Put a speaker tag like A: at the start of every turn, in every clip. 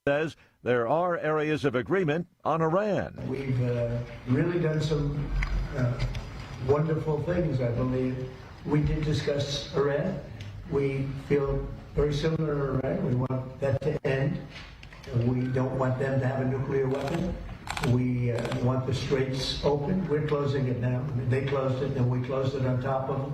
A: says there are areas of agreement on Iran.
B: We've really done some wonderful things, I believe. We did discuss Iran. We feel very similar to Iran. We want that to end. We don't want them to have a nuclear weapon. We want the straits open. We're closing it now. They closed it, and we closed it on top of them.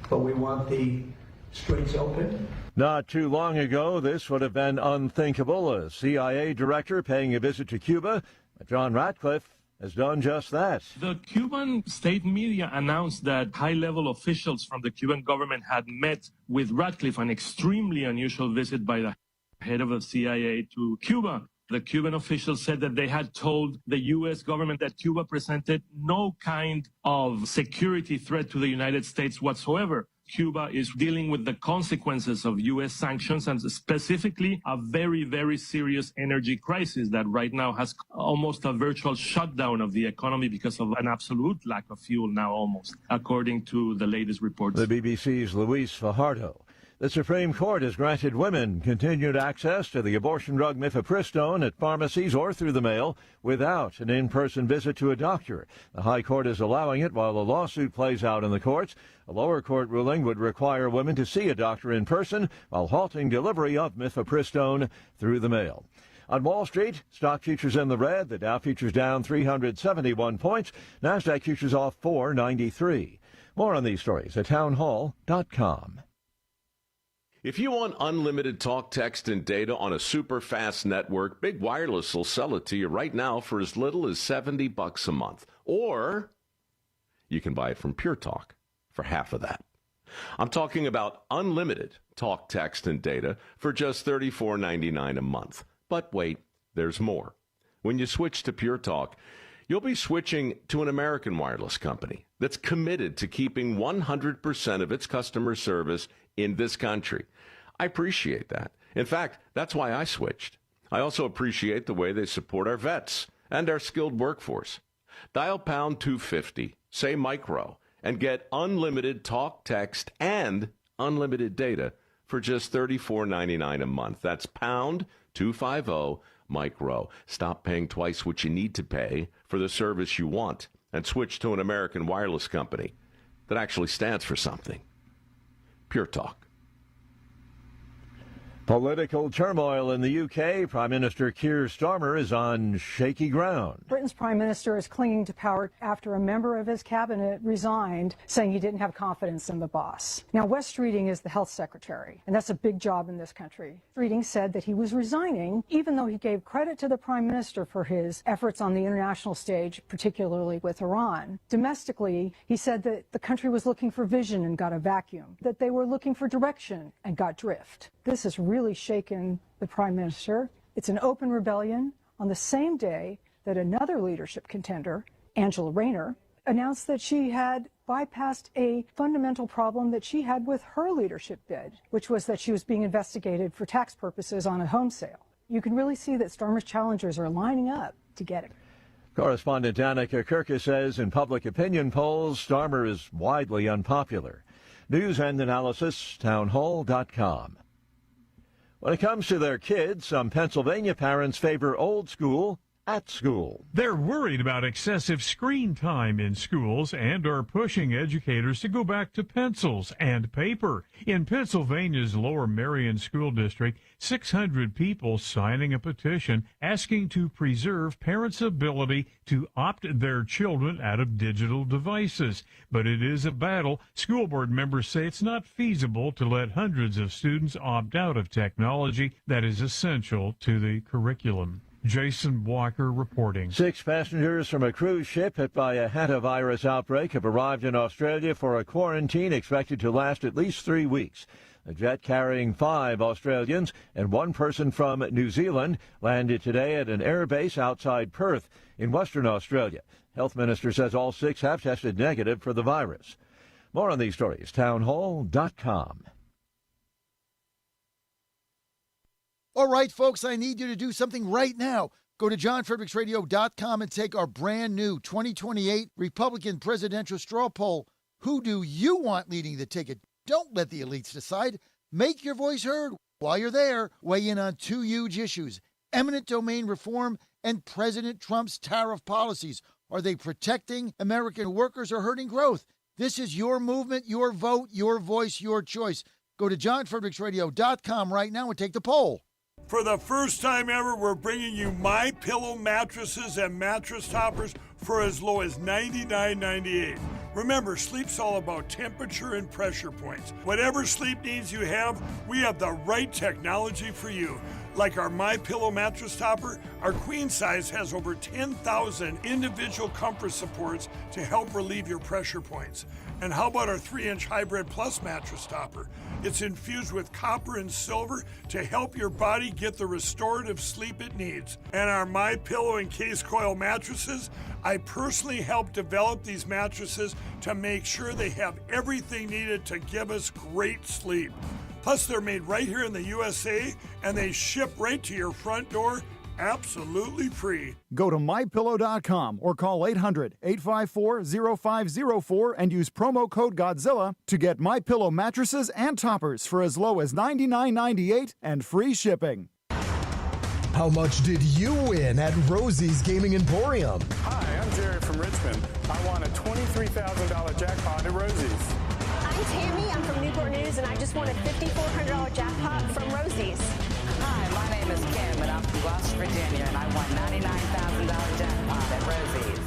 B: But we want the straits open.
A: Not too long ago, this would have been unthinkable. A CIA director paying a visit to Cuba. But John Ratcliffe has done just that.
C: The Cuban state media announced that high-level officials from the Cuban government had met with Ratcliffe, an extremely unusual visit by the head of the CIA to Cuba. The Cuban officials said that they had told the U.S. government that Cuba presented no kind of security threat to the United States whatsoever. Cuba is dealing with the consequences of U.S. sanctions and specifically a very, very serious energy crisis that right now has almost a virtual shutdown of the economy because of an absolute lack of fuel now almost, according to the latest reports.
A: The BBC's Luis Fajardo. The Supreme Court has granted women continued access to the abortion drug mifepristone at pharmacies or through the mail without an in-person visit to a doctor. The High Court is allowing it while a lawsuit plays out in the courts. A lower court ruling would require women to see a doctor in person while halting delivery of mifepristone through the mail. On Wall Street, stock futures in the red. The Dow futures down 371 points. NASDAQ futures off 493. More on these stories at townhall.com.
D: If you want unlimited talk, text, and data on a super fast network, Big Wireless will sell it to you right now for as little as $70 a month. Or you can buy it from Pure Talk for half of that. I'm talking about unlimited talk, text, and data for just $34.99 a month. But wait, there's more. When you switch to Pure Talk, you'll be switching to an American wireless company that's committed to keeping 100% of its customer service in this country. I appreciate that. In fact, that's why I switched. I also appreciate the way they support our vets and our skilled workforce. Dial pound 250, say micro, and get unlimited talk, text, and unlimited data for just $34.99 a month. That's pound 250 micro. Stop paying twice what you need to pay for the service you want and switch to an American wireless company that actually stands for something. Pure Talk.
A: Political turmoil in the UK. Prime Minister Keir Starmer is on shaky ground.
E: Britain's prime minister is clinging to power after a member of his cabinet resigned, saying he didn't have confidence in the boss. Now, West Reading is the health secretary, and that's a big job in this country. Reading said that he was resigning, even though he gave credit to the prime minister for his efforts on the international stage, particularly with Iran. Domestically, he said that the country was looking for vision and got a vacuum, that they were looking for direction and got drift. This has really shaken the prime minister. It's an open rebellion on the same day that another leadership contender, Angela Rayner, announced that she had bypassed a fundamental problem that she had with her leadership bid, which was that she was being investigated for tax purposes on a home sale. You can really see that Starmer's challengers are lining up to get it.
A: Correspondent Danica Kirkus says in public opinion polls, Starmer is widely unpopular. News and analysis, townhall.com. When it comes to their kids, some Pennsylvania parents favor old school at school.
F: They're worried about excessive screen time in schools and are pushing educators to go back to pencils and paper. In Pennsylvania's Lower Merion School District, 600 people signing a petition asking to preserve parents' ability to opt their children out of digital devices. But it is a battle. School board members say it's not feasible to let hundreds of students opt out of technology that is essential to the curriculum. Jason Walker reporting. 6
A: passengers from a cruise ship hit by a hantavirus outbreak have arrived in Australia for a quarantine expected to last at least 3 weeks. A jet carrying 5 Australians and 1 person from New Zealand landed today at an airbase outside Perth in Western Australia. Health Minister says all 6 have tested negative for the virus. More on these stories, townhall.com.
G: All right, folks, I need you to do something right now. Go to johnfredericksradio.com and take our brand new 2028 Republican presidential straw poll. Who do you want leading the ticket? Don't let the elites decide. Make your voice heard. While you're there, weigh in on 2 huge issues: eminent domain reform and President Trump's tariff policies? Are they protecting American workers or hurting growth? This is your movement, your vote, your voice, your choice. Go to johnfredericksradio.com right now and take the poll.
H: For the first time ever, we're bringing you MyPillow mattresses and mattress toppers for as low as $99.98. Remember, sleep's all about temperature and pressure points. Whatever sleep needs you have, we have the right technology for you. Like our MyPillow mattress topper, our queen size has over 10,000 individual comfort supports to help relieve your pressure points. And how about our 3-inch Hybrid Plus mattress topper? It's infused with copper and silver to help your body get the restorative sleep it needs. And our MyPillow and Case Coil mattresses, I personally helped develop these mattresses to make sure they have everything needed to give us great sleep. Plus, they're made right here in the USA, and they ship right to your front door, absolutely free.
I: Go to MyPillow.com or call 800-854-0504 and use promo code Godzilla to get MyPillow mattresses and toppers for as low as $99.98 and free shipping.
J: How much did you win at Rosie's Gaming Emporium?
K: Hi, I'm Jerry from Richmond. I won a $23,000 jackpot at Rosie's.
L: I'm Tammy. I'm from Newport News, and I just won a $5,400 jackpot from Rosie's.
M: Hi, my name is Kim, and I'm from West Virginia, and I won $99,000 jackpot at Rosie's.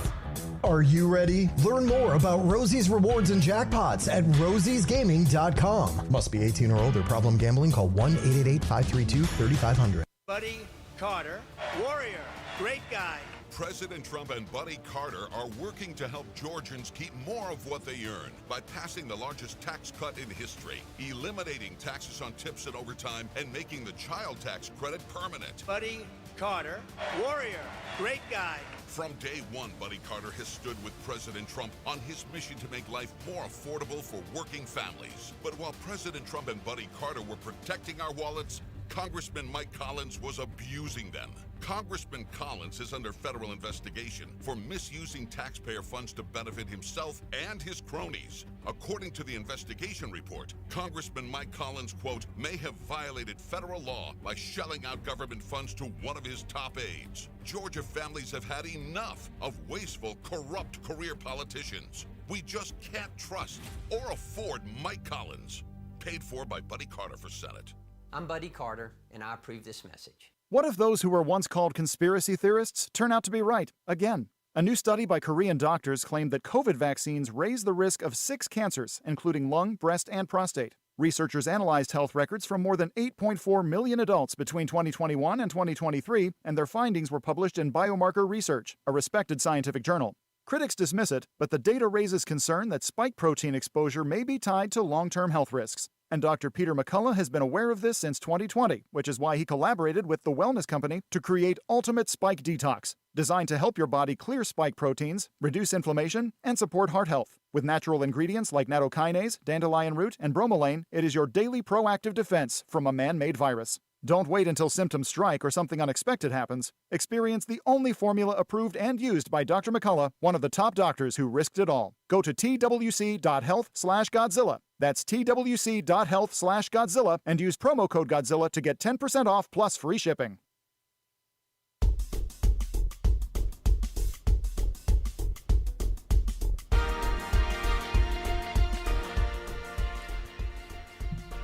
J: Are you ready? Learn more about Rosie's rewards and jackpots at rosiesgaming.com. Must be 18 or older. Problem gambling? Call 1-888-532-3500.
N: Buddy Carter, warrior, great guy.
O: President Trump and Buddy Carter are working to help Georgians keep more of what they earn by passing the largest tax cut in history, eliminating taxes on tips and overtime, and making the child tax credit permanent.
N: Buddy Carter, warrior, great guy.
O: From day one, Buddy Carter has stood with President Trump on his mission to make life more affordable for working families. But while President Trump and Buddy Carter were protecting our wallets, Congressman Mike Collins was abusing them. Congressman Collins is under federal investigation for misusing taxpayer funds to benefit himself and his cronies. According to the investigation report, Congressman Mike Collins, quote, may have violated federal law by shelling out government funds to one of his top aides. Georgia families have had enough of wasteful, corrupt career politicians. We just can't trust or afford Mike Collins. Paid for by Buddy Carter for Senate.
P: I'm Buddy Carter, and I approve this message.
I: What if those who were once called conspiracy theorists turn out to be right again? A new study by Korean doctors claimed that COVID vaccines raise the risk of 6 cancers, including lung, breast, and prostate. Researchers analyzed health records from more than 8.4 million adults between 2021 and 2023, and their findings were published in Biomarker Research, a respected scientific journal. Critics dismiss it, but the data raises concern that spike protein exposure may be tied to long-term health risks. And Dr. Peter McCullough has been aware of this since 2020, which is why he collaborated with the wellness company to create Ultimate Spike Detox, designed to help your body clear spike proteins, reduce inflammation, and support heart health. With natural ingredients like nattokinase, dandelion root, and bromelain, it is your daily proactive defense from a man-made virus. Don't wait until symptoms strike or something unexpected happens. Experience the only formula approved and used by Dr. McCullough, one of the top doctors who risked it all. Go to twc.health/Godzilla. That's twc.health/Godzilla and use promo code Godzilla to get 10% off plus free shipping.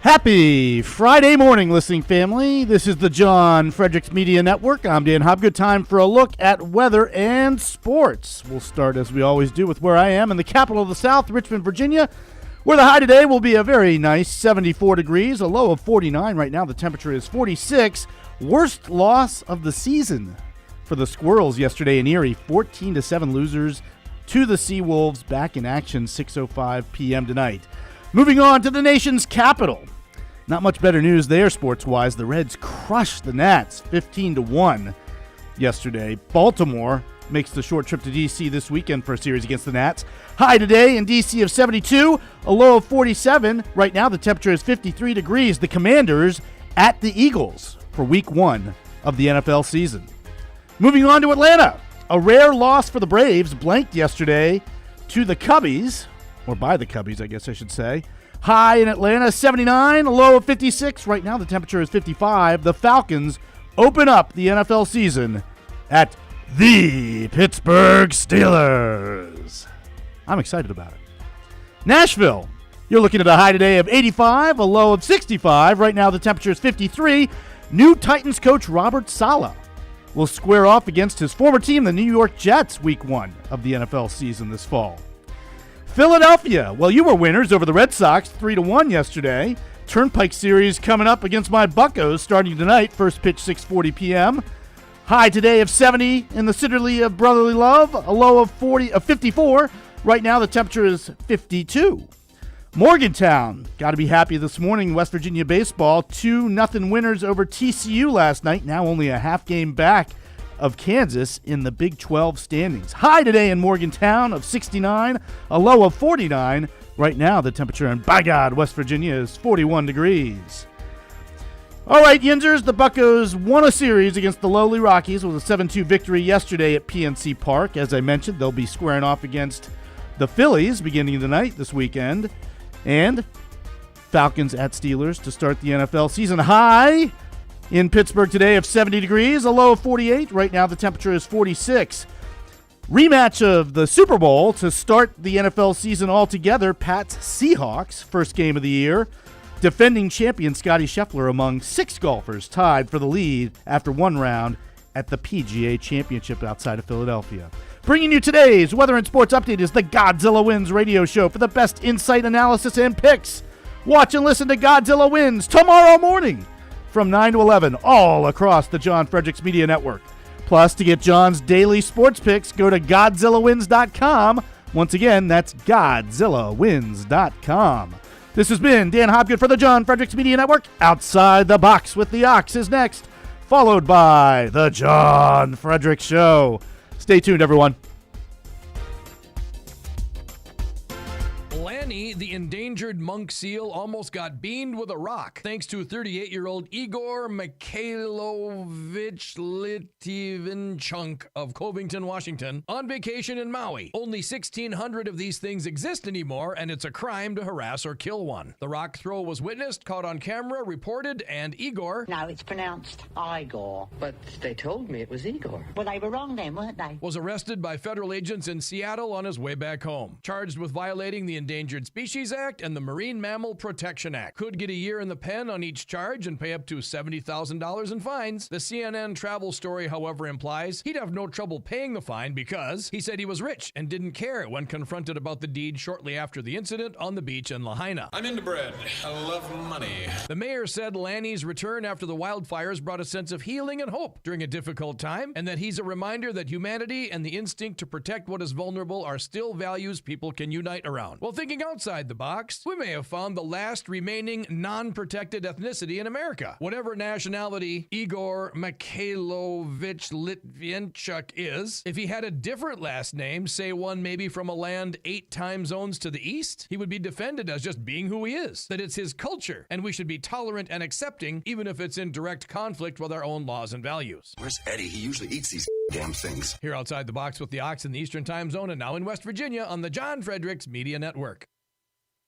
Q: Happy Friday morning, listening family. This is the John Fredericks Media Network. I'm Dan Hobgood. Time for a look at weather and sports. We'll start, as we always do, with where I am in the capital of the South, Richmond, Virginia, where the high today will be a very nice 74 degrees, a low of 49. Right now, the temperature is 46. Worst loss of the season for the Squirrels yesterday in Erie. 14-7 losers to the Seawolves. Back in action, 6:05 p.m. tonight. Moving on to the nation's capital. Not much better news there, sports-wise. The Reds crushed the Nats 15-1 yesterday. Baltimore makes the short trip to D.C. this weekend for a series against the Nats. High today in D.C. of 72, a low of 47. Right now the temperature is 53 degrees. The Commanders at the Eagles for Week 1 of the NFL season. Moving on to Atlanta. A rare loss for the Braves, blanked yesterday to the Cubbies, or by the Cubbies, I guess I should say. High in Atlanta, 79, a low of 56. Right now, the temperature is 55. The Falcons open up the NFL season at the Pittsburgh Steelers. I'm excited about it. Nashville, you're looking at a high today of 85, a low of 65. Right now the temperature is 53. New Titans coach Robert Saleh will square off against his former team, the New York Jets, week 1 of the NFL season this fall. Philadelphia, well, you were winners over the Red Sox, 3-1 yesterday. Turnpike Series coming up against my Buccos starting tonight. First pitch, 6:40 p.m. High today of 70 in the city of brotherly love, a low of 54. Right now the temperature is 52. Morgantown, got to be happy this morning. West Virginia baseball, 2-0 winners over TCU last night. Now only a half game back of Kansas in the Big 12 standings. High today in Morgantown of 69, a low of 49. Right now the temperature in, by God, West Virginia is 41 degrees. All right, Yinzers, the Buccos won a series against the lowly Rockies with a 7-2 victory yesterday at PNC Park. As I mentioned, they'll be squaring off against the Phillies beginning tonight this weekend. And Falcons at Steelers to start the NFL season. High in Pittsburgh today of 70 degrees, a low of 48. Right now the temperature is 46. Rematch of the Super Bowl to start the NFL season altogether. Pats Seahawks, first game of the year. Defending champion Scottie Scheffler among 6 golfers tied for the lead after one round at the PGA Championship outside of Philadelphia. Bringing you today's Weather and Sports Update is the Godzilla Wins radio show for the best insight, analysis, and picks. Watch and listen to Godzilla Wins tomorrow morning from 9 to 11 all across the John Fredericks Media Network. Plus, to get John's daily sports picks, go to GodzillaWins.com. Once again, that's GodzillaWins.com. This has been Dan Hopgood for the John Fredericks Media Network. Outside the Box with the Ox is next, followed by the John Fredericks Show. Stay tuned, everyone.
R: Lanny, the endangered monk seal, almost got beamed with a rock thanks to 38-year-old Igor Mikhailovich Litvinchuk of Covington, Washington, on vacation in Maui. Only 1,600 of these things exist anymore, and it's a crime to harass or kill one. The rock throw was witnessed, caught on camera, reported, and Igor...
S: No, it's pronounced Igor.
T: But they told me it was Igor.
S: Well, they were wrong then, weren't they?
R: ...was arrested by federal agents in Seattle on his way back home. Charged with violating the Endangered Species Act and the Marine Mammal Protection Act. Could get a year in the pen on each charge and pay up to $70,000 in fines. The CNN travel story, however, implies he'd have no trouble paying the fine because he said he was rich and didn't care when confronted about the deed shortly after the incident on the beach in Lahaina.
U: I'm into bread. I love money.
R: The mayor said Lanny's return after the wildfires brought a sense of healing and hope during a difficult time, and that he's a reminder that humanity and the instinct to protect what is vulnerable are still values people can unite around. Well, thinking outside the box, we may have found the last remaining non-protected ethnicity in America. Whatever nationality Igor Mikhailovich Litvinchuk is, if he had a different last name, say one maybe from a land 8 time zones to the east, he would be defended as just being who he is, that it's his culture, and we should be tolerant and accepting even if it's in direct conflict with our own laws and values.
V: Where's Eddie? He usually eats these damn things.
R: Here outside the box with the Ox in the Eastern Time Zone and now in West Virginia on the John Fredericks Media Network.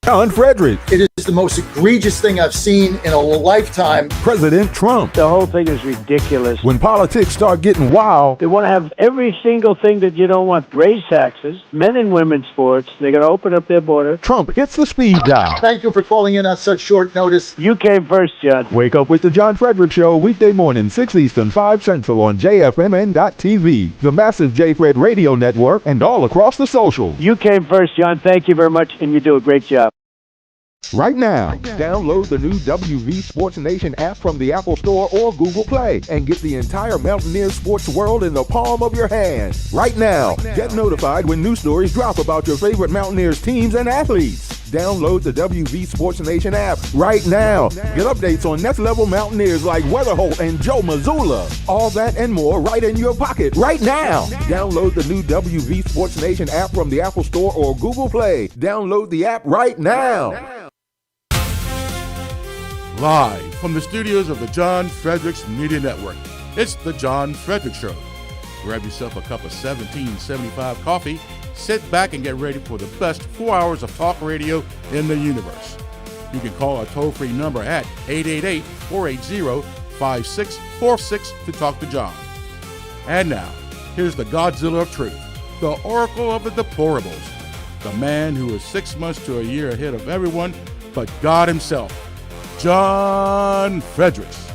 W: John Fredericks.
G: It is the most egregious thing I've seen in a lifetime.
W: President Trump.
B: The whole thing is ridiculous.
W: When politics start getting wild.
B: They want to have every single thing that you don't want. Raise taxes, men and women's sports. They're going to open up their border.
W: Trump hits the speed dial.
G: Thank you for calling in on such short notice.
B: You came first, John.
W: Wake up with the John Fredericks Show weekday morning, 6 Eastern, 5 Central on JFMN.TV, the massive J-Fred radio network, and all across the socials.
B: You came first, John. Thank you very much, and you do a great job.
W: Right now, download the new WV Sports Nation app from the Apple Store or Google Play and get the entire Mountaineer sports world in the palm of your hand. Right now, get notified when new stories drop about your favorite Mountaineers teams and athletes. Download the WV Sports Nation app right now. Get updates on next level Mountaineers like Weatherholt and Joe Mazzulla. All that and more right in your pocket right now. Download the new WV Sports Nation app from the Apple Store or Google Play. Download the app right now.
Q: Live from the studios of the John Fredericks Media Network, it's the John Fredericks Show. Grab yourself a cup of 1775 coffee, sit back and get ready for the best 4 hours of talk radio in the universe. You can call our toll-free number at 888-480-5600
C: 888-5646 to talk to John. And now, here's the Godzilla of Truth, the Oracle of the Deplorables, the man who is 6 months to a year ahead of everyone but God himself, John Fredericks.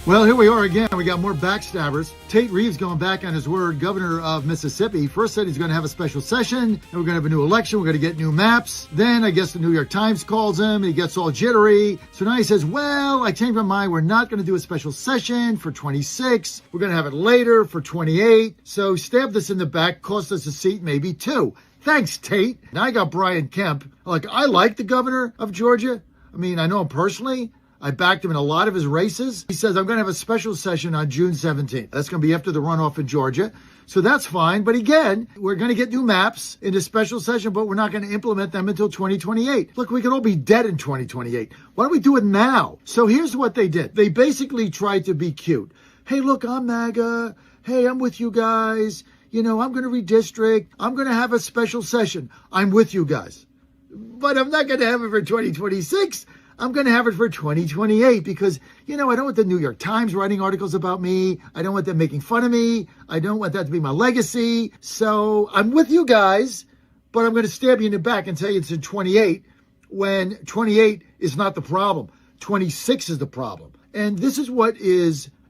G: Well, here we are again. We got more backstabbers. Tate Reeves going back on his word. Governor of Mississippi first said he's going to have a special session, and we're going to have a new election. We're going to get new maps. Then I guess the New York Times calls him, and he gets all jittery. So now he says, well, I changed my mind. We're not going to do a special session for 26. We're going to have it later for 28. So stabbed us in the back, cost us a seat, maybe 2. Thanks, Tate. Now I got Brian Kemp. I like the governor of Georgia. I mean, I know him personally. I backed him in a lot of his races. He says, I'm going to have a special session on June 17th. That's going to be after the runoff in Georgia. So that's fine. But again, we're going to get new maps in a special session, but we're not going to implement them until 2028. Look, we could all be dead in 2028. Why don't we do it now? So here's what they did. They basically tried to be cute. Hey, look, I'm MAGA. Hey, I'm with you guys. I'm going to redistrict. I'm going to have a special session. I'm with you guys. But I'm not going to have it for 2026. I'm going to have it for 2028 because, I don't want the New York Times writing articles about me. I don't want them making fun of me. I don't want that to be my legacy. So I'm with you guys, but I'm going to stab you in the back and tell you it's in 28 when 28 is not the problem. 26 is the problem. And this is what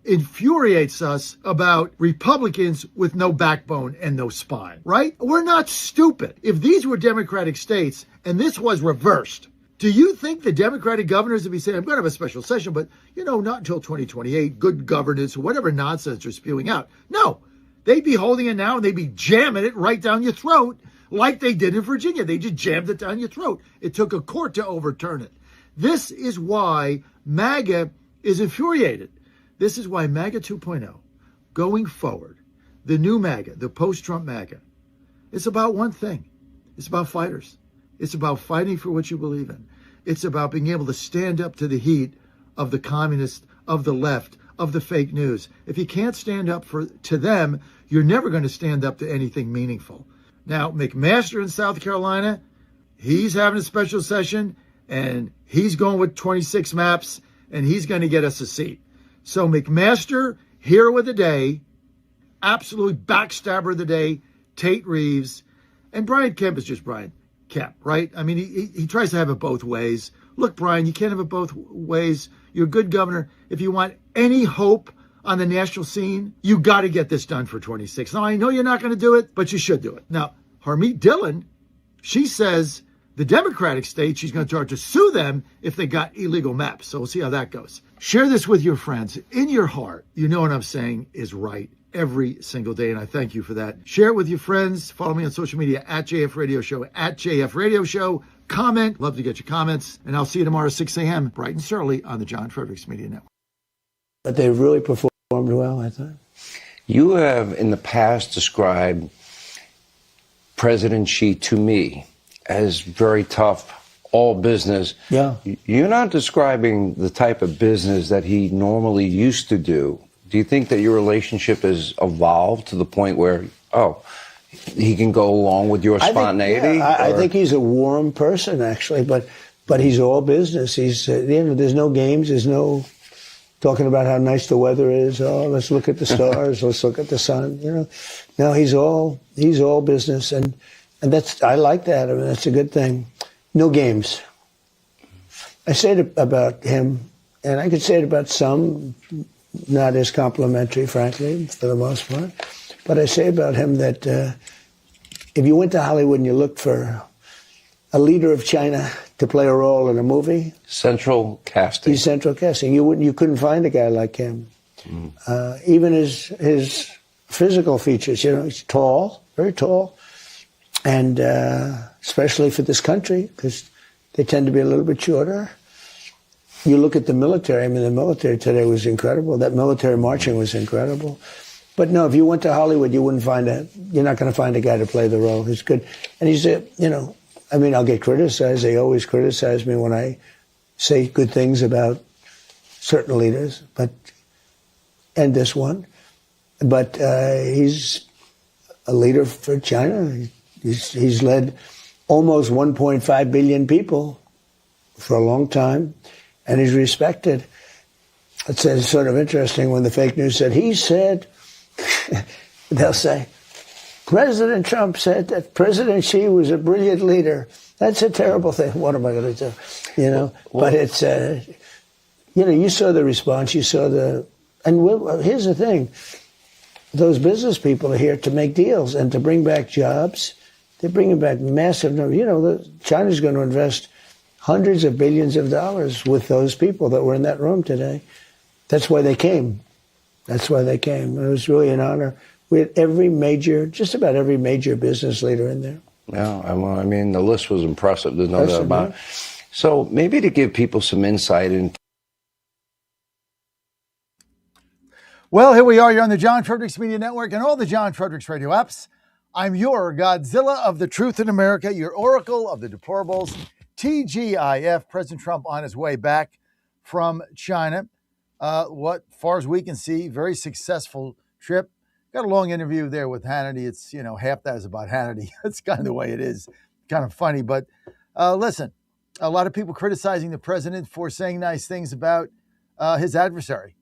G: infuriates us about Republicans with no backbone and no spine, right? We're not stupid. If these were Democratic states and this was reversed, do you think the Democratic governors would be saying, I'm going to have a special session, but, not until 2028, good governance, whatever nonsense they're spewing out? No, they'd be holding it now and they'd be jamming it right down your throat like they did in Virginia. They just jammed it down your throat. It took a court to overturn it. This is why MAGA is infuriated. This is why MAGA 2.0, going forward, the new MAGA, the post-Trump MAGA, it's about one thing. It's about fighters. It's about fighting for what you believe in. It's about being able to stand up to the heat of the communists, of the left, of the fake news. If you can't stand up to them, you're never going to stand up to anything meaningful. Now, McMaster in South Carolina, he's having a special session, and he's going with 26 maps, and he's going to get us a seat. So McMaster, hero of the day, absolute backstabber of the day, Tate Reeves, and Brian Kemp is just Brian Kemp, right? I mean, he tries to have it both ways. Look, Brian, you can't have it both ways. You're a good governor. If you want any hope on the national scene, you got to get this done for 26. Now, I know you're not going to do it, but you should do it. Now, Harmeet Dillon, she says the Democratic state, she's going to start to sue them if they got illegal maps. So we'll see how that goes. Share this with your friends. In your heart, you know what I'm saying is right every single day, and I thank you for that. Share it with your friends. Follow me on social media at JF Radio Show, at JF Radio Show. Comment. Love to get your comments. And I'll see you tomorrow at 6 a.m. bright and early on the John Fredericks Media Network.
D: But they really performed well, I thought. You have in the past described President Xi to me as very tough, all business. Yeah. You're not describing the type of business that he normally used to do. Do you think that your relationship has evolved to the point where, he can go along with your spontaneity? I think he's a warm person, actually, but he's all business. He's there's no games. There's no talking about how nice the weather is. Oh, let's look at the stars. Let's look at the sun. No, he's all business, and that's, I like that. I mean, that's a good thing. No games. I say it about him, and I could say it about some. Not as complimentary, frankly, for the most part. But I say about him that if you went to Hollywood and you looked for a leader of China to play a role in a movie, central casting. He's central casting. You couldn't find a guy like him. Even his physical features. He's tall, very tall, and especially for this country because they tend to be a little bit shorter. You look at the military. I mean, the military today was incredible. That military marching was incredible. But no, if you went to Hollywood, you're not going to find a guy to play the role. He's good. And he's I'll get criticized. They always criticize me when I say good things about certain leaders, and this one. But he's a leader for China. He's led almost 1.5 billion people for a long time. And he's respected.
B: It's sort of interesting when the fake news said, he said, they'll say, President Trump said that President Xi was a brilliant leader. That's a terrible thing. What am I going to do? You know, but it's, you know, you saw the response, you saw and here's the thing. Those business people are here to make deals and to bring back jobs. They're bringing back massive numbers. You know, China's going to invest hundreds of billions of dollars with those people that were in that room today. That's why they came. That's why they came. It was really an honor. We had just about every major business leader in there.
D: Yeah, I mean, the list was impressive. There's no doubt about it. So maybe to give people some insight into.
G: Well, here we are. You're on the John Fredericks Media Network and all the John Fredericks radio apps. I'm your Godzilla of the truth in America, your oracle of the deplorables, TGIF. President Trump on his way back from China. Far as we can see, very successful trip. Got a long interview there with Hannity. It's, you know, half that is about Hannity. It's kind of the way it is. Kind of funny. But listen, a lot of people criticizing the president for saying nice things about his adversary,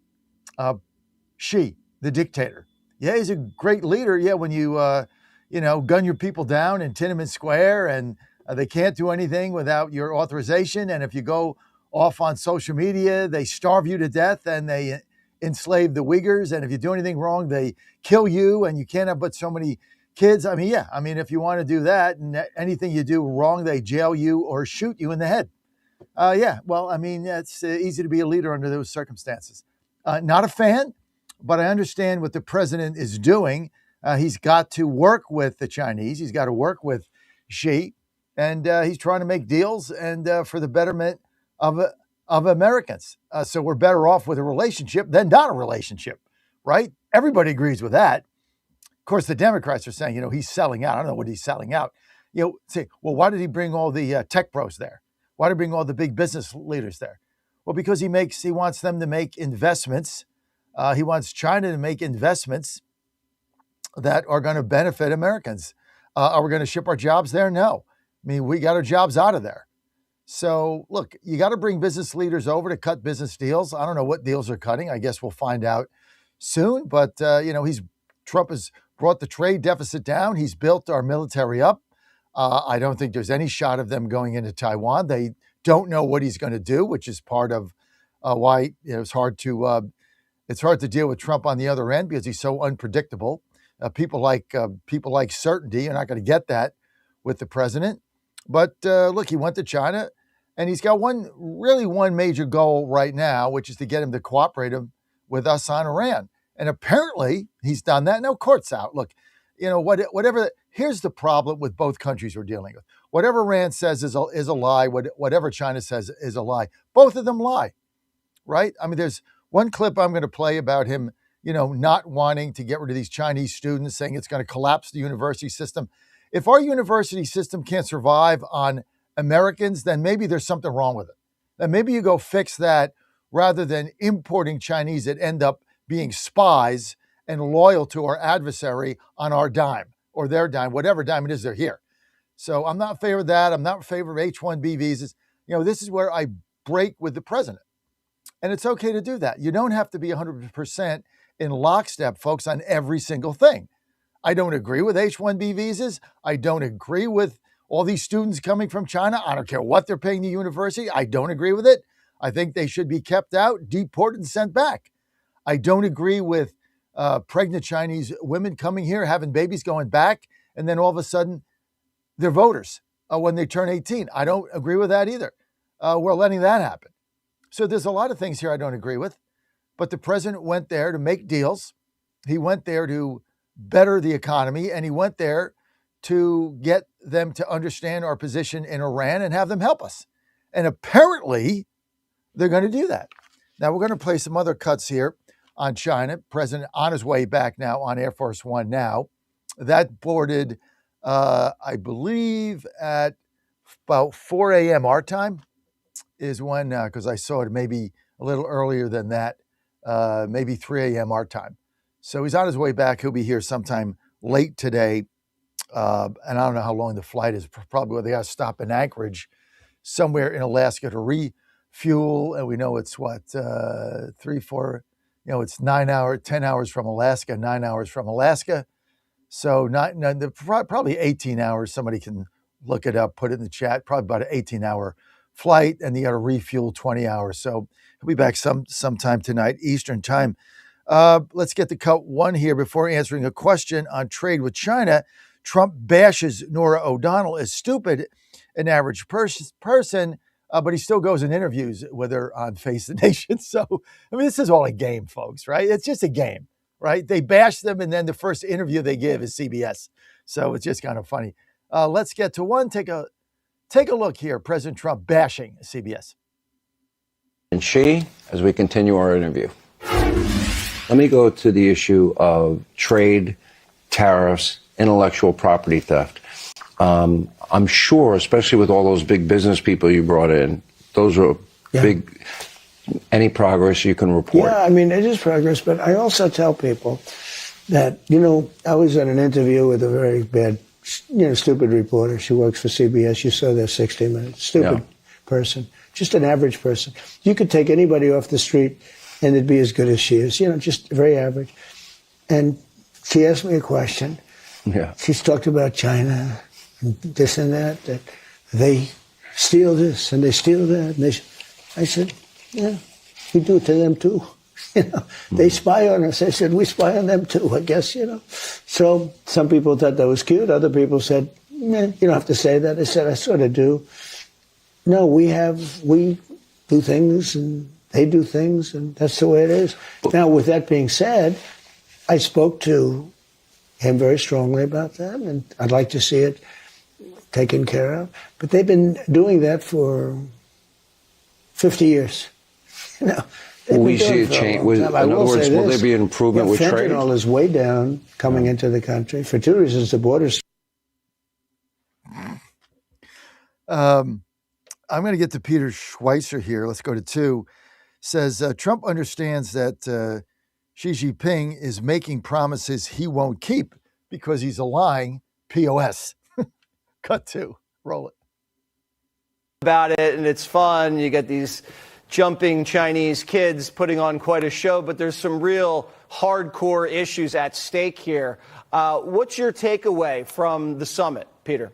G: Xi, the dictator. Yeah, he's a great leader. Yeah, when you, gun your people down in Tiananmen Square and they can't do anything without your authorization. And if you go off on social media, they starve you to death and they enslave the Uyghurs. And if you do anything wrong, they kill you and you can't have but so many kids. I mean, if you want to do that and anything you do wrong, they jail you or shoot you in the head. It's easy to be a leader under those circumstances. Not a fan, but I understand what the president is doing. He's got to work with the Chinese. He's got to work with Xi, and he's trying to make deals and for the betterment of Americans. So we're better off with a relationship than not a relationship, right? Everybody agrees with that. Of course, the Democrats are saying, he's selling out. I don't know what he's selling out. Say, well, why did he bring all the tech pros there? Why did he bring all the big business leaders there? Well, because he wants them to make investments. He wants China to make investments that are going to benefit Americans. Are we going to ship our jobs there? No. I mean, we got our jobs out of there. So, look, you got to bring business leaders over to cut business deals. I don't know what deals are cutting. I guess we'll find out soon. But, Trump has brought the trade deficit down. He's built our military up. I don't think there's any shot of them going into Taiwan. They don't know what he's going to do, which is part of why it's hard to deal with Trump on the other end because he's so unpredictable. People like certainty. You're not going to get that with the president. But look, he went to China, and he's got one major goal right now, which is to get him to cooperate with us on Iran. And apparently, he's done that. No, court's out. Look, whatever. Here's the problem with both countries we're dealing with. Whatever Iran says is a lie. Whatever China says is a lie. Both of them lie, right? I mean, there's one clip I'm going to play about him, not wanting to get rid of these Chinese students, saying it's going to collapse the university system. If our university system can't survive on Americans, then maybe there's something wrong with it. Then maybe you go fix that rather than importing Chinese that end up being spies and loyal to our adversary on our dime or their dime, whatever dime it is they're here. So I'm not in favor of that. I'm not in favor of H-1B visas. This is where I break with the president. And it's okay to do that. You don't have to be 100% in lockstep, folks, on every single thing. I don't agree with H-1B visas. I don't agree with all these students coming from China. I don't care what they're paying the university. I don't agree with it. I think they should be kept out, deported, and sent back. I don't agree with pregnant Chinese women coming here, having babies, going back, and then all of a sudden they're voters when they turn 18. I don't agree with that either. We're letting that happen. So there's a lot of things here I don't agree with. But the president went there to make deals. He went there to better the economy, and he went there to get them to understand our position in Iran and have them help us. And apparently, they're going to do that. Now, we're going to play some other cuts here on China. President on his way back now on Air Force One now. That boarded, I believe, at about 4 a.m. our time is when, because I saw it maybe a little earlier than that, maybe 3 a.m. our time. So he's on his way back. He'll be here sometime late today. And I don't know how long the flight is. Probably they got to stop in Anchorage somewhere in Alaska to fuel, and we know it's what 3, 4. It's 10 hours from Alaska, 9 hours from Alaska. So probably 18 hours. Somebody can look it up, put it in the chat. Probably about an 18-hour flight, and you got to refuel 20 hours. So he'll be back sometime tonight, Eastern time. Let's get to cut one here before answering a question on trade with China. Trump bashes Norah O'Donnell as stupid, an average person, but he still goes in interviews with her on Face the Nation. So, I mean, this is all a game, folks, right? It's just a game, right? They bash them, and then the first interview they give is CBS. So it's just kind of funny. Let's get to one. Take a look here. President Trump bashing CBS.
D: And she, as we continue our interview. Let me go to the issue of trade, tariffs, intellectual property theft. I'm sure, especially with all those big business people you brought in, those are big. Any progress you can report?
A: Yeah, I mean, it is progress, but I also tell people that, I was at an interview with a very bad, stupid reporter. She works for CBS. You saw their 60 Minutes. Stupid person, just an average person. You could take anybody off the street and it'd be as good as she is, just very average. And she asked me a question.
D: Yeah.
A: She's talked about China and this and that they steal this and they steal that. And I said, yeah, we do it to them too. They spy on us. I said, we spy on them too, I guess, So some people thought that was cute. Other people said, you don't have to say that. I said, I sort of do. No, we do things and they do things, and that's the way it is. Now, with that being said, I spoke to him very strongly about that, and I'd like to see it taken care of. But they've been doing that for 50 years.
D: Will we see a change? In other words, will there be an improvement with trade?
A: Fentanyl is way down coming into the country for two reasons. The borders.
G: I'm going to get to Peter Schweitzer here. Let's go to 2. Says Trump understands that Xi Jinping is making promises he won't keep because he's a lying POS. Cut 2. Roll it.
E: About it, and it's fun. You get these jumping Chinese kids putting on quite a show, but there's some real hardcore issues at stake here. What's your takeaway from the summit, Peter?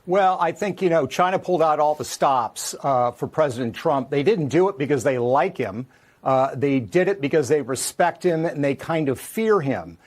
F: Well, I think, China pulled out all the stops for President Trump. They didn't do it because they like him. They did it because they respect him and they kind of fear him.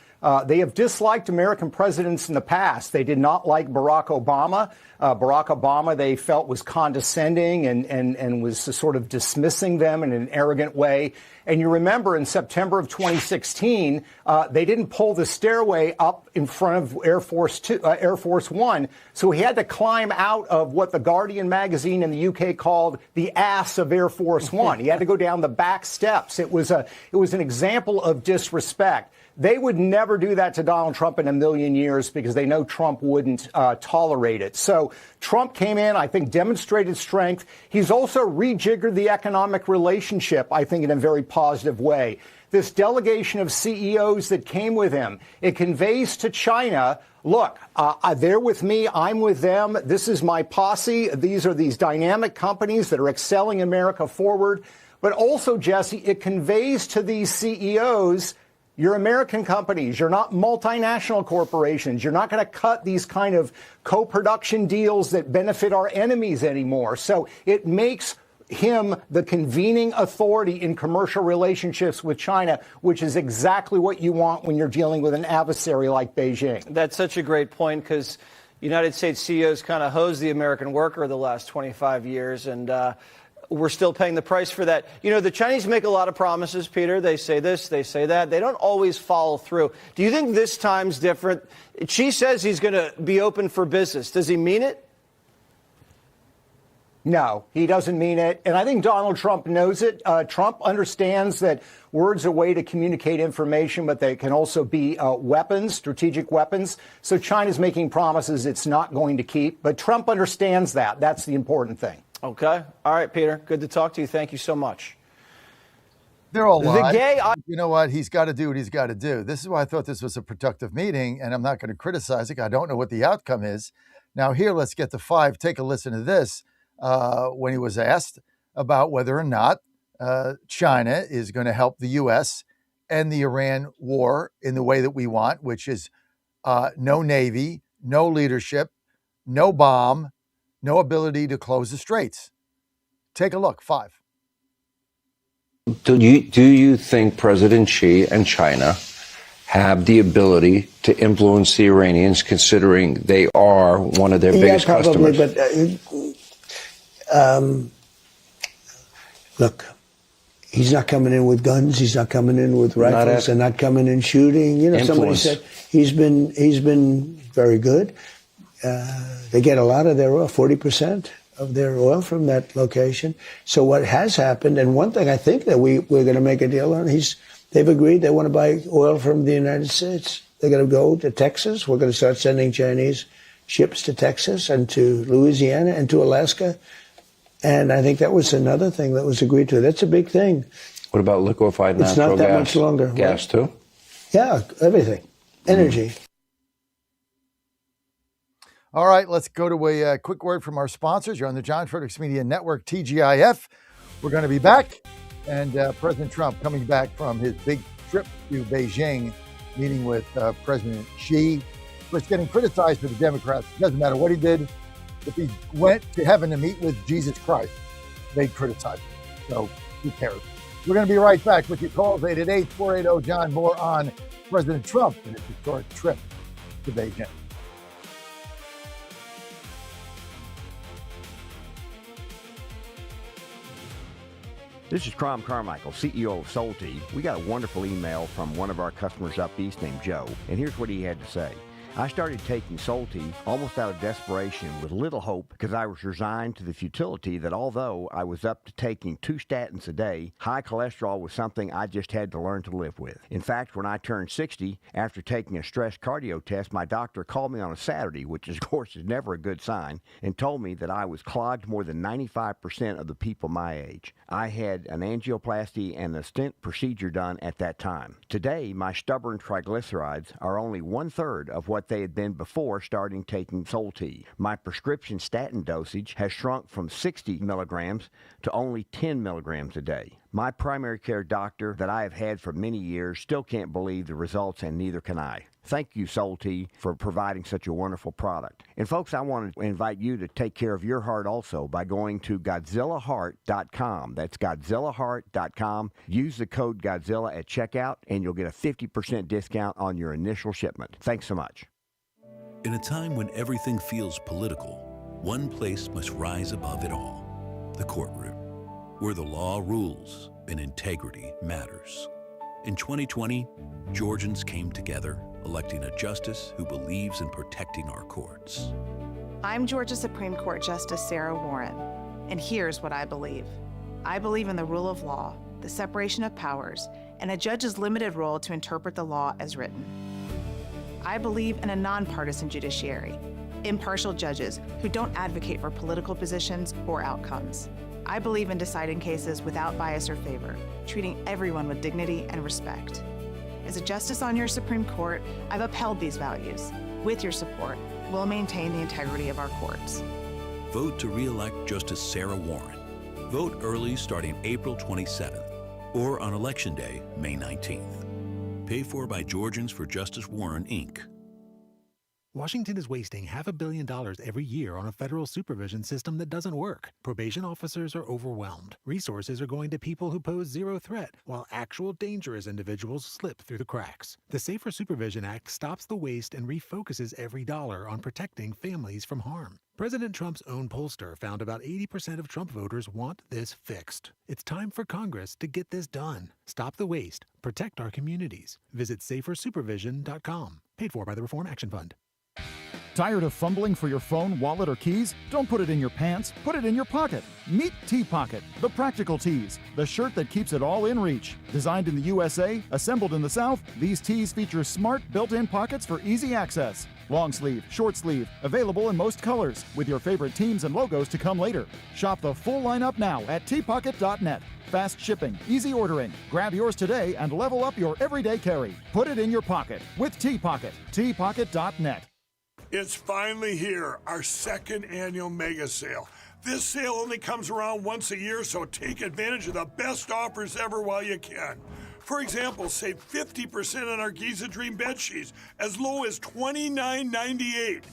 F: They have disliked American presidents in the past. They did not like Barack Obama. Barack Obama, they felt, was condescending and was sort of dismissing them in an arrogant way. And you remember in September of 2016, they didn't pull the stairway up in front of Air Force One. So he had to climb out of what the Guardian magazine in the UK called the ass of Air Force One. He had to go down the back steps. It was an example of disrespect. They would never do that to Donald Trump in a million years because they know Trump wouldn't tolerate it. So Trump came in, I think, demonstrated strength. He's also rejiggered the economic relationship, I think, in a very positive way. This delegation of CEOs that came with him, it conveys to China, look, they're with me, I'm with them, this is my posse, these are these dynamic companies that are excelling America forward. But also, Jesse, it conveys to these CEOs, you're American companies. You're not multinational corporations. You're not going to cut these kind of co-production deals that benefit our enemies anymore. So it makes him the convening authority in commercial relationships with China, which is exactly what you want when you're dealing with an adversary like Beijing.
E: That's such a great point because United States CEOs kind of hosed the American worker the last 25 years, and we're still paying the price for that. The Chinese make a lot of promises, Peter. They say this, they say that. They don't always follow through. Do you think this time's different? Xi says he's going to be open for business. Does he mean it?
F: No, he doesn't mean it. And I think Donald Trump knows it. Trump understands that words are a way to communicate information, but they can also be weapons, strategic weapons. So China's making promises it's not going to keep. But Trump understands that. That's the important thing.
E: Okay. All right, Peter. Good to talk to you. Thank you so much.
G: They're all live. You know what? He's got to do what he's got to do. This is why I thought this was a productive meeting, and I'm not going to criticize it. I don't know what the outcome is. Now here, let's get to 5. Take a listen to this. when he was asked about whether or not China is going to help the U.S. end the Iran war in the way that we want, which is no Navy, no leadership, no bomb, no ability to close the straits. Take a look. 5.
D: Do you think President Xi and China have the ability to influence the Iranians, considering they are one of their biggest
A: probably,
D: customers?
A: But look, he's not coming in with guns. He's not coming in with rifles. They're not coming in shooting. You know, somebody said he's been very good. They get a lot of their oil, 40% of their oil from that location. So what has happened, and one thing I think that we're going to make a deal on, they've agreed they want to buy oil from the United States. They're going to go to Texas. We're going to start sending Chinese ships to Texas and to Louisiana and to Alaska. And I think that was another thing that was agreed to. That's a big thing.
D: What about liquefied natural gas?
A: It's not that much longer.
D: Gas too?
A: Yeah, everything. Energy.
G: All right, let's go to a quick word from our sponsors. You're on the John Fredericks Media Network, TGIF. We're going to be back. And President Trump coming back from his big trip to Beijing, meeting with President Xi. Was getting criticized for the Democrats. It doesn't matter what he did. If he went to heaven to meet with Jesus Christ, they'd criticize him. So who cares? We're going to be right back with your calls, 888-480-JOHN. More on President Trump and his historic trip to Beijing.
H: This is Crom Carmichael, CEO of Solti. We got a wonderful email from one of our customers up east named Joe, and here's what he had to say. I started taking Solti almost out of desperation with little hope because I was resigned to the futility that although I was up to taking 2 statins a day, high cholesterol was something I just had to learn to live with. In fact, when I turned 60, after taking a stress cardio test, my doctor called me on a Saturday, which of course is never a good sign, and told me that I was clogged more than 95% of the people my age. I had an angioplasty and a stent procedure done at that time. Today, my stubborn triglycerides are only 1/3 of what they had been before starting taking Solti. My prescription statin dosage has shrunk from 60 milligrams to only 10 milligrams a day. My primary care doctor that I have had for many years still can't believe the results, and neither can I. Thank you, Solti, for providing such a wonderful product. And folks, I want to invite you to take care of your heart also by going to GodzillaHeart.com. That's GodzillaHeart.com. Use the code Godzilla at checkout, and you'll get a 50% discount on your initial shipment. Thanks so much.
K: In a time when everything feels political, one place must rise above it all: the courtroom, where the law rules and integrity matters. In 2020, Georgians came together, electing a justice who believes in protecting our courts.
L: I'm Georgia Supreme Court Justice Sarah Warren, and here's what I believe. I believe in the rule of law, the separation of powers, and a judge's limited role to interpret the law as written. I believe in a nonpartisan judiciary, impartial judges who don't advocate for political positions or outcomes. I believe in deciding cases without bias or favor, treating everyone with dignity and respect. As a justice on your Supreme Court, I've upheld these values. With your support, we'll maintain the integrity of our courts.
K: Vote to re-elect Justice Sarah Warren. Vote early starting April 27th or on Election Day, May 19th. Paid for by Georgians for Justice Warren, Inc.
X: Washington is wasting $500 million every year on a federal supervision system that doesn't work. Probation officers are overwhelmed. Resources are going to people who pose zero threat, while actual dangerous individuals slip through the cracks. The Safer Supervision Act stops the waste and refocuses every dollar on protecting families from harm. President Trump's own pollster found about 80% of Trump voters want this fixed. It's time for Congress to get this done. Stop the waste. Protect our communities. Visit safersupervision.com. Paid for by the Reform Action Fund.
I: Tired of fumbling for your phone, wallet, or keys? Don't put it in your pants, put it in your pocket. Meet T-Pocket, the practical tees, the shirt that keeps it all in reach. Designed in the USA, assembled in the South, these tees feature smart built-in pockets for easy access. Long sleeve, short sleeve, available in most colors, with your favorite teams and logos to come later. Shop the full lineup now at tpocket.net. Fast shipping, easy ordering. Grab yours today and level up your everyday carry. Put it in your pocket with T-Pocket. tpocket.net.
Y: It's finally here, our second annual mega sale.
J: This sale only comes around once a year, so take advantage of the best offers ever while you can. For example, save 50% on our Giza Dream bed sheets as low as $29.98.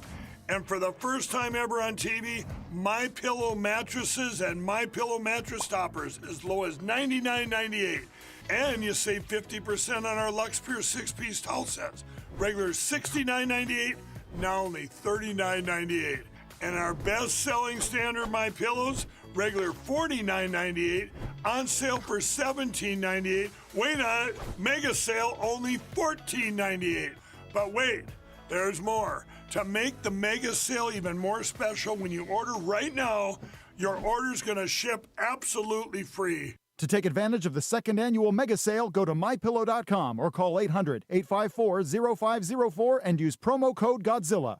J: And for the first time ever on TV, My Pillow mattresses and My Pillow mattress toppers as low as $99.98. And you save 50% on our Lux Pure 6-piece towel sets. Regular $69.98, now only $39.98. And our best-selling standard My Pillows, regular $49.98, on sale for $17.98. Wait on it, mega sale only $14.98. But wait, there's more. To make the mega sale even more special, when you order right now, your order's gonna ship absolutely free.
I: To take advantage of the second annual mega sale, go to mypillow.com or call 800-854-0504 and use promo code Godzilla.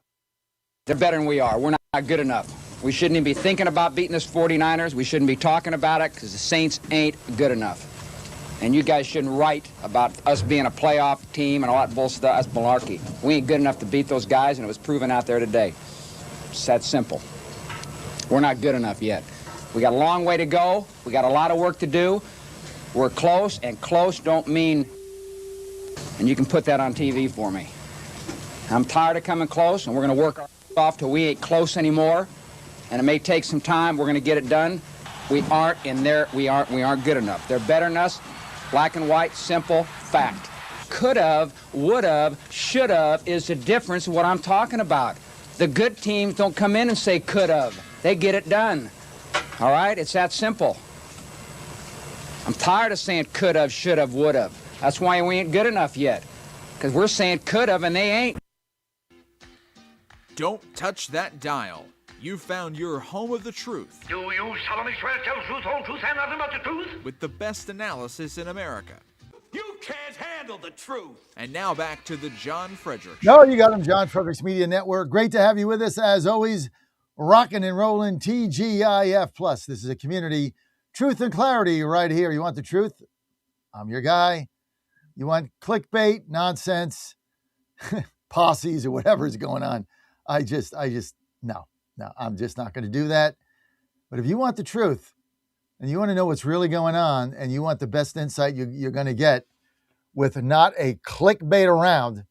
M: They're better than we are. We're not good enough. We shouldn't even be thinking about beating this 49ers. We shouldn't be talking about it because the Saints ain't good enough. And you guys shouldn't write about us being a playoff team and all that bullshit. That's malarkey. We ain't good enough to beat those guys, and it was proven out there today. It's that simple. We're not good enough yet. We got a long way to go. We got a lot of work to do. We're close, and close don't mean... And you can put that on TV for me. I'm tired of coming close, and we're going to work off till we ain't close anymore. And it may take some time. We're going to get it done. We aren't in there. We aren't good enough. They're better than us. Black and white, simple fact. Could have, would have, should have is the difference of what I'm talking about. The good teams don't come in and say could have. They get it done. All right? It's that simple. I'm tired of saying could have, should have, would have. That's why we ain't good enough yet. Because we're saying could have and they ain't.
N: Don't touch that dial. You found your home of the truth.
O: Do you solemnly swear to tell the truth, whole truth, and nothing but the truth?
N: With the best analysis in America.
O: You can't handle the truth.
N: And now back to the John Fredericks.
G: No, you got him, John Fredericks Media Network. Great to have you with us, as always. Rocking and rolling TGIF Plus. This is a community, truth and clarity right here. You want the truth? I'm your guy. You want clickbait, nonsense, posses, or whatever's going on. No, I'm just not going to do that. But if you want the truth and you want to know what's really going on and you want the best insight you're going to get with not a clickbait around,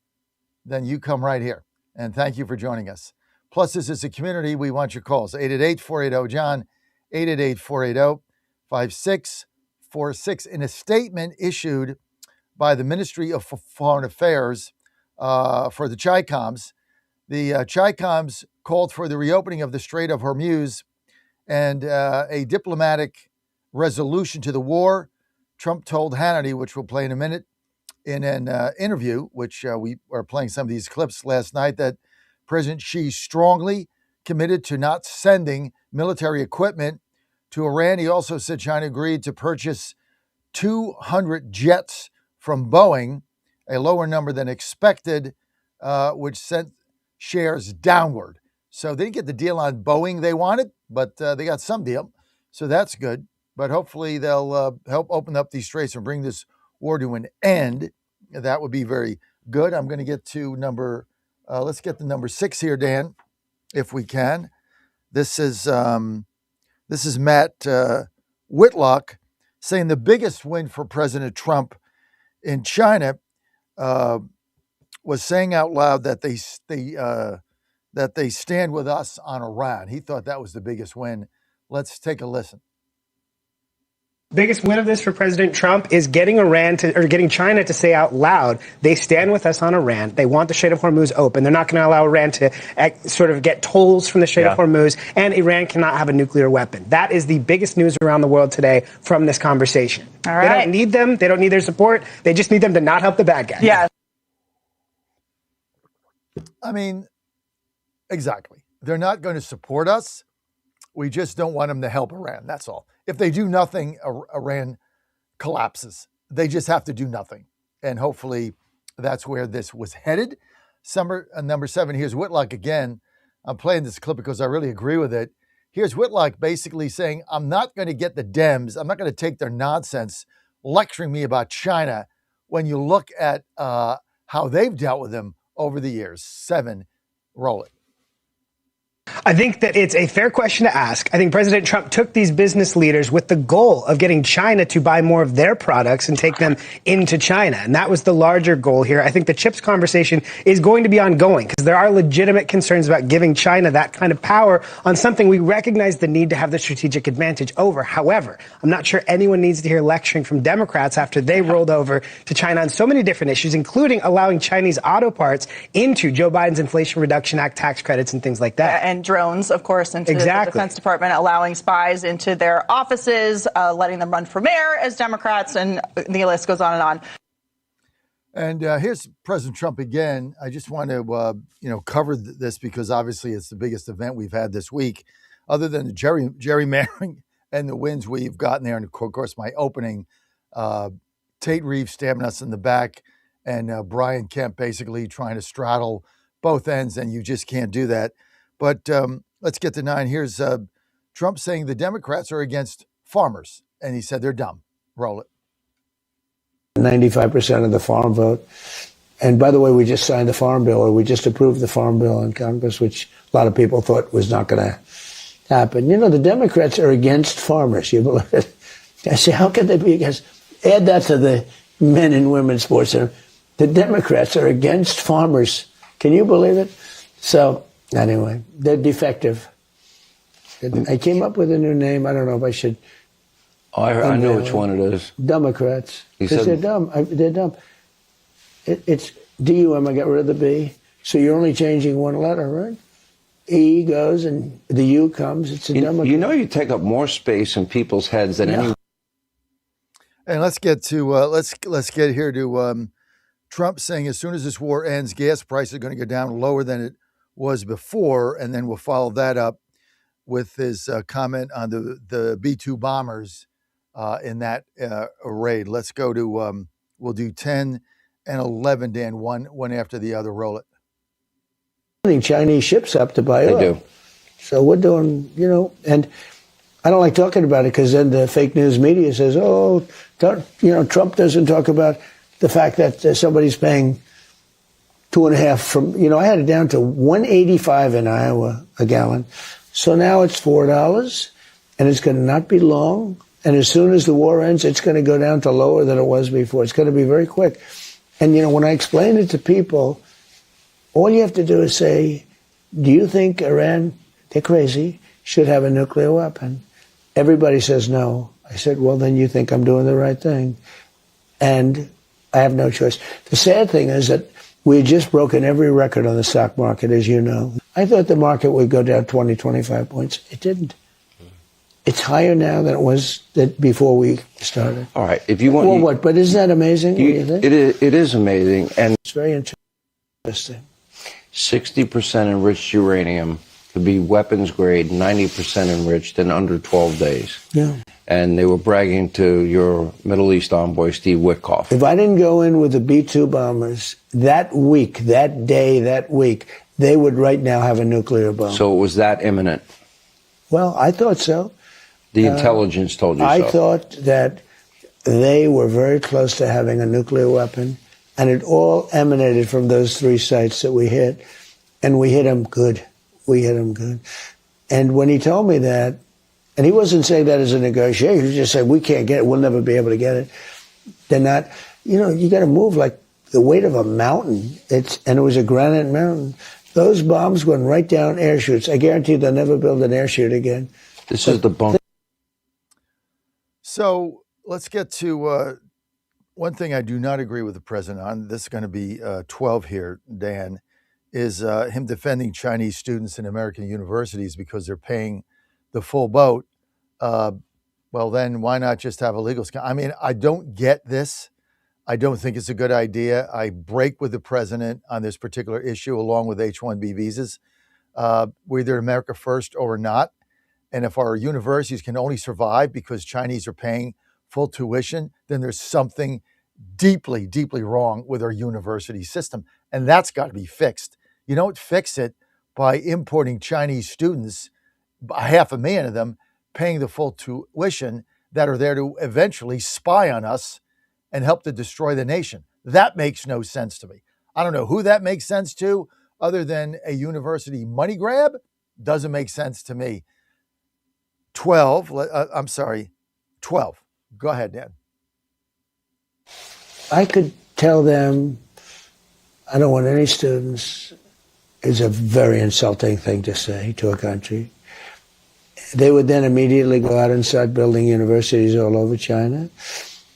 G: then you come right here. And thank you for joining us. Plus, this is a community. We want your calls. 888-480-JOHN, 888-480-5646. In a statement issued by the Ministry of Foreign Affairs for the Chi-Coms, the Chi-Coms called for the reopening of the Strait of Hormuz and a diplomatic resolution to the war. Trump told Hannity, which we'll play in a minute, in an interview, which we are playing some of these clips last night, that President Xi strongly committed to not sending military equipment to Iran. He also said China agreed to purchase 200 jets from Boeing, a lower number than expected, which sent shares downward. So they didn't get the deal on Boeing they wanted, but they got some deal. So that's good. But hopefully they'll help open up these straits and bring this war to an end. That would be very good. I'm going to get to let's get the number 6 here, Dan, if we can. This is Matt Whitlock saying the biggest win for President Trump in China was saying out loud that they stand with us on Iran. He thought that was the biggest win. Let's take a listen.
Y: Biggest win of this for President Trump is getting China to say out loud they stand with us on Iran. They want the Strait of Hormuz open. They're not going to allow Iran to sort of get tolls from the Strait of Hormuz, and Iran cannot have a nuclear weapon. That is the biggest news around the world today from this conversation. All right. They don't need them. They don't need their support. They just need them to not help the bad guys.
Z: Yeah.
G: I mean, exactly. They're not going to support us. We just don't want them to help Iran. That's all. If they do nothing, Iran collapses. They just have to do nothing. And hopefully that's where this was headed. Number 7, here's Whitlock again. I'm playing this clip because I really agree with it. Here's Whitlock basically saying, I'm not going to get the Dems. I'm not going to take their nonsense lecturing me about China when you look at how they've dealt with them over the years. 7, roll it.
Y: I think that it's a fair question to ask. I think President Trump took these business leaders with the goal of getting China to buy more of their products and take them into China. And that was the larger goal here. I think the chips conversation is going to be ongoing because there are legitimate concerns about giving China that kind of power on something we recognize the need to have the strategic advantage over. However, I'm not sure anyone needs to hear lecturing from Democrats after they rolled over to China on so many different issues, including allowing Chinese auto parts into Joe Biden's Inflation Reduction Act tax credits and things like that.
P: And drones, of course, into the Defense Department, allowing spies into their offices, letting them run for mayor as Democrats, and the list goes on and on.
G: And here's President Trump again. I just want to, cover this because obviously it's the biggest event we've had this week, other than the gerrymandering and the wins we've gotten there. And of course, my opening, Tate Reeves stabbing us in the back, and Brian Kemp basically trying to straddle both ends, and you just can't do that. But let's get to 9. Here's Trump saying the Democrats are against farmers, and he said they're dumb. Roll it.
A: 95% of the farm vote. And by the way, we just signed the farm bill, or we just approved the farm bill in Congress, which a lot of people thought was not going to happen. The Democrats are against farmers. You believe it? I say, how can they be against? Add that to the men and women's sports center. The Democrats are against farmers. Can you believe it? So anyway, they're defective. I came up with a new name. I don't know if I should.
D: I know which one it is.
A: Democrats. Because they're dumb. They're dumb. It's D-U-M. I got rid of the B. So you're only changing one letter, right? E goes and the U comes. It's a Democrat.
D: You take up more space in people's heads than any.
G: And let's get to let's get here to Trump saying as soon as this war ends, gas prices are going to go down lower than it was before, and then we'll follow that up with his comment on the B-2 bombers in that raid. Let's go to we'll do 10 and 11, Dan, one after the other. Roll it.
A: Chinese ships up to buy oil.
D: They do.
A: So we're doing, and I don't like talking about it because then the fake news media says, Trump doesn't talk about the fact that somebody's paying 2.5 from, I had it down to $1.85 in Iowa a gallon. So now it's $4 and it's going to not be long. And as soon as the war ends, it's going to go down to lower than it was before. It's going to be very quick. And, when I explain it to people, all you have to do is say, do you think Iran, they're crazy, should have a nuclear weapon? Everybody says no. I said, well, then you think I'm doing the right thing. And I have no choice. The sad thing is that we had just broken every record on the stock market, as you know. I thought the market would go down 20, 25 points. It didn't. It's higher now than it was before we started.
D: All right. If you want.
A: Well, what? But isn't that amazing? What do you think?
D: It is amazing. And
A: it's very interesting.
D: 60% enriched uranium to be weapons grade, 90% enriched in under 12 days.
A: Yeah.
D: And they were bragging to your Middle East envoy, Steve Witkoff.
A: If I didn't go in with the B-2 bombers that week, that day, that week, they would right now have a nuclear bomb.
D: So it was that imminent?
A: Well, I thought so.
D: The intelligence told you so.
A: I thought that they were very close to having a nuclear weapon, and it all emanated from those 3 sites that we hit, and we hit them good. We hit them good. And when he told me that, and he wasn't saying that as a negotiation, he just said, we can't get it, we'll never be able to get it. They're not, you got to move like the weight of a mountain. And it was a granite mountain. Those bombs went right down air chutes. I guarantee they'll never build an air chute again.
D: This is the bunker.
G: So let's get to one thing I do not agree with the president on. This is going to be 12 here, Dan, is him defending Chinese students in American universities because they're paying the full boat. Well, then why not just have a legal scam? I mean, I don't get this. I don't think it's a good idea. I break with the president on this particular issue, along with H-1B visas. We're either America first or we're not. And if our universities can only survive because Chinese are paying full tuition, then there's something deeply, deeply wrong with our university system. And that's got to be fixed. You don't fix it by importing Chinese students, 500,000 of them, paying the full tuition that are there to eventually spy on us and help to destroy the nation. That makes no sense to me. I don't know who that makes sense to other than a university money grab, doesn't make sense to me. 12. Go ahead, Dan.
A: I could tell them I don't want any students is a very insulting thing to say to a country. They would then immediately go out and start building universities all over China.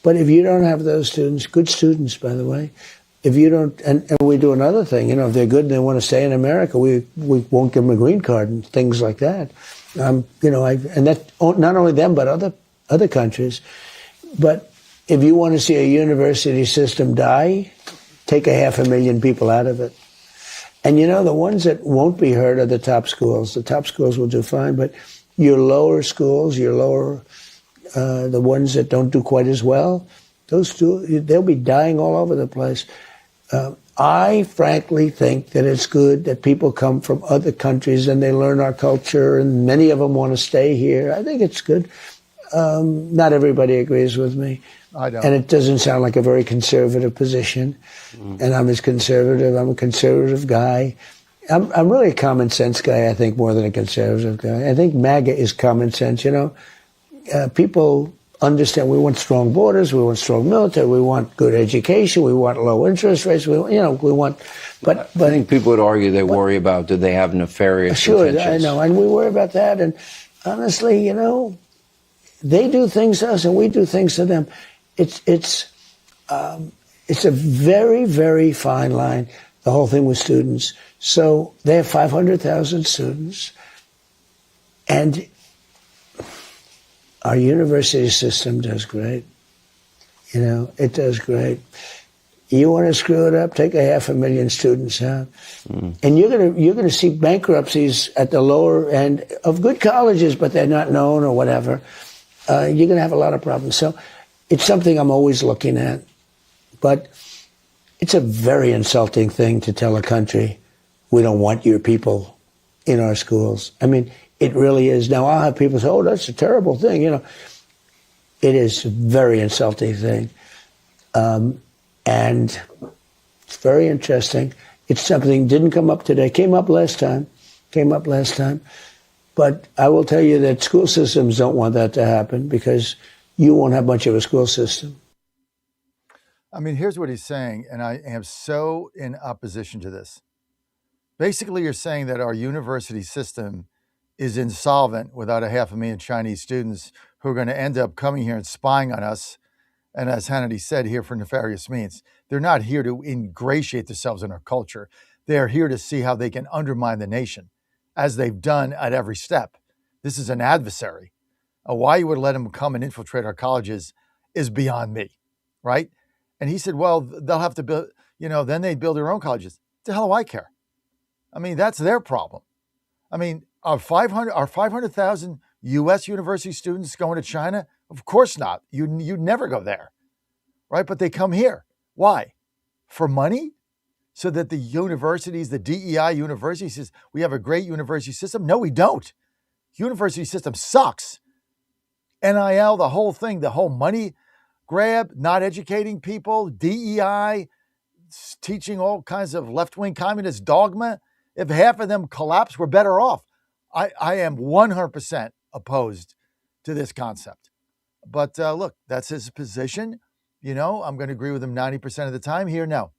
A: But if you don't have those students, good students, by the way, if you don't, and we do another thing, if they're good and they want to stay in America, we won't give them a green card and things like that. And that, not only them, but other countries. But if you want to see a university system die, take 500,000 people out of it. And the ones that won't be hurt are the top schools. The top schools will do fine, but your lower schools, the ones that don't do quite as well, they'll be dying all over the place. I frankly think that it's good that people come from other countries and they learn our culture, and many of them want to stay here. I think it's good. Not everybody agrees with me.
G: I don't.
A: And it doesn't sound like a very conservative position. And I'm a conservative guy. I'm really a common sense guy, I think, more than a conservative guy. I think MAGA is common sense, People understand we want strong borders, we want strong military, we want good education, we want low interest rates, we want. But
D: I think people would argue they worry about, do they have nefarious intentions?
A: Sure, I know, and we worry about that. And honestly, they do things to us and we do things to them. It's a very, very fine line, the whole thing with students. So they have 500,000 students, and our university system does great. It does great. You want to screw it up, take 500,000 students out. And you're gonna see bankruptcies at the lower end of good colleges, but they're not known or whatever. You're gonna have a lot of problems. So it's something I'm always looking at. But it's a very insulting thing to tell a country, we don't want your people in our schools. I mean, it really is. Now, I'll have people say, oh, that's a terrible thing. It is a very insulting thing. And it's very interesting. It's something didn't come up today. Came up last time. But I will tell you that school systems don't want that to happen because you won't have much of a school system.
G: I mean, here's what he's saying, and I am so in opposition to this. Basically, you're saying that our university system is insolvent without 500,000 Chinese students who are going to end up coming here and spying on us. And as Hannity said, here for nefarious means. They're not here to ingratiate themselves in our culture. They're here to see how they can undermine the nation, as they've done at every step. This is an adversary. Why you would let them come and infiltrate our colleges is beyond me, right? And he said, well, they'll have to build, then they'd build their own colleges. What the hell do I care? I mean, that's their problem. I mean, are 500,000 U.S. university students going to China? Of course not. You'd never go there, right? But they come here. Why? For money? So that the universities, the DEI university says, we have a great university system? No, we don't. University system sucks. NIL, the whole thing, the whole money grab, not educating people, DEI, teaching all kinds of left-wing communist dogma. If half of them collapse, we're better off. I am 100% opposed to this concept. But look, that's his position. I'm going to agree with him 90% of the time. Here, no.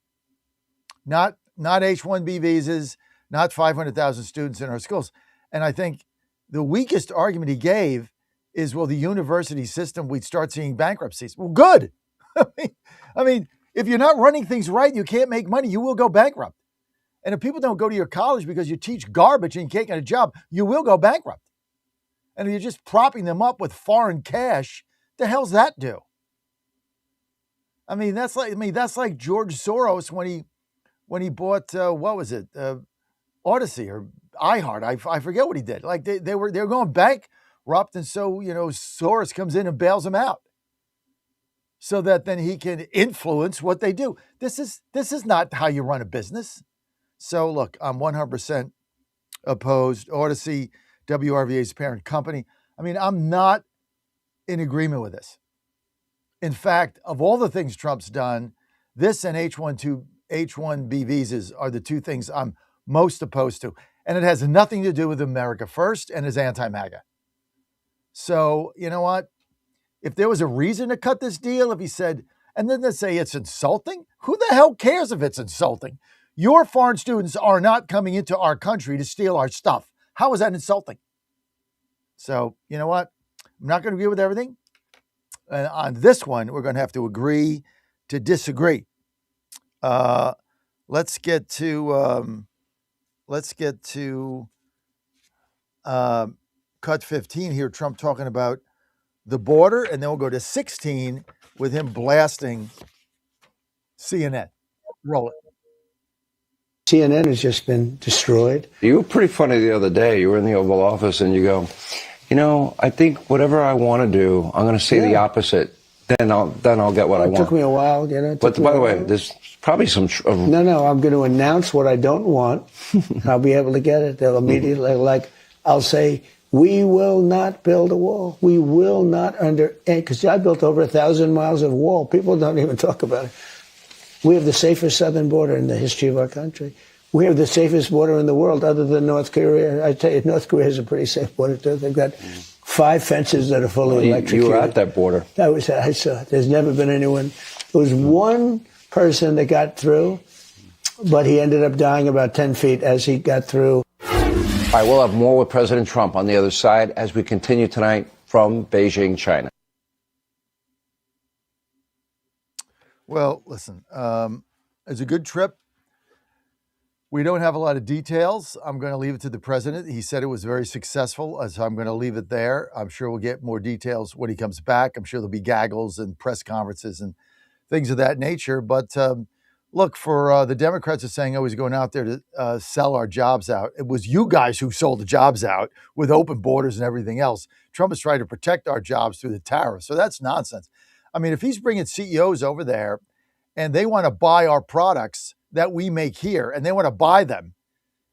G: Not H-1B visas, not 500,000 students in our schools. And I think the weakest argument he gave is, well, the university system, we'd start seeing bankruptcies. Well, good. I mean, if you're not running things right, you can't make money, you will go bankrupt. And if people don't go to your college because you teach garbage and you can't get a job, you will go bankrupt. And if you're just propping them up with foreign cash, the hell's that do? I mean, that's like George Soros when he bought Odyssey or iHeart. I forget what he did. Like they were going bankrupt, and so Soros comes in and bails them out, so that then he can influence what they do. This is not how you run a business. So look, I'm 100% opposed. Odyssey, WRVA's parent company. I mean, I'm not in agreement with this. In fact, of all the things Trump's done, this and H-1B visas are the two things I'm most opposed to. And it has nothing to do with America First and is anti-MAGA. So, you know what? If there was a reason to cut this deal, if he said, and then they say it's insulting, who the hell cares if it's insulting? Your foreign students are not coming into our country to steal our stuff. How is that insulting? So, you know what? I'm not going to agree with everything. And on this one, we're going to have to agree to disagree. Let's get to cut 15 here. Trump talking about the border, and then we'll go to 16 with him blasting CNN. Roll it.
A: CNN has just been destroyed.
D: You were pretty funny the other day. You were in the Oval Office and you go, you know, I think whatever I want to do, I'm going to say the opposite. Then I'll get what I want.
A: It took me a while, you know.
D: But by the way, there's probably some.
A: No, I'm going to announce what I don't want. I'll be able to get it. They'll immediately, like, I'll say, we will not build a wall. We will not because I built over 1,000 miles of wall. People don't even talk about it. We have the safest southern border in the history of our country. We have the safest border in the world other than North Korea. I tell you, North Korea has a pretty safe border, too. They've got 5 fences that are fully electrocuted.
D: You were at that border.
A: I saw it. There's never been anyone. There was one person that got through, but he ended up dying about 10 feet as he got through.
D: All right, we'll have more with President Trump on the other side as we continue tonight from Beijing, China.
G: Well, listen, it's a good trip. We don't have a lot of details. I'm going to leave it to the president. He said it was very successful, so I'm going to leave it there. I'm sure we'll get more details when he comes back. I'm sure there'll be gaggles and press conferences and things of that nature. But look, for the Democrats are saying, oh, he's going out there to sell our jobs out. It was you guys who sold the jobs out with open borders and everything else. Trump is trying to protect our jobs through the tariffs. So that's nonsense. I mean, if he's bringing CEOs over there and they want to buy our products that we make here and they want to buy them,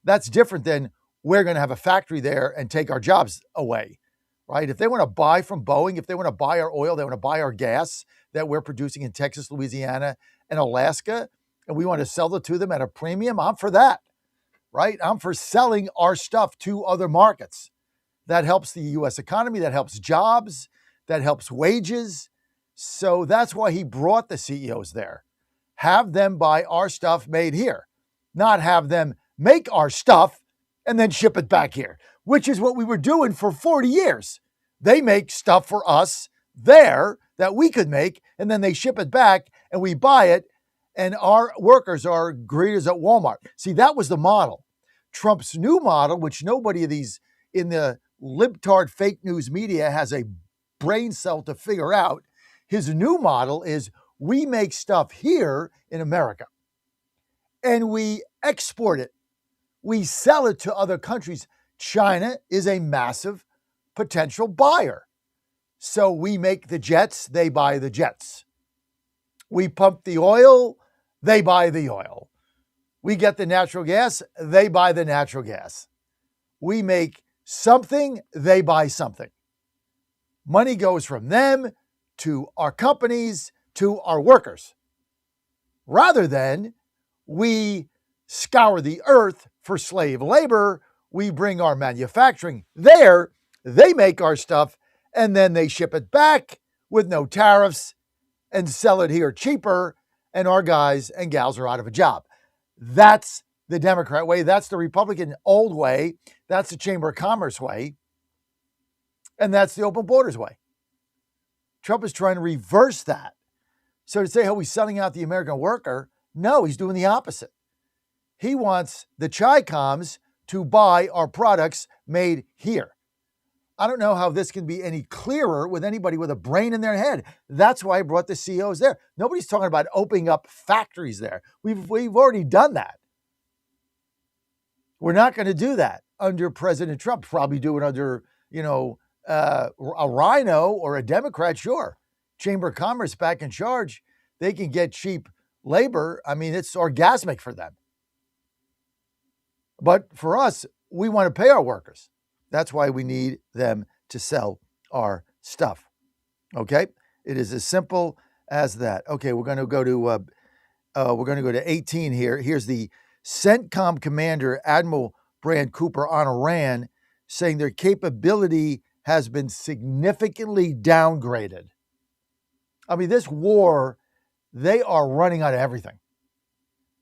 G: that's different than we're going to have a factory there and take our jobs away, right? If they want to buy from Boeing, if they want to buy our oil, they want to buy our gas that we're producing in Texas, Louisiana, and Alaska, and we want to sell it to them at a premium, I'm for that, right? I'm for selling our stuff to other markets. That helps the U.S. economy, that helps jobs, that helps wages. So that's why he brought the CEOs there. Have them buy our stuff made here, not have them make our stuff and then ship it back here, which is what we were doing for 40 years. They make stuff for us there that we could make, and then they ship it back and we buy it, and our workers are greeters at Walmart. See, that was the model. Trump's new model, which nobody of these in the libtard fake news media has a brain cell to figure out, his new model is we make stuff here in America and we export it. We sell it to other countries. China is a massive potential buyer. So we make the jets, they buy the jets. We pump the oil, they buy the oil. We get the natural gas, they buy the natural gas. We make something, they buy something. Money goes from them to our companies, to our workers, rather than we scour the earth for slave labor. We bring our manufacturing there, they make our stuff, and then they ship it back with no tariffs and sell it here cheaper, and our guys and gals are out of a job. That's the Democrat way. That's the Republican old way. That's the Chamber of Commerce way. And that's the open borders way. Trump is trying to reverse that. So to say, oh, he's selling out the American worker, no, he's doing the opposite. He wants the Chi-Coms to buy our products made here. I don't know how this can be any clearer with anybody with a brain in their head. That's why I brought the CEOs there. Nobody's talking about opening up factories there. We've already done that. We're not going to do that under President Trump. Probably do it under, a rhino or a Democrat, sure. Chamber of Commerce back in charge, they can get cheap labor. I mean, it's orgasmic for them. But for us, we want to pay our workers. That's why we need them to sell our stuff. Okay? It is as simple as that. Okay, we're going to go to 18 here. Here's the CENTCOM commander, Admiral Brad Cooper on Iran, saying their capability has been significantly downgraded. I mean, this war, they are running out of everything.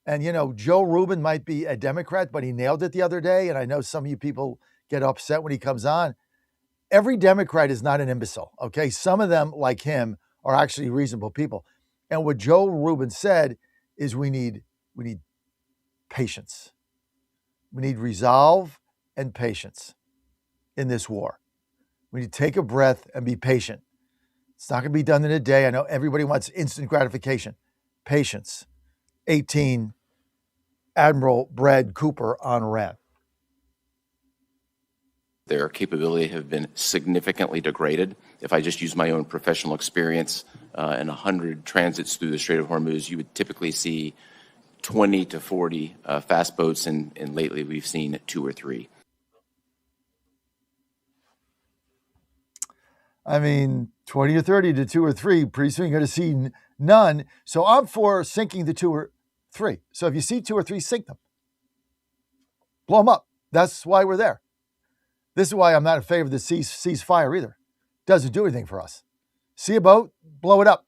G: And, you know, Joe Rubin might be a Democrat, but he nailed it the other day. And I know some of you people get upset when he comes on. Every Democrat is not an imbecile, okay? Some of them, like him, are actually reasonable people. And what Joe Rubin said is we need patience. We need resolve and patience in this war. We need to take a breath and be patient. It's not going to be done in a day. I know everybody wants instant gratification. Patience. 18, Admiral Brad Cooper on Iran.
R: Their capability have been significantly degraded. If I just use my own professional experience, in 100 transits through the Strait of Hormuz, you would typically see 20 to 40 fast boats, and lately we've seen 2 or 3.
G: I mean, 20 or 30 to 2 or 3, pretty soon you're going to see none. So I'm for sinking the 2 or 3. So if you see 2 or 3, sink them. Blow them up. That's why we're there. This is why I'm not in favor of the ceasefire either. Doesn't do anything for us. See a boat, blow it up.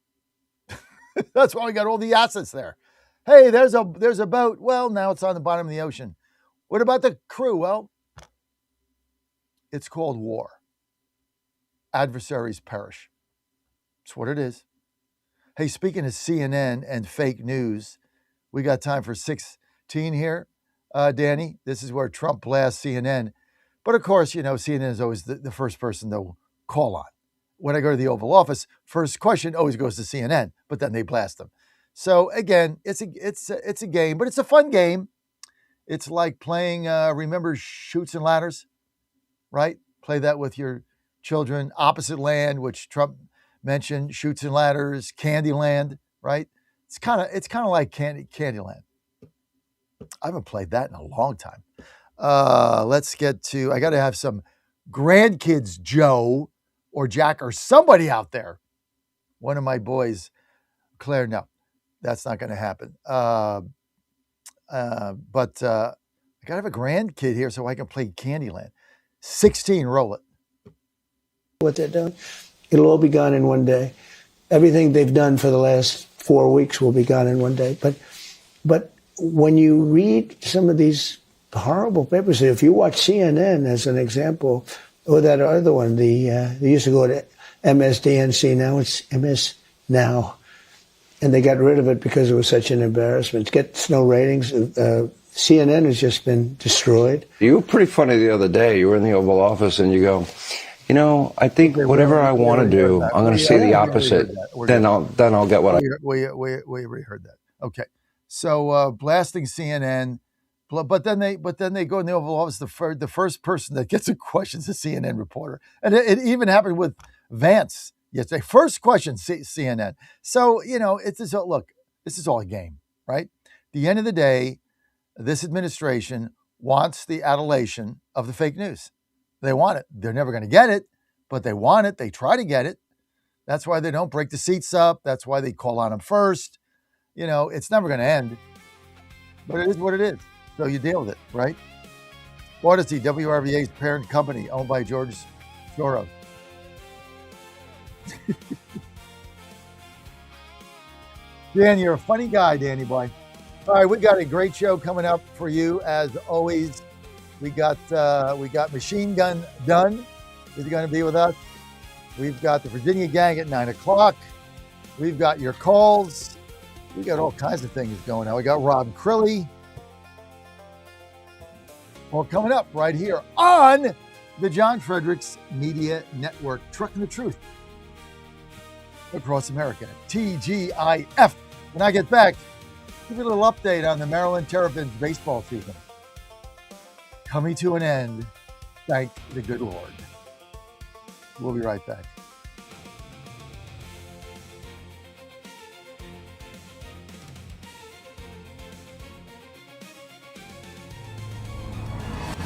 G: That's why we got all the assets there. Hey, there's a boat. Well, now it's on the bottom of the ocean. What about the crew? Well, it's called war. Adversaries perish. That's what it is. Hey, speaking of CNN and fake news, we got time for 16 here. Danny, this is where Trump blasts CNN. But of course, you know, CNN is always the first person they'll call on. When I go to the Oval Office, first question always goes to CNN, but then they blast them. So again, it's a game, but it's a fun game. It's like playing, remember Chutes and Ladders, right? Play that with your children. Opposite Land, which Trump mentioned, Chutes and Ladders, Candyland, right? It's kind of like Candyland. I haven't played that in a long time. Let's get to, I got to have some grandkids, Joe or Jack or somebody out there. One of my boys, Claire, no, that's not going to happen. But I got to have a grandkid here so I can play Candyland. 16, roll it.
A: What they're doing, it'll all be gone in one day. Everything they've done for the last 4 weeks will be gone in one day. But when you read some of these horrible papers, if you watch CNN as an example, or that other one, they used to go to MSDNC, now it's MS Now, and they got rid of it because it was such an embarrassment. It gets no ratings. CNN has just been destroyed.
D: You were pretty funny the other day. You were in the Oval Office and you go, you know, I think whatever I want to do, I'm going to say the opposite. Then I'll get what I.
G: We reheard that. Okay, so blasting CNN, but then they go in the Oval Office. The first person that gets a question is a CNN reporter, and it even happened with Vance yesterday. First question, CNN. So you know, look, this is all a game, right? At the end of the day, this administration wants the adulation of the fake news. They want it. They're never going to get it, but they want it. They try to get it. That's why they don't break the seats up. That's why they call on them first. You know, it's never going to end, but it is what it is. So you deal with it, right? Odyssey, WRVA's parent company, owned by George Soros. Dan, you're a funny guy, Danny boy. All right, we got a great show coming up for you as always. We got Machine Gun Dunn is going to be with us. We've got the Virginia Gang at 9 o'clock. We've got your calls. We got all kinds of things going on. We got Rob Crilly. All coming up right here on the John Fredericks Media Network, trucking the truth across America. TGIF. When I get back, give you a little update on the Maryland Terrapins baseball season. Coming to an end, thank the good Lord. We'll be right back.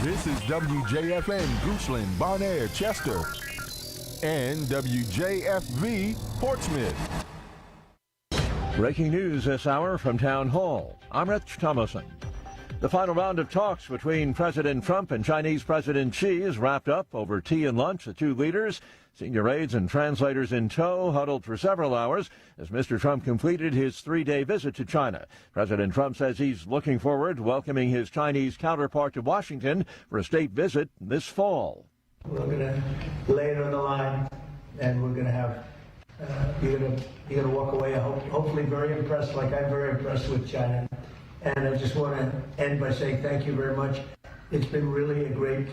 W: This is WJFN, Goochland, Bonaire, Chester, and WJFV, Portsmouth.
H: Breaking news this hour from Town Hall. I'm Rich Thomason.
Q: The final round of talks between President Trump and Chinese President Xi is wrapped up over tea and lunch. The two leaders, senior aides and translators in tow, huddled for several hours as Mr. Trump completed his three-day visit to China. President Trump says he's looking forward to welcoming his Chinese counterpart to Washington for a state visit this fall.
B: We're going to lay it on the line, and we're going to have, you're going to walk away hopefully very impressed, like I'm very impressed with China. And I just want to end by saying thank you very much. It's been really a great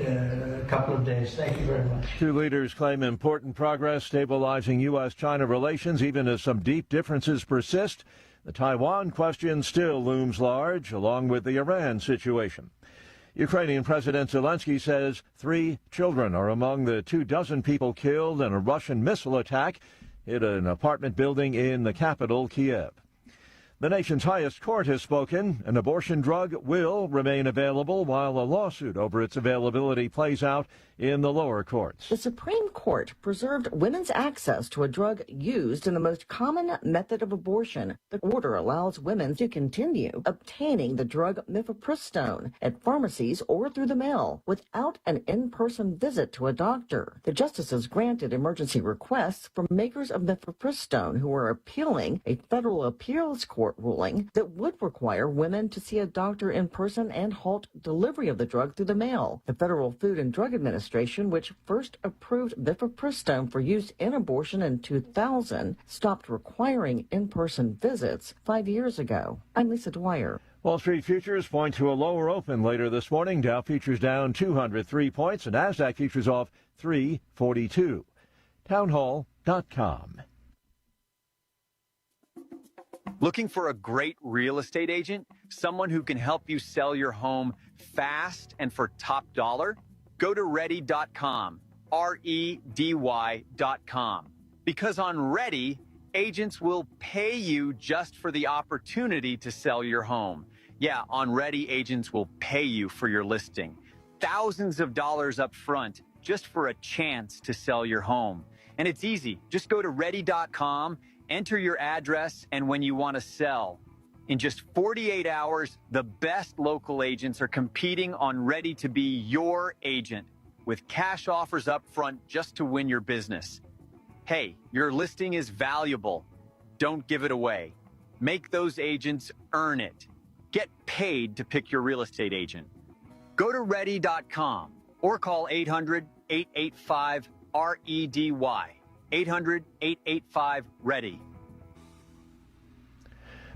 B: couple of days. Thank you very much.
Q: Two leaders claim important progress stabilizing U.S.-China relations, even as some deep differences persist. The Taiwan question still looms large, along with the Iran situation. Ukrainian President Zelensky says 3 children are among the 24 people killed in a Russian missile attack hit an apartment building in the capital, Kiev. The nation's highest court has spoken. An abortion drug will remain available while a lawsuit over its availability plays out in the lower courts.
S: The Supreme Court preserved women's access to a drug used in the most common method of abortion. The order allows women to continue obtaining the drug mifepristone at pharmacies or through the mail without an in-person visit to a doctor. The justices granted emergency requests from makers of mifepristone who are appealing a federal appeals court ruling that would require women to see a doctor in person and halt delivery of the drug through the mail. The Federal Food and Drug Administration, which first approved mifepristone for use in abortion in 2000, stopped requiring in-person visits 5 years ago. I'm Lisa Dwyer.
Q: Wall Street futures point to a lower open later this morning. Dow futures down 203 points, and NASDAQ futures off 342. Townhall.com.
T: Looking for a great real estate agent? Someone who can help you sell your home fast and for top dollar? Go to ready.com, REDY.com. Because on Ready, agents will pay you just for the opportunity to sell your home. Yeah, on Ready, agents will pay you for your listing. Thousands of dollars up front just for a chance to sell your home. And it's easy. Just go to ready.com, enter your address and when you want to sell. In just 48 hours, the best local agents are competing on Ready to be your agent with cash offers up front just to win your business. Hey, your listing is valuable. Don't give it away. Make those agents earn it. Get paid to pick your real estate agent. Go to ready.com or call 800-885-REDY. 800-885-READY.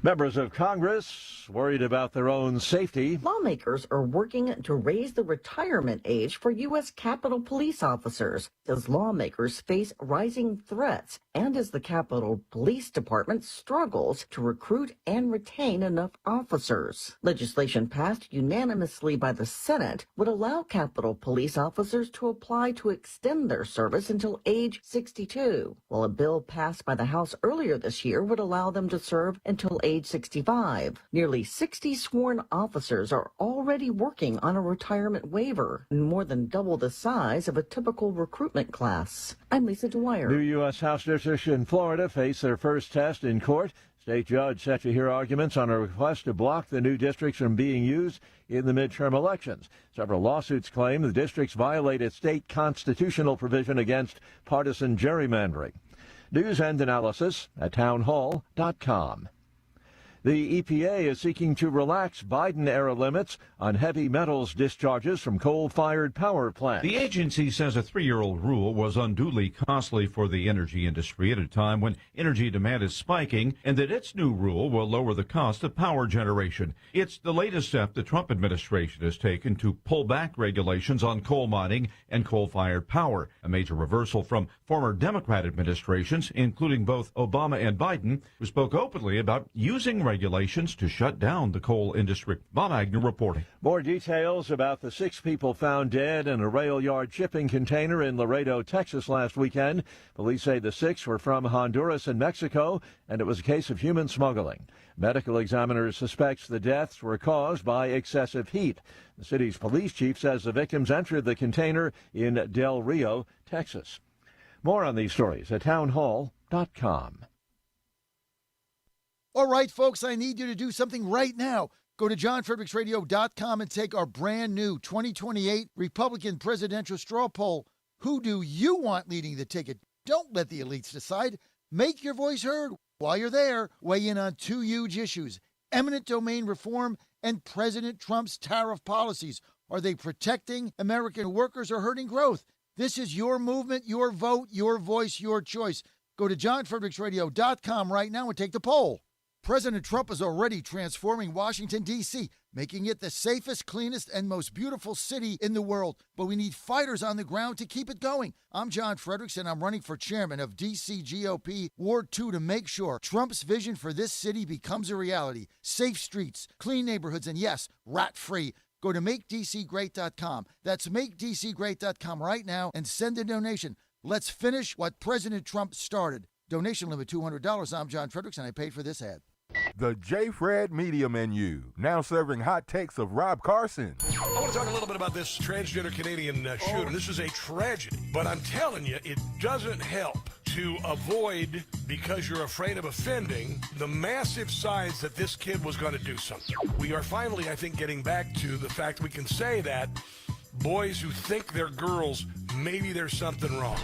Q: Members of Congress worried about their own safety.
S: Lawmakers are working to raise the retirement age for U.S. Capitol Police officers as lawmakers face rising threats and as the Capitol Police Department struggles to recruit and retain enough officers. Legislation passed unanimously by the Senate would allow Capitol Police officers to apply to extend their service until age 62, while a bill passed by the House earlier this year would allow them to serve until age 65. Nearly 60 sworn officers are already working on a retirement waiver, more than double the size of a typical recruitment class. I'm Lisa Dwyer.
Q: New U.S. House districts in Florida face their first test in court. State judge set to hear arguments on a request to block the new districts from being used in the midterm elections. Several lawsuits claim the districts violated state constitutional provision against partisan gerrymandering. News and analysis at townhall.com. The EPA is seeking to relax Biden-era limits on heavy metals discharges from coal-fired power plants.
U: The agency says a 3-year-old rule was unduly costly for the energy industry at a time when energy demand is spiking, and that its new rule will lower the cost of power generation. It's the latest step the Trump administration has taken to pull back regulations on coal mining and coal-fired power, a major reversal from former Democrat administrations, including both Obama and Biden, who spoke openly about using regulations to shut down the coal industry. Bob Agnew reporting.
Q: More details about the 6 people found dead in a rail yard shipping container in Laredo, Texas last weekend. Police say the 6 were from Honduras and Mexico, and it was a case of human smuggling. Medical examiners suspect the deaths were caused by excessive heat. The city's police chief says the victims entered the container in Del Rio, Texas. More on these stories at townhall.com.
G: All right, folks, I need you to do something right now. Go to johnfredericksradio.com and take our brand new 2028 Republican presidential straw poll. Who do you want leading the ticket? Don't let the elites decide. Make your voice heard. While you're there, weigh in on two huge issues: eminent domain reform and President Trump's tariff policies. Are they protecting American workers or hurting growth? This is your movement, your vote, your voice, your choice. Go to johnfredericksradio.com right now and take the poll. President Trump is already transforming Washington, D.C., making it the safest, cleanest, and most beautiful city in the world. But we need fighters on the ground to keep it going. I'm John Fredericks, and I'm running for chairman of D.C. GOP Ward 2 to make sure Trump's vision for this city becomes a reality. Safe streets, clean neighborhoods, and yes, rat-free. Go to MakeDCGreat.com. That's MakeDCGreat.com right now and send a donation. Let's finish what President Trump started. Donation limit $200. I'm John Fredericks, and I paid for this ad.
W: The J. Fred Media Menu, now serving hot takes of Rob Carson.
J: I want to talk a little bit about this transgender Canadian shooter. This is a tragedy, but I'm telling you, it doesn't help to avoid, because you're afraid of offending, the massive signs that this kid was going to do something. We are finally, I think, getting back to the fact we can say that boys who think they're girls, maybe there's something wrong.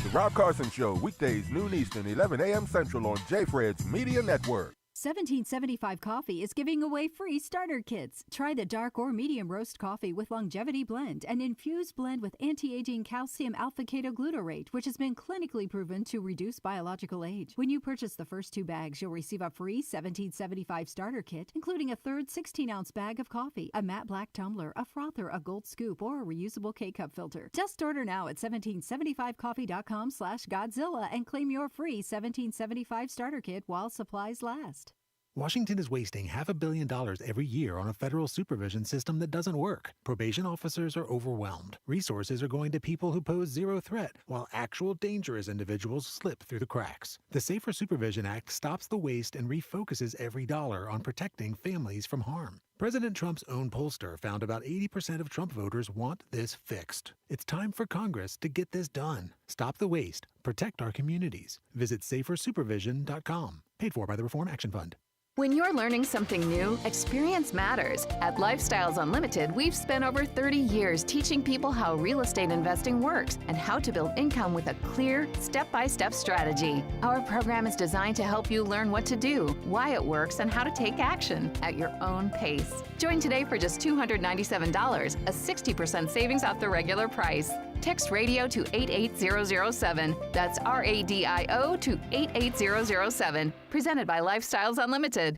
W: The Rob Carson Show, weekdays, noon Eastern, 11 a.m. Central on J. Fred's Media Network.
C: 1775 Coffee is giving away free starter kits. Try the dark or medium roast coffee with longevity blend, an infused blend with anti-aging calcium alpha-ketoglutarate, which has been clinically proven to reduce biological age. When you purchase the first 2 bags, you'll receive a free 1775 starter kit, including a third 16-ounce bag of coffee, a matte black tumbler, a frother, a gold scoop, or a reusable K-cup filter. Just order now at 1775coffee.com/Godzilla and claim your free 1775 starter kit while supplies last.
X: Washington is wasting $500 million every year on a federal supervision system that doesn't work. Probation officers are overwhelmed. Resources are going to people who pose zero threat, while actual dangerous individuals slip through the cracks. The Safer Supervision Act stops the waste and refocuses every dollar on protecting families from harm. President Trump's own pollster found about 80% of Trump voters want this fixed. It's time for Congress to get this done. Stop the waste. Protect our communities. Visit safersupervision.com. Paid for by the Reform Action Fund.
E: When you're learning something new, experience matters. At Lifestyles Unlimited, we've spent over 30 years teaching people how real estate investing works and how to build income with a clear, step-by-step strategy. Our program is designed to help you learn what to do, why it works, and how to take action at your own pace. Join today for just $297, a 60% savings off the regular price. Text radio to 88007. That's RADIO to 88007. Presented by Lifestyles Unlimited.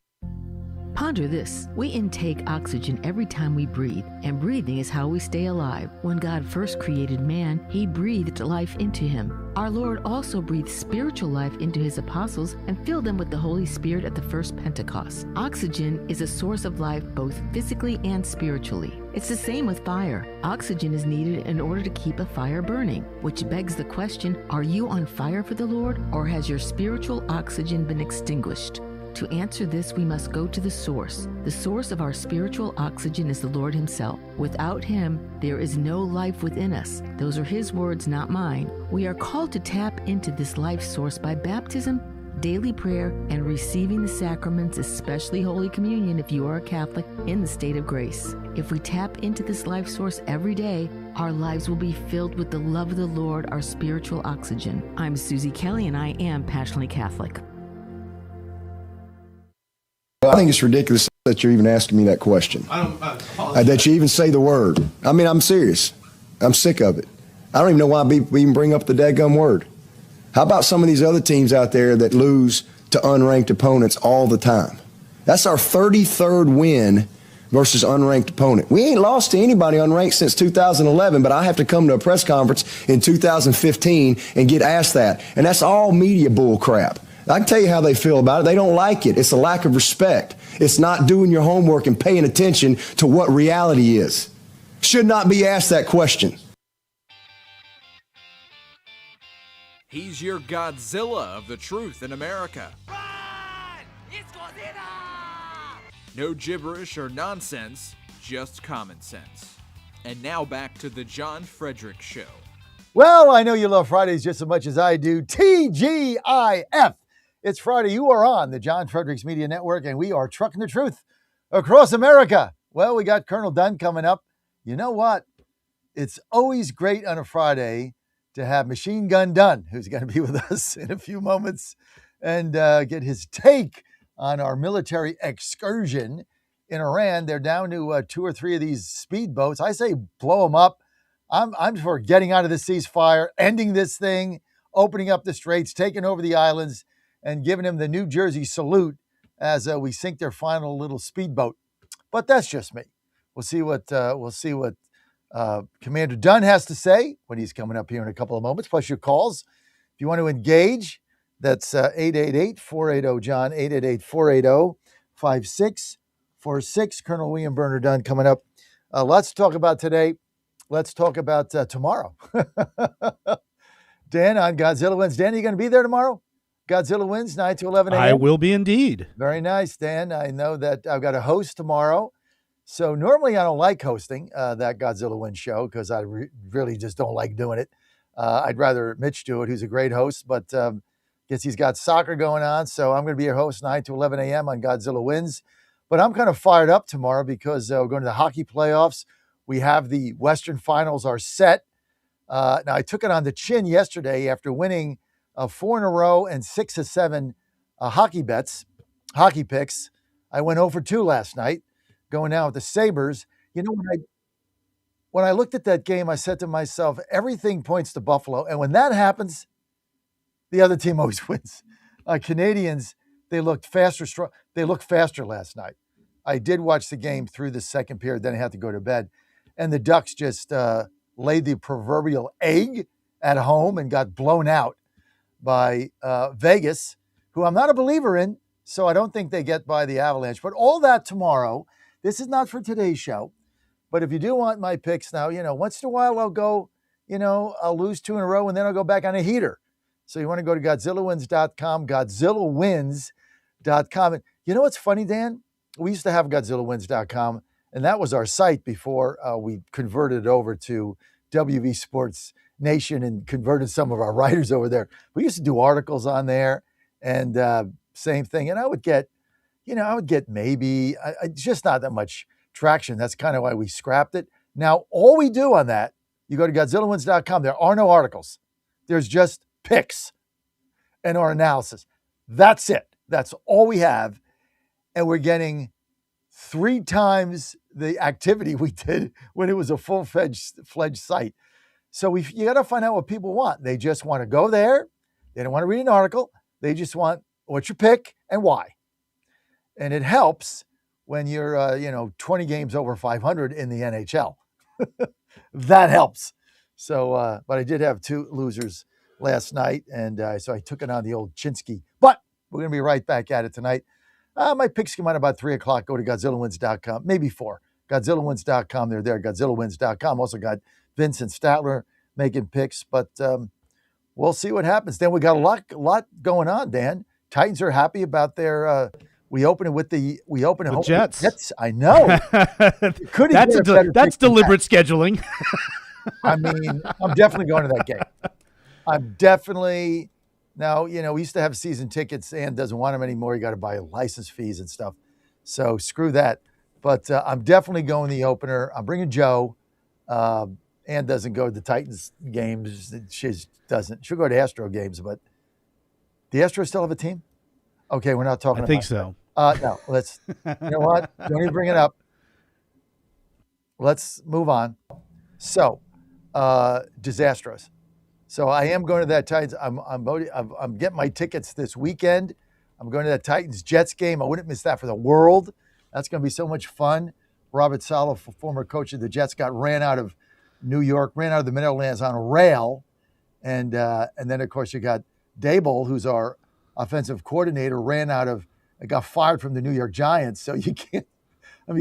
F: Ponder this. We intake oxygen every time we breathe, and breathing is how we stay alive. When God first created man, he breathed life into him. Our Lord also breathed spiritual life into his apostles and filled them with the Holy Spirit at the first Pentecost. Oxygen is a source of life both physically and spiritually. It's the same with fire. Oxygen is needed in order to keep a fire burning, which begs the question, are you on fire for the Lord, or has your spiritual oxygen been extinguished? To answer this, we must go to the source. The source of our spiritual oxygen is the Lord himself. Without him, there is no life within us. Those are his words, not mine. We are called to tap into this life source by baptism, daily prayer, and receiving the sacraments, especially Holy Communion if you are a Catholic, in the state of grace. If we tap into this life source every day, our lives will be filled with the love of the Lord, our spiritual oxygen. I'm Susie Kelly, and I am passionately Catholic.
L: I think it's ridiculous that you're even asking me that question. That you even say the word. I mean, I'm serious. I'm sick of it. I don't even know why we even bring up the dadgum word. How about some of these other teams out there that lose to unranked opponents all the time? That's our 33rd win versus unranked opponent. We ain't lost to anybody unranked since 2011, but I have to come to a press conference in 2015 and get asked that. And that's all media bull crap. I can tell you how they feel about it. They don't like it. It's a lack of respect. It's not doing your homework and paying attention to what reality is. Should not be asked that question.
N: He's your Godzilla of the truth in America.
O: Run! It's Godzilla!
N: No gibberish or nonsense, just common sense. And now back to the John Fredericks Show.
G: Well, I know you love Fridays just as much as I do. TGIF. It's Friday. You are on the John Fredericks Media Network, and we are trucking the truth across America. Well, we got Colonel Dunn coming up. You know what? It's always great on a Friday to have Machine Gun Dunn, who's going to be with us in a few moments, and get his take on our military excursion in Iran. They're down to 2 or 3 of these speedboats. I say blow them up. I'm for getting out of the ceasefire, ending this thing, opening up the straits, taking over the islands, and giving them the New Jersey salute as we sink their final little speedboat. But that's just me. We'll see what Commander Dunn has to say when he's coming up here in a couple of moments, plus your calls. If you want to engage, that's 888-480-JOHN, 888-480-5646. Colonel William Burner Dunn coming up. Lots to talk about today. Let's talk about tomorrow. Dan on Godzilla Wins. Dan, are you going to be there tomorrow? Godzilla Wins, 9 to 11 a.m.?
I: I will be indeed.
G: Very nice, Dan. I know that I've got a host tomorrow. So normally I don't like hosting that Godzilla Wins show because I really just don't like doing it. I'd rather Mitch do it, who's a great host, but guess he's got soccer going on. So I'm going to be your host 9 to 11 a.m. on Godzilla Wins. But I'm kind of fired up tomorrow because we're going to the hockey playoffs. We have the Western Finals are set. Now, I took it on the chin yesterday after winning 4 in a row and 6 of 7 hockey picks. I went 0 for 2 last night, going down with the Sabres. You know, when I looked at that game, I said to myself, everything points to Buffalo. And when that happens, the other team always wins. Canadians, they looked faster. They looked faster last night. I did watch the game through the second period, then I had to go to bed. And the Ducks just laid the proverbial egg at home and got blown out by Vegas, who I'm not a believer in, so I don't think they get by the Avalanche. But all that tomorrow. This is not for today's show. But if you do want my picks now, once in a while I'll go, I'll lose 2 in a row and then I'll go back on a heater. So you want to go to GodzillaWins.com, GodzillaWins.com. And you know what's funny, Dan? We used to have GodzillaWins.com, and that was our site before we converted it over to WV Sports Nation and converted some of our writers over there. We used to do articles on there and same thing. And I would get maybe just not that much traction. That's kind of why we scrapped it. Now, all we do on that, you go to GodzillaWins.com, there are no articles. There's just picks and our analysis. That's it. That's all we have. And we're getting 3 times the activity we did when it was a full-fledged site. So you got to find out what people want. They just want to go there. They don't want to read an article. They just want what's your pick and why. And it helps when you're, 20 games over 500 in the NHL. That helps. So, but I did have 2 losers last night, and so I took it on the old Chinsky. But we're going to be right back at it tonight. My picks come out about 3 o'clock. Go to GodzillaWins.com, maybe 4. GodzillaWins.com. They're there, GodzillaWins.com. Also got Vincent Statler making picks, but we'll see what happens. Then we got a lot going on, Dan. Titans are happy about their we open with the Jets. I know.
I: That's deliberate scheduling.
G: I mean, I'm definitely going to that game. Now, we used to have season tickets. Ann doesn't want them anymore. You got to buy license fees and stuff. So screw that. But I'm definitely going the opener. I'm bringing Joe. Ann doesn't go to the Titans games. She doesn't. She'll go to Astro games, but the Astros still have a team? Okay, we're not talking about
I: I think so.
G: No, let's, you know what? Don't even bring it up. Let's move on. So, disastrous. So I am going to that Titans. I'm getting my tickets this weekend. I'm going to that Titans-Jets game. I wouldn't miss that for the world. That's going to be so much fun. Robert Saleh, former coach of the Jets, ran out of New York, ran out of the Meadowlands on a rail. And then, of course, you got Dable, who's our offensive coordinator, got fired from the New York Giants. So you can't,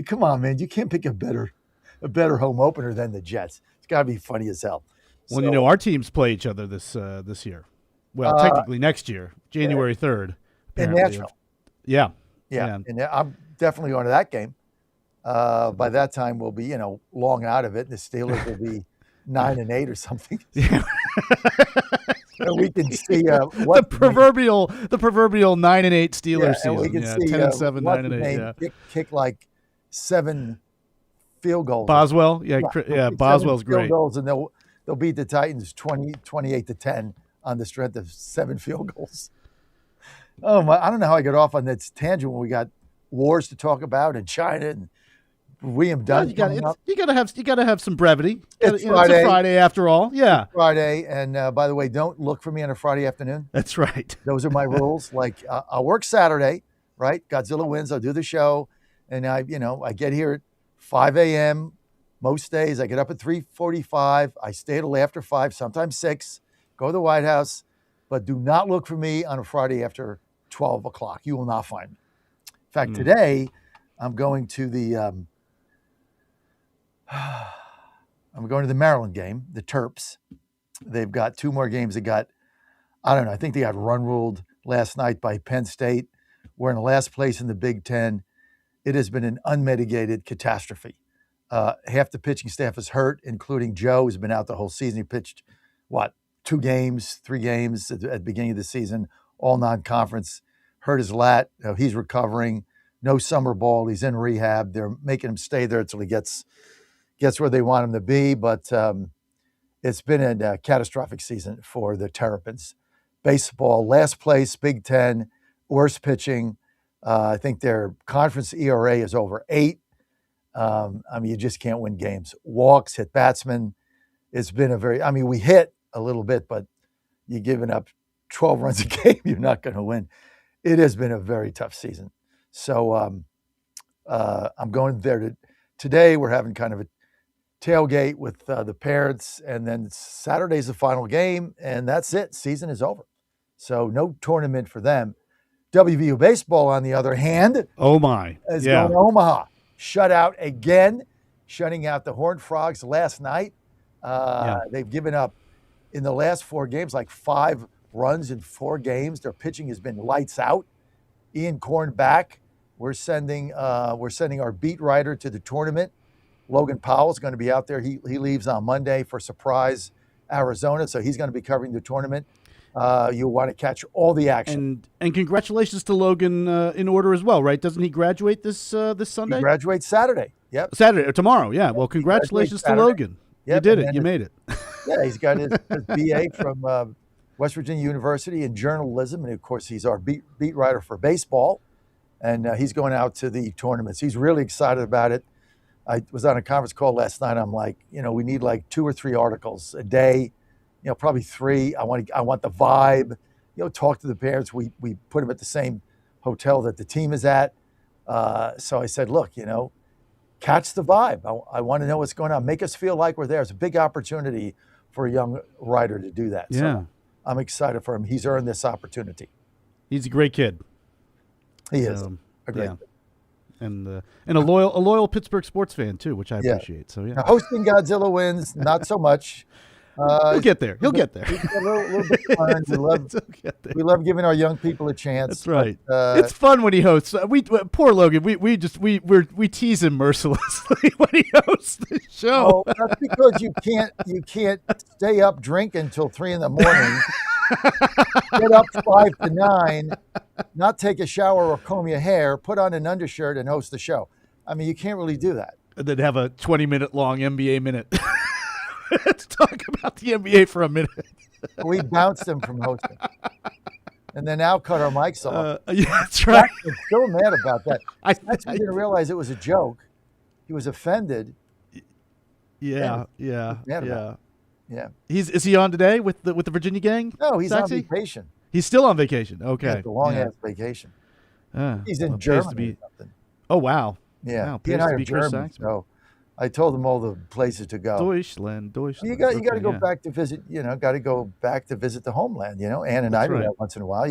G: come on, man. You can't pick a better home opener than the Jets. It's got to be funny as hell.
I: Well, our teams play each other this year. Well, technically next year, January 3rd.
G: In Nashville.
I: Yeah.
G: And I'm definitely going to that game. By that time, we'll be, long out of it. And the Steelers will be 9-8 or something. Yeah. And we can see
I: the proverbial 9-8 Steelers season.
G: We can see
I: 10-7, 9-8.
G: kick like 7 field goals.
I: Boswell,
G: They'll
I: yeah,
G: kick 7
I: Boswell's
G: field
I: great.
G: goals, and they'll beat the Titans 28-10 on the strength of 7 field goals. Oh my! I don't know how I got off on that tangent when we got wars to talk about in China and William Dunn.
I: You gotta have some brevity.
G: It's
I: It's a Friday after all. Yeah.
G: It's Friday, and by the way, don't look for me on a Friday afternoon.
I: That's right.
G: Those are my rules. Like I'll work Saturday, right? Godzilla wins. I'll do the show, and I get here at 5 a.m. most days. I get up at 3:45. I stay till after 5, sometimes 6. Go to the White House, but do not look for me on a Friday after 12 o'clock. You will not find me. In fact, today I'm going to the Maryland game, the Terps. They've got 2 more games. I think they got run ruled last night by Penn State. We're in last place in the Big Ten. It has been an unmitigated catastrophe. Half the pitching staff is hurt, including Joe, who's been out the whole season. He pitched, 2 games, 3 games at the beginning of the season, all non-conference. Hurt his lat. He's recovering. No summer ball. He's in rehab. They're making him stay there until he gets where they want him to be. But it's been a catastrophic season for the Terrapins. Baseball, last place, Big Ten, worst pitching. I think their conference ERA is over 8. You just can't win games. Walks, hit batsmen. It's been we hit a little bit, but you're giving up 12 runs a game, you're not going to win. It has been a very tough season. So I'm going there today. We're having kind of a tailgate with the parents, and then Saturday's the final game, and that's it. Season is over. So no tournament for them. WVU baseball, on the other hand, is going to Omaha. Shut out again, shutting out the Horned Frogs last night. They've given up in the last 4 games like 5 runs in 4 games. Their pitching has been lights out. Ian Korn back. We're sending our beat writer to the tournament. Logan Powell's going to be out there. He leaves on Monday for Surprise, Arizona, so he's going to be covering the tournament. You'll want to catch all the action.
I: And congratulations to Logan in order as well, right? Doesn't he graduate this Sunday?
G: He graduates Saturday. Yep.
I: Saturday or tomorrow. Yeah. Well, congratulations to Logan.
G: Yep.
I: You did it. You made it.
G: Yeah, he's got his BA from West Virginia University in journalism, and of course he's our beat writer for baseball, and he's going out to the tournaments. He's really excited about it. I was on a conference call last night. I'm like, we need like 2 or 3 articles a day, probably 3. I want the vibe, talk to the parents. We put them at the same hotel that the team is at. So I said, look, catch the vibe. I want to know what's going on. Make us feel like we're there. It's a big opportunity for a young writer to do that.
I: Yeah.
G: So I'm excited for him. He's earned this opportunity.
I: He's a great kid.
G: He is a great kid.
I: And a loyal Pittsburgh sports fan too, which I appreciate. So
G: Now, hosting Godzilla wins, not so much.
I: He'll get there. He'll get there.
G: A little bit fun. We love giving our young people a chance.
I: That's right.
G: But,
I: it's fun when he hosts. Poor Logan. We tease him mercilessly when he hosts the show.
G: Oh, that's because you can't stay up drinking until 3 a.m. Get up 5 to 9, not take a shower or comb your hair, put on an undershirt, and host the show. You can't really do that.
I: And then have a 20-minute long NBA minute. Let's talk about the NBA for a minute.
G: We bounced him from hosting. And then now cut our mics off.
I: Yeah, that's right.
G: I'm still mad about that. I didn't realize it was a joke. He was offended.
I: Yeah. Is he on today with the Virginia gang?
G: No, he's
I: Saxy?
G: on vacation.
I: He's still on vacation. Okay.
G: It's a long-ass vacation. He's in Germany or something.
I: Oh, wow.
G: Yeah.
I: Wow,
G: He and I are German, so I told him all the places to go.
I: Deutschland.
G: You got to go back to visit, got to go back to visit the homeland, Ann and I do that once in a while.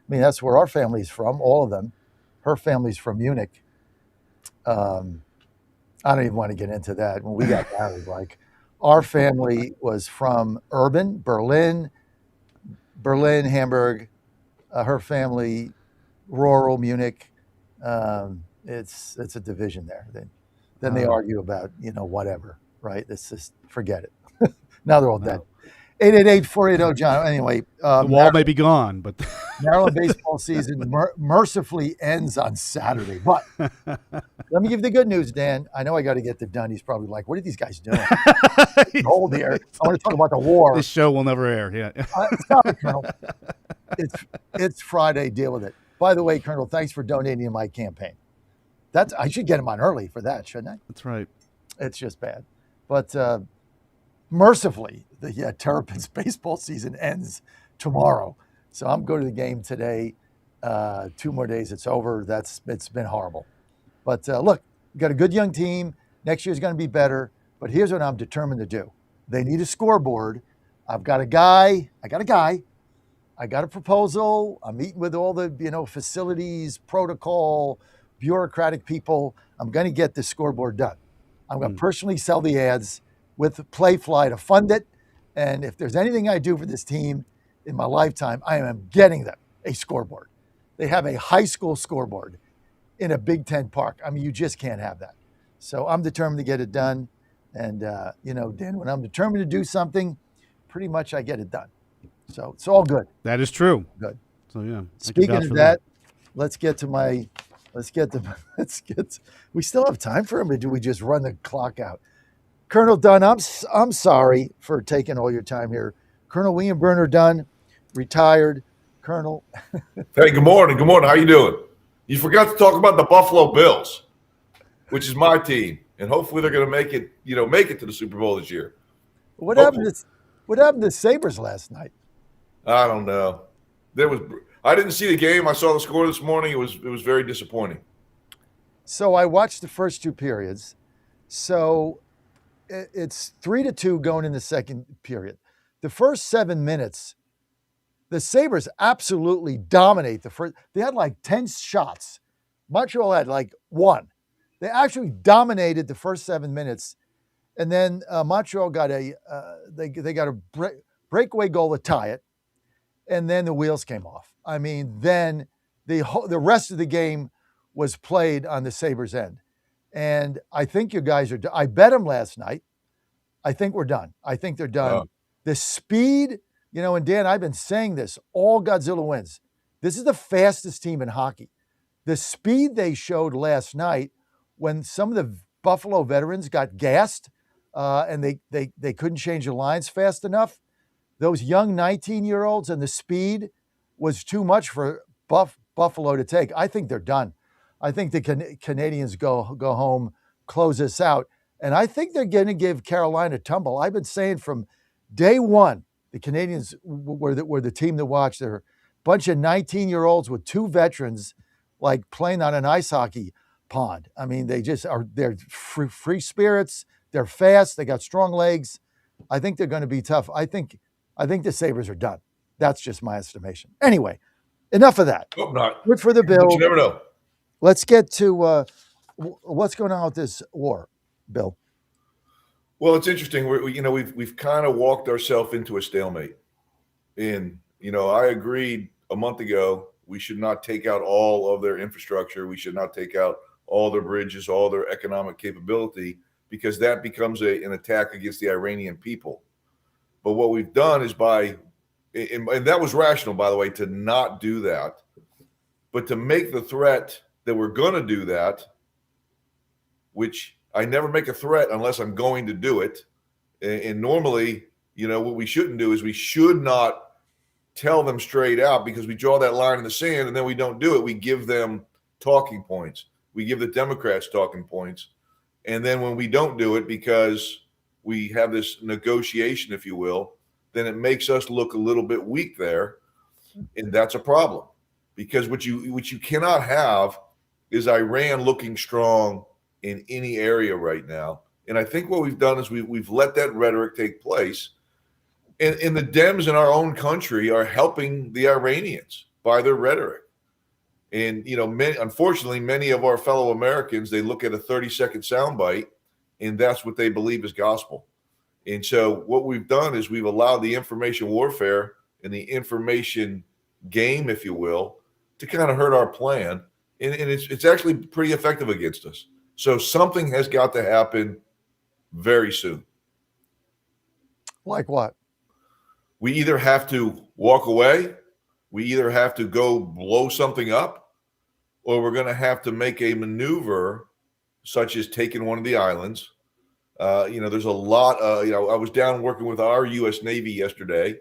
G: That's where our family's from, all of them. Her family's from Munich. I don't even want to get into that. When we got married, our family was from urban, Berlin, Hamburg. Her family, rural Munich. It's a division there. Then they argue about, whatever, right? It's just, forget it. Now they're all dead. 888-480, John. Anyway.
I: The wall may be gone, but.
G: Maryland baseball season mercifully ends on Saturday. But Let me give you the good news, Dan. I know I got to get the done. He's probably like, "What are these guys doing?" Hold here. I want to talk about the war.
I: This show will never air. Yeah.
G: Sorry, Colonel. It's Friday. Deal with it. By the way, Colonel, thanks for donating to my campaign. I should get him on early for that, shouldn't I?
I: That's right.
G: It's just bad. But mercifully, the Terrapins baseball season ends tomorrow. So I'm going to the game today. 2 more days, it's over. It's been horrible. But look, we've got a good young team. Next year's going to be better. But here's what I'm determined to do. They need a scoreboard. I've got a guy. I got a proposal. I'm meeting with all the facilities, protocol, bureaucratic people. I'm going to get this scoreboard done. I'm going to personally sell the ads with Playfly to fund it. And if there's anything I do for this team in my lifetime, I am getting them a scoreboard. They have a high school scoreboard in a Big Ten park. I mean, you just can't have that. So I'm determined to get it done. And, Dan, when I'm determined to do something, pretty much I get it done. So it's all good.
I: That is true.
G: Good.
I: So, yeah.
G: Speaking of that, let's get, we still have time for him, or do we just run the clock out? Colonel Dunn, I'm sorry for taking all your time here. Colonel William Burner Dunn, retired. Colonel.
K: Hey, good morning. Good morning. How you doing? You forgot to talk about the Buffalo Bills, which is my team, and hopefully they're going to make it to the Super Bowl this year.
G: What happened to Sabres last night?
K: I don't know. I didn't see the game. I saw the score this morning. It was very disappointing.
G: So I watched the first 2 periods. So it's 3-2 going in the second period. The first 7 minutes, the Sabres absolutely dominate the first. They had like 10 shots. Montreal had like 1. They actually dominated the first 7 minutes, and then Montreal got a breakaway goal to tie it, and then the wheels came off. I mean, then the rest of the game was played on the Sabres' end, and I think you guys are. I bet them last night. I think we're done. I think they're done.
K: Oh.
G: The speed. And Dan, I've been saying this, all Godzilla wins. This is the fastest team in hockey. The speed they showed last night when some of the Buffalo veterans got gassed and they couldn't change the lines fast enough, those young 19-year-olds, and the speed was too much for Buffalo to take. I think they're done. I think the Canadians go home, close this out, and I think they're going to give Carolina a tumble. I've been saying from day one, the Canadians were the team to watch. They're a bunch of 19-year-olds with 2 veterans, like playing on an ice hockey pond. I mean, they're free spirits. They're fast. They got strong legs. I think they're going to be tough. I think the Sabres are done. That's just my estimation. Anyway, enough of that.
K: Hope not.
G: Good for the Bills.
K: But you never know.
G: Let's get to what's going on with this war, Bill.
K: Well, it's interesting. We've kind of walked ourselves into a stalemate. And, I agreed a month ago we should not take out all of their infrastructure. We should not take out all their bridges, all their economic capability, because that becomes an attack against the Iranian people. But what we've done is and that was rational, by the way, to not do that, but to make the threat that we're going to do that, which I never make a threat unless I'm going to do it. And normally, what we shouldn't do is we should not tell them straight out, because we draw that line in the sand and then we don't do it. We give them talking points. We give the Democrats talking points. And then when we don't do it because we have this negotiation, if you will, then it makes us look a little bit weak there. And that's a problem, because what you cannot have is Iran looking strong in any area right now. And I think what we've done is we've let that rhetoric take place. And the Dems in our own country are helping the Iranians by their rhetoric. And, unfortunately, many of our fellow Americans, they look at a 30-second soundbite, and that's what they believe is gospel. And so what we've done is we've allowed the information warfare and the information game, if you will, to kind of hurt our plan. And it's actually pretty effective against us. So something has got to happen very soon.
G: Like what?
K: We either have to walk away, we either have to go blow something up, or we're going to have to make a maneuver such as taking one of the islands. There's a lot. I was down working with our U.S. Navy yesterday,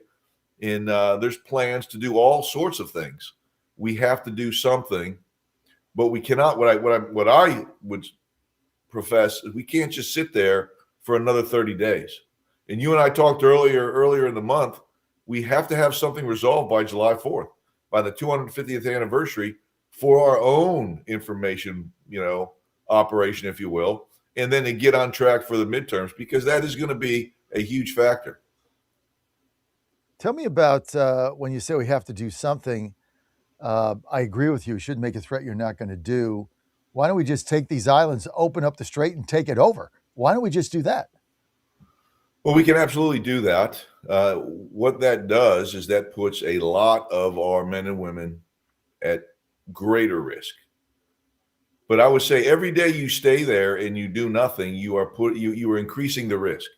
K: and there's plans to do all sorts of things. We have to do something, but we cannot. What I would profess is we can't just sit there for another 30 days. And you and I talked earlier in the month. We have to have something resolved by July 4th, by the 250th anniversary, for our own information, operation, if you will, and then to get on track for the midterms, because that is going to be a huge factor.
G: Tell me about when you say we have to do something. I agree with you. You shouldn't make a threat you're not going to do. Why don't we just take these islands, open up the strait, and take it over? Why don't we just do that?
K: Well, we can absolutely do that. What that does is that puts a lot of our men and women at greater risk. But I would say every day you stay there and you do nothing, you are increasing the risk,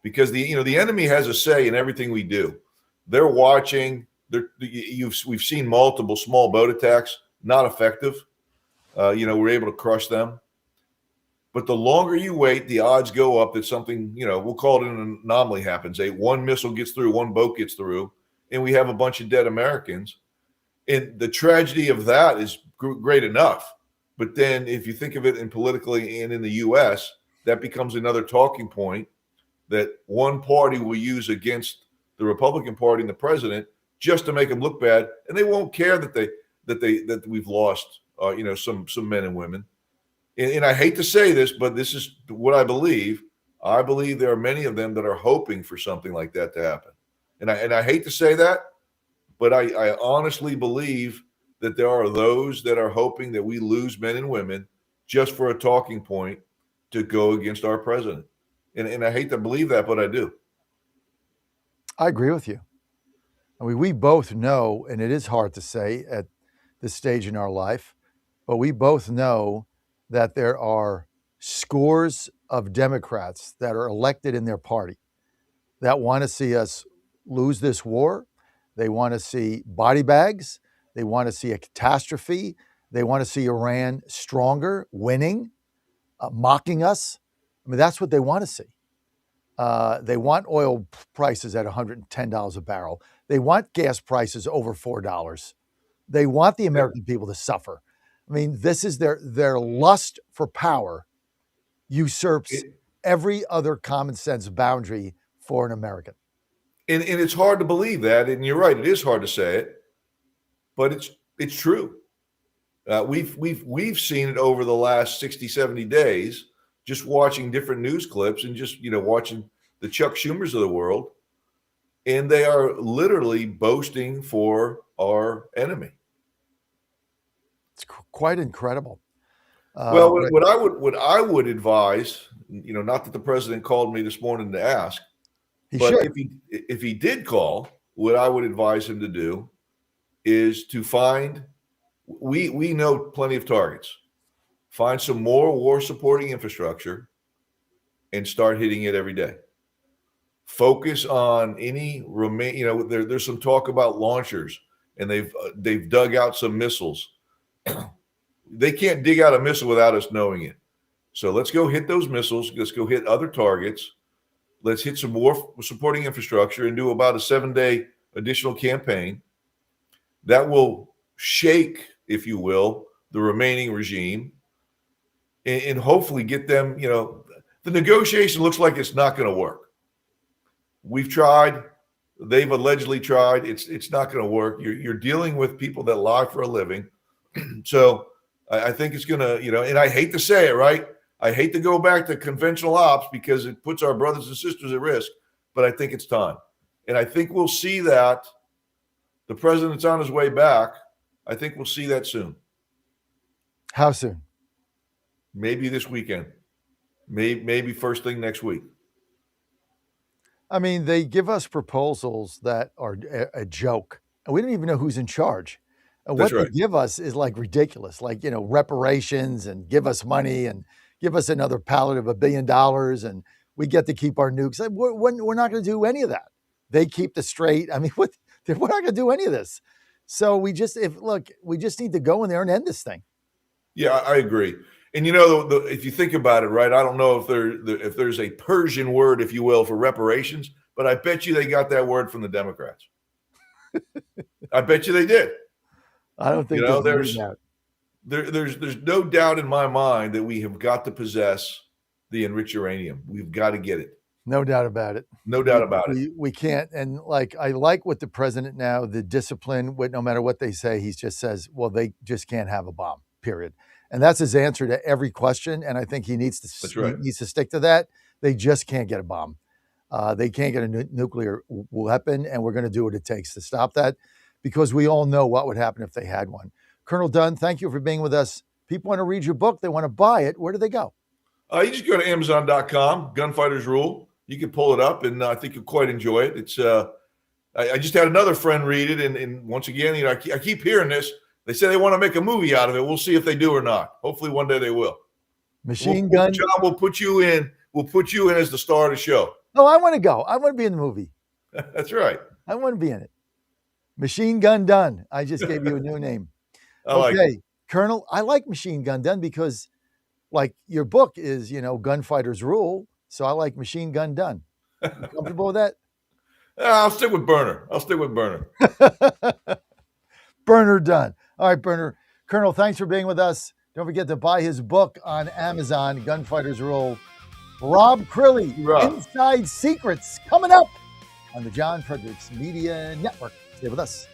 K: because the enemy has a say in everything we do. They're watching. We've seen multiple small boat attacks, not effective. We're able to crush them. But the longer you wait, the odds go up that something, we'll call it an anomaly happens. One missile gets through, one boat gets through, and we have a bunch of dead Americans. And the tragedy of that is great enough. But then if you think of it politically and in the U.S., that becomes another talking point that one party will use against the Republican Party and the president just to make them look bad. And they won't care that we've lost, some men and women. And I hate to say this, but this is what I believe. I believe there are many of them that are hoping for something like that to happen. And I hate to say that, but I honestly believe that there are those that are hoping that we lose men and women just for a talking point to go against our president. And I hate to believe that, but I do.
G: I agree with you. I mean, we both know, and it is hard to say at this stage in our life, but we both know that there are scores of Democrats that are elected in their party that want to see us lose this war. They want to see body bags. They want to see a catastrophe. They want to see Iran stronger, winning, mocking us. I mean, that's what they want to see. They want oil prices at $110 a barrel. They want gas prices over $4. They want the American people to suffer. I mean, this is their lust for power usurps every other common sense boundary for an American.
K: And it's hard to believe that. And you're right, it is hard to say it, but it's true. We've seen it over the last 60, 70 days, just watching different news clips and just, watching the Chuck Schumers of the world. And they are literally boasting for our enemy.
G: It's quite incredible.
K: Well, what I would advise, not that the president called me this morning to ask, if he did call, what I would advise him to do is to find. We know plenty of targets. Find some more war supporting infrastructure, and start hitting it every day. Focus on any remain. There's some talk about launchers, and they've dug out some missiles. They can't dig out a missile without us knowing it. So let's go hit those missiles. Let's go hit other targets. Let's hit some more supporting infrastructure and do about a 7-day additional campaign that will shake, if you will, the remaining regime and hopefully get them, the negotiation looks like it's not going to work. We've tried. They've allegedly tried. It's not going to work. You're dealing with people that lie for a living. So I think it's going to, and I hate to say it, right? I hate to go back to conventional ops because it puts our brothers and sisters at risk, but I think it's time. And I think we'll see that. The president's on his way back. I think we'll see that soon.
G: How soon?
K: Maybe this weekend. Maybe first thing next week.
G: I mean, they give us proposals that are a joke, and we don't even know who's in charge. And what they give us is like ridiculous, like, reparations and give us money and give us another pallet of $1 billion and we get to keep our nukes. We're not going to do any of that. They keep the straight. I mean, we're not going to do any of this. So we just need to go in there and end this thing.
K: Yeah, I agree. And you know, if you think about it, right? I don't know if there's a Persian word, if you will, for reparations, but I bet you they got that word from the Democrats. I bet you they did.
G: I don't think
K: there's no doubt in my mind that we have got to possess the enriched uranium. We've got to get it.
G: No doubt about it.
K: No doubt about it.
G: We can't. And like, I like what the president now, the discipline, no matter what they say, he just says, well, they just can't have a bomb, period. And that's his answer to every question. And I think he needs to, needs to stick to that. They just can't get a bomb. They can't get a nuclear weapon. And we're going to do what it takes to stop that, because we all know what would happen if they had one. Colonel Dunn, thank you for being with us. People want to read your book. They want to buy it. Where do they go?
K: You just go to Amazon.com, Gunfighters Rule. You can pull it up, and I think you'll quite enjoy it. It's I just had another friend read it, and once again, I keep hearing this. They say they want to make a movie out of it. We'll see if they do or not. Hopefully, one day they will.
G: Machine Gun.
K: John, we'll put you in. We'll put you in as the star of the show.
G: Oh, I want to go. I want to be in the movie.
K: That's right.
G: I want to be in it. Machine Gun Dunn. I just gave you a new name.
K: I like it.
G: Colonel, I like Machine Gun Dunn because, like, your book is, Gunfighters Rule. So I like Machine Gun Dunn. You comfortable with that?
K: I'll stick with Burner.
G: Burner Dunn. All right, Burner. Colonel, thanks for being with us. Don't forget to buy his book on Amazon, Gunfighters Rule. Rob Crilly, Inside Secrets, coming up on the John Fredericks Media Network. Stay with us.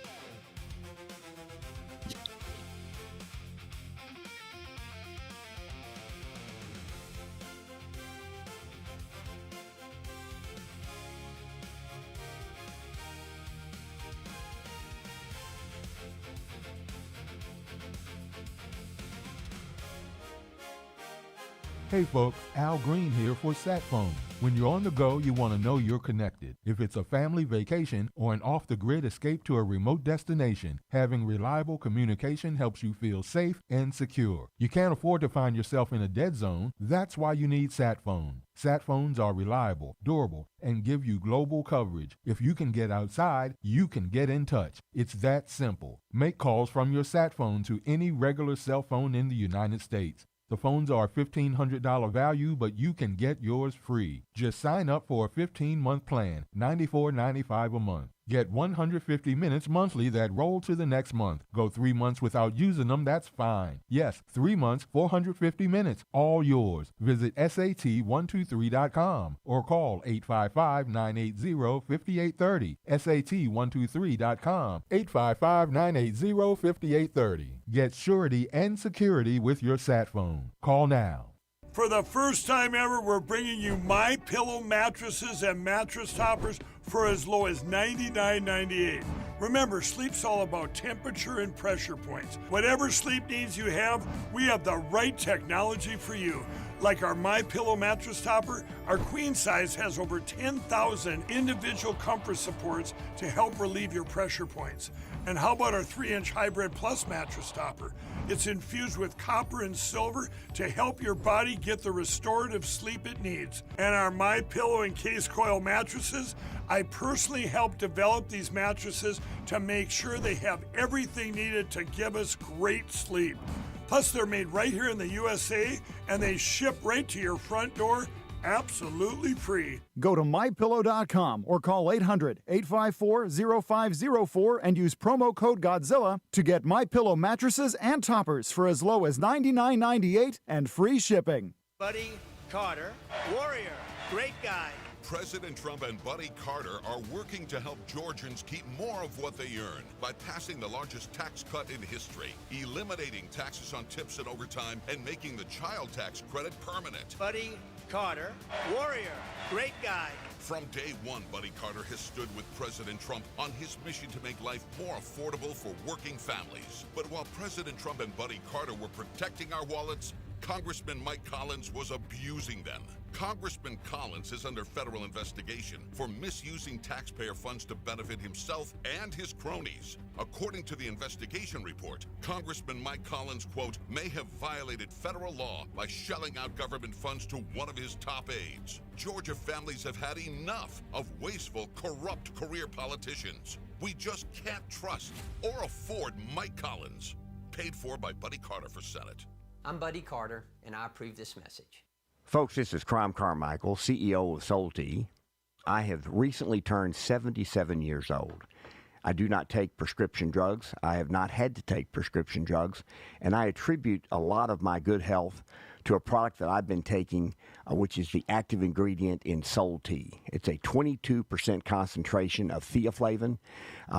W: Hey folks, Al Green here for SatPhone. When you're on the go, you want to know you're connected. If it's a family vacation or an off-the-grid escape to a remote destination, having reliable communication helps you feel safe and secure. You can't afford to find yourself in a dead zone. That's why you need SatPhone. SatPhones are reliable, durable, and give you global coverage. If you can get outside, you can get in touch. It's that simple. Make calls from your SatPhone to any regular cell phone in the United States. The phones are $1,500 value, but you can get yours free. Just sign up for a 15-month plan, $94.95 a month. Get 150 minutes monthly that roll to the next month. Go 3 months without using them, that's fine. Yes, 3 months, 450 minutes, all yours. Visit SAT123.com or call 855-980-5830. SAT123.com, 855-980-5830. Get surety and security with your sat phone. Call now.
J: For the first time ever, we're bringing you My Pillow mattresses and mattress toppers for as low as $99.98. Remember, sleep's all about temperature and pressure points. Whatever sleep needs you have, we have the right technology for you. Like our My Pillow mattress topper, our queen size has over 10,000 individual comfort supports to help relieve your pressure points. And how about our 3-inch Hybrid Plus mattress topper? It's infused with copper and silver to help your body get the restorative sleep it needs. And our My Pillow and Case Coil mattresses, I personally helped develop these mattresses to make sure they have everything needed to give us great sleep. Plus, they're made right here in the USA, and they ship right to your front door, absolutely free.
M: Go to MyPillow.com or call 800-854-0504 and use promo code Godzilla to get MyPillow mattresses and toppers for as low as $99.98 and free shipping.
O: Buddy Carter, warrior, great guy.
P: President Trump and Buddy Carter are working to help Georgians keep more of what they earn by passing the largest tax cut in history, eliminating taxes on tips and overtime, and making the child tax credit permanent.
O: Buddy Carter, warrior, great guy.
P: From day one, Buddy Carter has stood with President Trump on his mission to make life more affordable for working families. But while President Trump and Buddy Carter were protecting our wallets, Congressman Mike Collins was abusing them. Congressman Collins is under federal investigation for misusing taxpayer funds to benefit himself and his cronies. According to the investigation report, Congressman Mike Collins, quote, may have violated federal law by shelling out government funds to one of his top aides. Georgia families have had enough of wasteful, corrupt career politicians. We just can't trust or afford Mike Collins. Paid for by Buddy Carter for Senate.
A: I'm Buddy Carter, and I approve this message.
H: Folks, this is Crom Carmichael, CEO of Solti. I have recently turned 77 years old. I do not take prescription drugs. I have not had to take prescription drugs, and I attribute a lot of my good health to a product that I've been taking, which is the active ingredient in Sol Tea. It's a 22% concentration of theaflavin.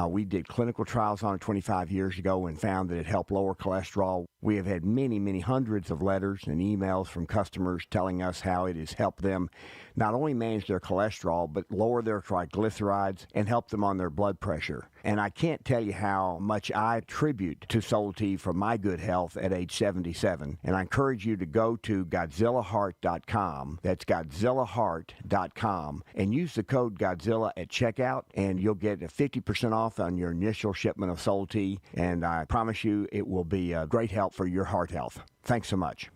H: We did clinical trials on it 25 years ago and found that it helped lower cholesterol. We have had many, many hundreds of letters and emails from customers telling us how it has helped them not only manage their cholesterol, but lower their triglycerides and help them on their blood pressure. And I can't tell you how much I attribute to Sol Tea for my good health at age 77. And I encourage you to go to GodzillaHeart.com. That's GodzillaHeart.com. And use the code Godzilla at checkout, and you'll get a 50% off on your initial shipment of Sol Tea. And I promise you it will be a great help for your heart health. Thanks so much.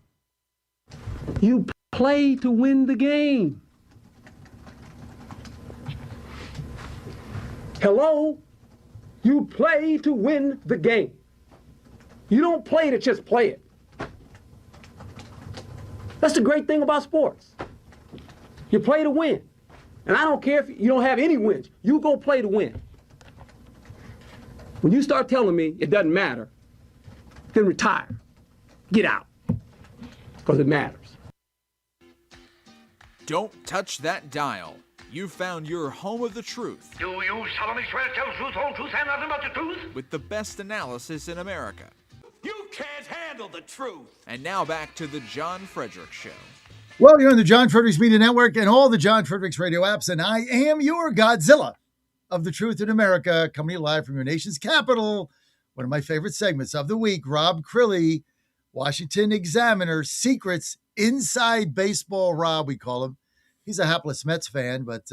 D: You play to win the game. Hello? You play to win the game. You don't play to just play it. That's the great thing about sports. You play to win. And I don't care if you don't have any wins. You go play to win. When you start telling me it doesn't matter, then retire. Get out. Because it matters.
N: Don't touch that dial. You've found your home of the truth.
R: Do you solemnly swear to tell the truth, whole truth, and nothing but the truth?
N: With the best analysis in America.
R: You can't handle the truth.
N: And now back to the John Fredericks Show.
G: Well, you're on the John Fredericks Media Network and all the John Fredericks radio apps, and I am your Godzilla of the truth in America, coming live from your nation's capital. One of my favorite segments of the week, Rob Crilly, Washington Examiner, Secrets Inside Baseball. Rob, we call him. He's a hapless Mets fan, but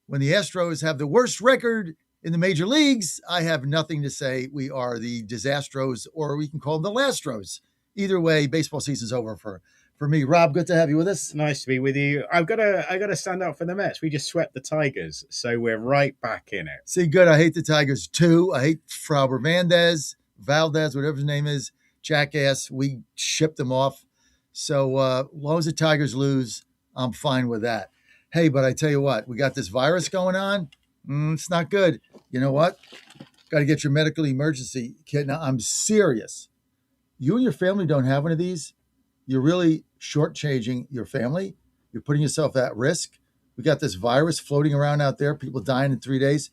G: when the Astros have the worst record in the major leagues, I have nothing to say. We are the Disastros, or we can call them the Lastros. Either way, baseball season's over for me. Rob, good to have you with us.
V: Nice to be with you. I got to stand up for the Mets. We just swept the Tigers, so we're right back in it.
G: See, good. I hate the Tigers too. I hate Frauber Valdez, whatever his name is, jackass. We shipped them off. So as long as the Tigers lose, I'm fine with that. Hey, but I tell you what, we got this virus going on. It's not good. You know what? Got to get your medical emergency kit. Now, I'm serious. You and your family don't have one of these. You're really shortchanging your family. You're putting yourself at risk. We got this virus floating around out there, people dying in 3 days.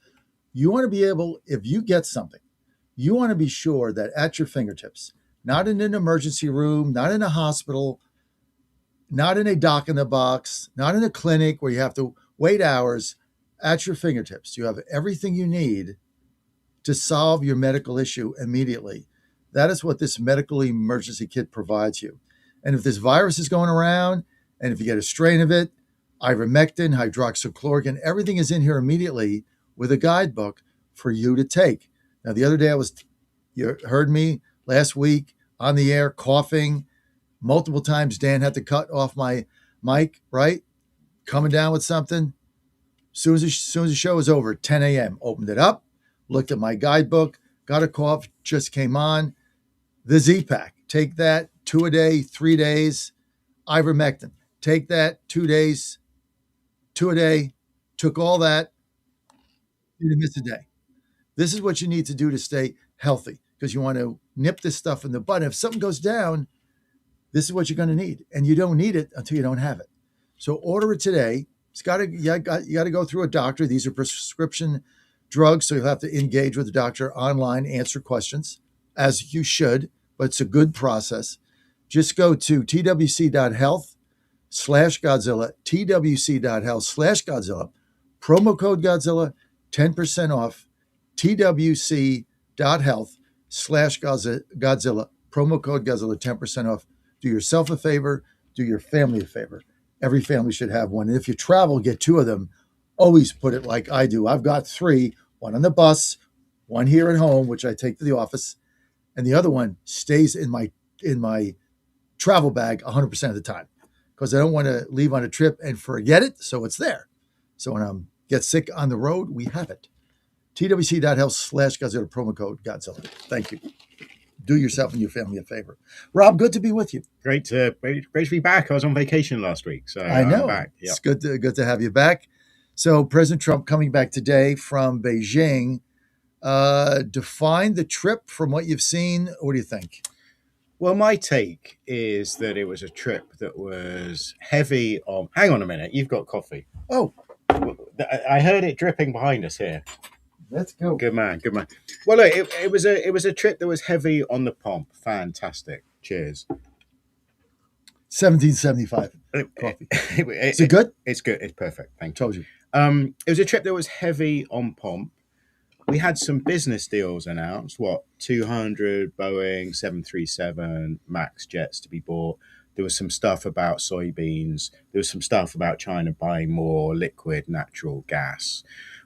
G: You want to be able, if you get something, you want to be sure that at your fingertips, not in an emergency room, not in a hospital, not in a doc in the box, not in a clinic where you have to wait hours, at your fingertips. You have everything you need to solve your medical issue immediately. That is what this medical emergency kit provides you. And if this virus is going around, and if you get a strain of it, ivermectin, hydroxychloroquine, everything is in here immediately with a guidebook for you to take. Now, the other day you heard me last week on the air coughing multiple times. Dan had to cut off my mic, right? Coming down with something. As soon as the show was over, 10 a.m., opened it up, looked at my guidebook, got a cough, just came on. The Z-Pack, take that 2 a day, 3 days. Ivermectin, take that 2 days, 2 a day. Took all that, didn't miss a day. This is what you need to do to stay healthy, because you want to nip this stuff in the bud. If something goes down, this is what you're going to need, and you don't need it until you don't have it. So order it today. You got to go through a doctor. These are prescription drugs, so you'll have to engage with the doctor online, answer questions, as you should, but it's a good process. Just go to twc.health/Godzilla, twc.health/Godzilla, promo code Godzilla, 10% off, twc.health/Godzilla, promo code Godzilla, 10% off. Do yourself a favor, do your family a favor. Every family should have one. And if you travel, get 2 of them. Always put it like I do. I've got 3, one on the bus, one here at home, which I take to the office, and the other one stays in my travel bag 100% of the time, because I don't want to leave on a trip and forget it, so it's there. So when I get sick on the road, we have it. twc.health/Godzilla, promo code Godzilla. Thank you. do yourself and your family a favor. Rob, good to be with you.
V: Great to be back. I was on vacation last week, so
G: I know.
V: I'm back. Yep.
G: It's good to have you back. So President Trump coming back today from Beijing. Define the trip from what you've seen. What do you think?
V: Well, my take is that it was a trip that was heavy on. Hang on a minute, you've got coffee.
G: Oh,
V: I heard it dripping behind us here.
G: Let's go.
V: Good man. Well, look, it was a trip that was heavy on the pomp. Fantastic. Cheers.
G: 1775 coffee. Is it good?
V: It's good. It's perfect. Thank you.
G: Told you.
V: It was a trip that was heavy on pomp. We had some business deals announced. 200 Boeing 737 MAX jets to be bought. There was some stuff about soybeans. There was some stuff about China buying more liquid natural gas.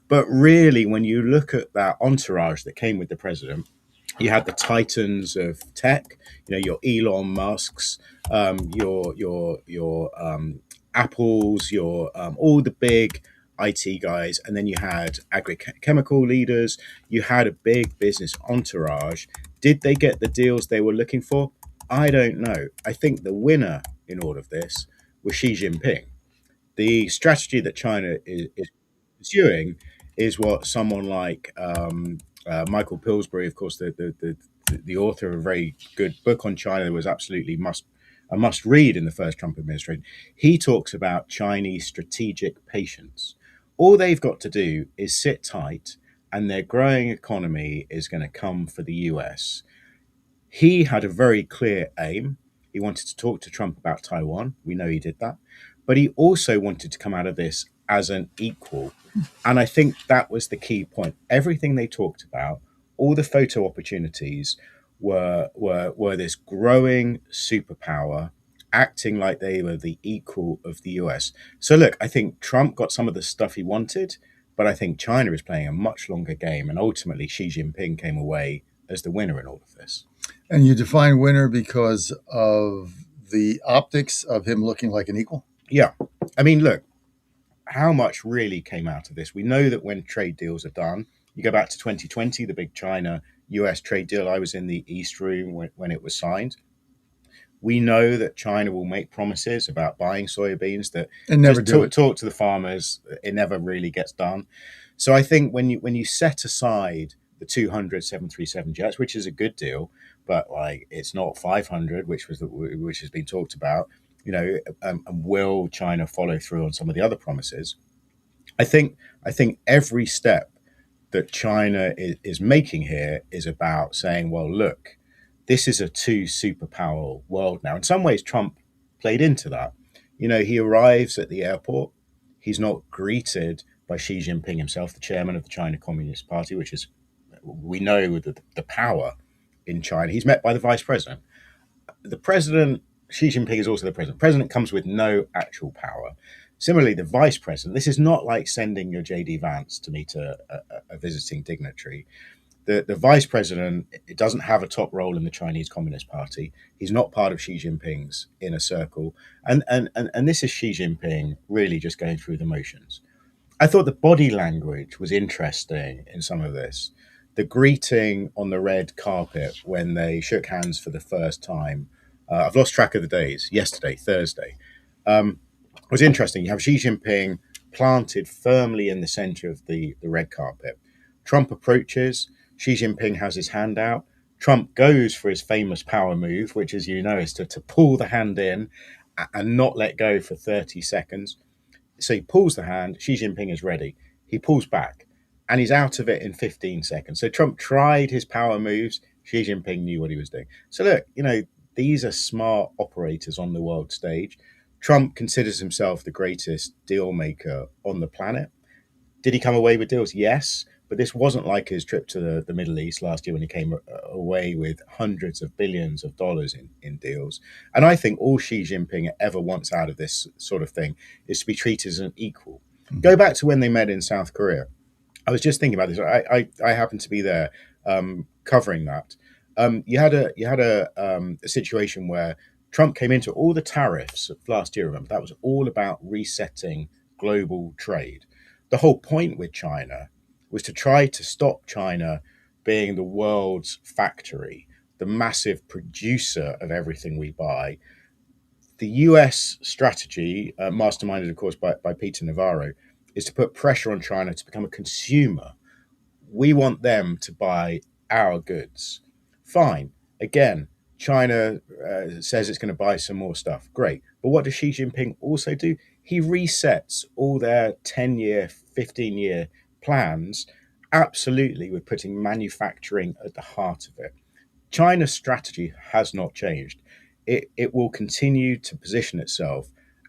V: But really, when you look at that entourage that came with the president, you had the titans of tech. Your Elon Musks, your Apples, your all the big IT guys, and then you had agrochemical leaders. You had a big business entourage. Did they get the deals they were looking for? I don't know. I think the winner in all of this was Xi Jinping. The strategy that China is pursuing is what someone like Michael Pillsbury, of course, the author of a very good book on China that was absolutely a must read in the first Trump administration. He talks about Chinese strategic patience. All they've got to do is sit tight, and their growing economy is going to come for the US. He had a very clear aim. He wanted to talk to Trump about Taiwan. We know he did that. But he also wanted to come out of this as an equal. And I think that was the key point. Everything they talked about, all the photo opportunities were this growing superpower acting like they were the equal of the US. So look, I think Trump got some of the stuff he wanted, but I think China is playing a much longer game. And ultimately, Xi Jinping came away as the winner in all of this.
G: And you define winner because of the optics of him looking like an equal?
V: Yeah. I mean, look, how much really came out of this? We know that when trade deals are done, you go back to 2020, the big China-US trade deal. I was in the East Room when it was signed. We know that China will make promises about buying soybeans that talk to the farmers. It never really gets done. So I think when you set aside the 200 737 jets, which is a good deal, but it's not 500, which has been talked about. And will China follow through on some of the other promises? I think every step that China is making here is about saying, well, look, this is a two superpower world now. In some ways, Trump played into that. He arrives at the airport. He's not greeted by Xi Jinping himself, the chairman of the China Communist Party, which is, we know, the power in China. He's met by the vice president. The president, Xi Jinping, is also the president. The president comes with no actual power. Similarly, the vice president, this is not like sending your J.D. Vance to meet a visiting dignitary. The vice president, it doesn't have a top role in the Chinese Communist Party. He's not part of Xi Jinping's inner circle. And this is Xi Jinping really just going through the motions. I thought the body language was interesting in some of this. The greeting on the red carpet when they shook hands for the first time. I've lost track of the days. Yesterday, Thursday. Was interesting. You have Xi Jinping planted firmly in the center of the red carpet. Trump approaches. Xi Jinping has his hand out. Trump goes for his famous power move, which, as you know, is to pull the hand in and not let go for 30 seconds. So he pulls the hand. Xi Jinping is ready. He pulls back and he's out of it in 15 seconds. So Trump tried his power moves. Xi Jinping knew what he was doing. So look, these are smart operators on the world stage. Trump considers himself the greatest deal maker on the planet. Did he come away with deals? Yes. But this wasn't like his trip to the Middle East last year when he came away with hundreds of billions of dollars in deals. And I think all Xi Jinping ever wants out of this sort of thing is to be treated as an equal. Mm-hmm. Go back to when they met in South Korea. I was just thinking about this. I happened to be there covering that. You had a situation where Trump came into all the tariffs of last year. Remember, that was all about resetting global trade. The whole point with China was to try to stop China being the world's factory, the massive producer of everything we buy. The US strategy, masterminded, of course, by Peter Navarro, is to put pressure on China to become a consumer. We want them to buy our goods. Fine. Again, China says it's going to buy some more stuff. Great. But what does Xi Jinping also do? He resets all their 10-year, 15-year plans, absolutely, with putting manufacturing at the heart of it. China's strategy has not changed. It will continue to position itself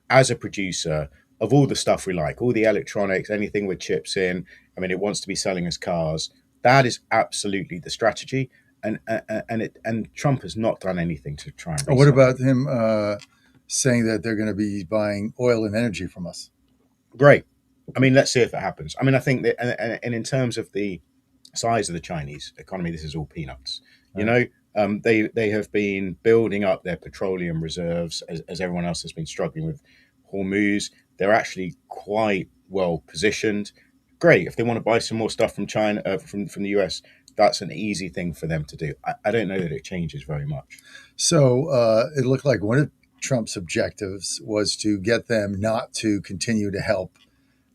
V: as a producer of all the stuff we like, all the electronics, anything with chips in. I mean, it wants to be selling us cars. That is absolutely the strategy. And Trump has not done anything to try and.
G: What about him saying that they're going to be buying oil and energy from us?
V: Great. I mean, let's see if it happens. I mean, I think that, and in terms of the size of the Chinese economy, this is all peanuts. You know, they have been building up their petroleum reserves as everyone else has been struggling with Hormuz. They're actually quite well positioned. Great. If they want to buy some more stuff from China, from the US, that's an easy thing for them to do. I don't know that it changes very much.
G: So it looked like one of Trump's objectives was to get them not to continue to help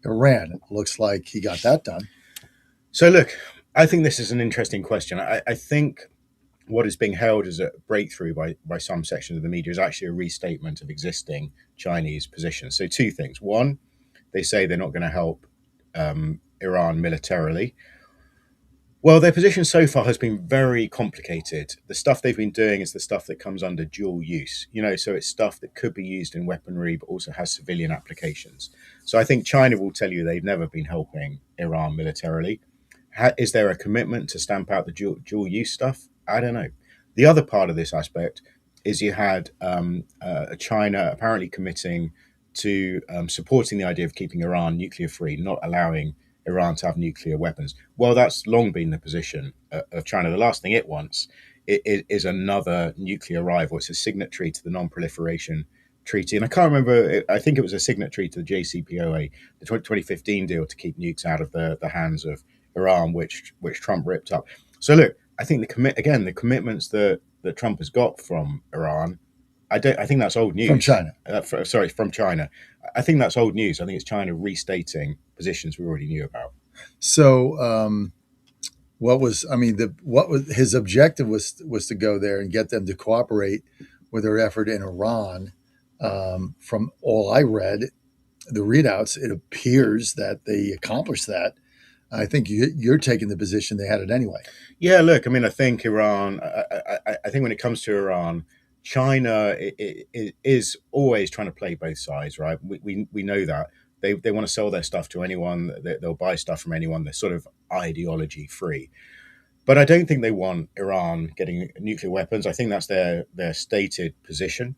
G: Iran. It looks like he got that done.
V: So look, I think this is an interesting question. I think what is being held as a breakthrough by some sections of the media is actually a restatement of existing Chinese positions. So two things. One, they say they're not going to help Iran militarily. Well, their position so far has been very complicated. The stuff they've been doing is the stuff that comes under dual use, you know, so it's stuff that could be used in weaponry, but also has civilian applications. So I think China will tell you they've never been helping Iran militarily. Is there a commitment to stamp out the dual use stuff? I don't know. The other part of this aspect is you had China apparently committing to supporting the idea of keeping Iran nuclear free, not allowing Iran to have nuclear weapons. Well, that's long been the position of China. The last thing it wants is another nuclear rival. It's a signatory to the Non-Proliferation Treaty. And I can't remember, I think it was a signatory to the JCPOA, the 2015 deal to keep nukes out of the hands of Iran, which Trump ripped up. So look, I think the commitments that Trump has got from Iran, I think that's old news.
G: From China.
V: From China. I think that's old news. I think it's China restating positions we already knew about.
G: So what was his objective was to go there and get them to cooperate with their effort in Iran. From all I read, the readouts, it appears that they accomplished that. I think you're taking the position they had it anyway.
V: Yeah, look, I mean, I think Iran, I think when it comes to Iran, China is always trying to play both sides, right? We know that. They want to sell their stuff to anyone. They'll buy stuff from anyone. They're sort of ideology free. But I don't think they want Iran getting nuclear weapons. I think that's their stated position.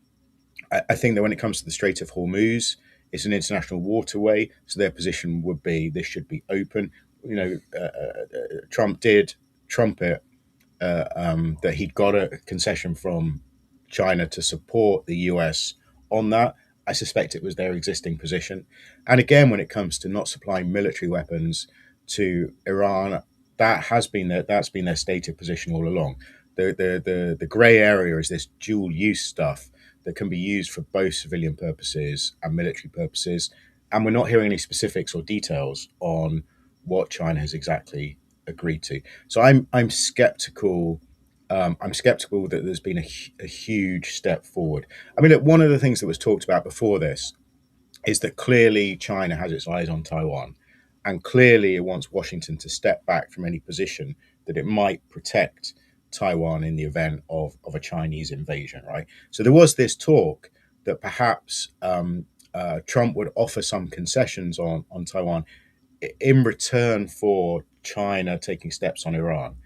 V: I think that when it comes to the Strait of Hormuz, it's an international waterway. So their position would be this should be open. You know, Trump did trumpet that he'd got a concession from China to support the US on that. I suspect it was their existing position. And again, when it comes to not supplying military weapons to Iran, that's been their stated position all along. The grey area is this dual use stuff that can be used for both civilian purposes and military purposes. And we're not hearing any specifics or details on what China has exactly agreed to. So I'm skeptical. I'm skeptical that there's been a huge step forward. I mean, look, one of the things that was talked about before this is that clearly China has its eyes on Taiwan, and clearly it wants Washington to step back from any position that it might protect Taiwan in the event of a Chinese invasion, right? So there was this talk that perhaps Trump would offer some concessions on Taiwan in return for China taking steps on Iran.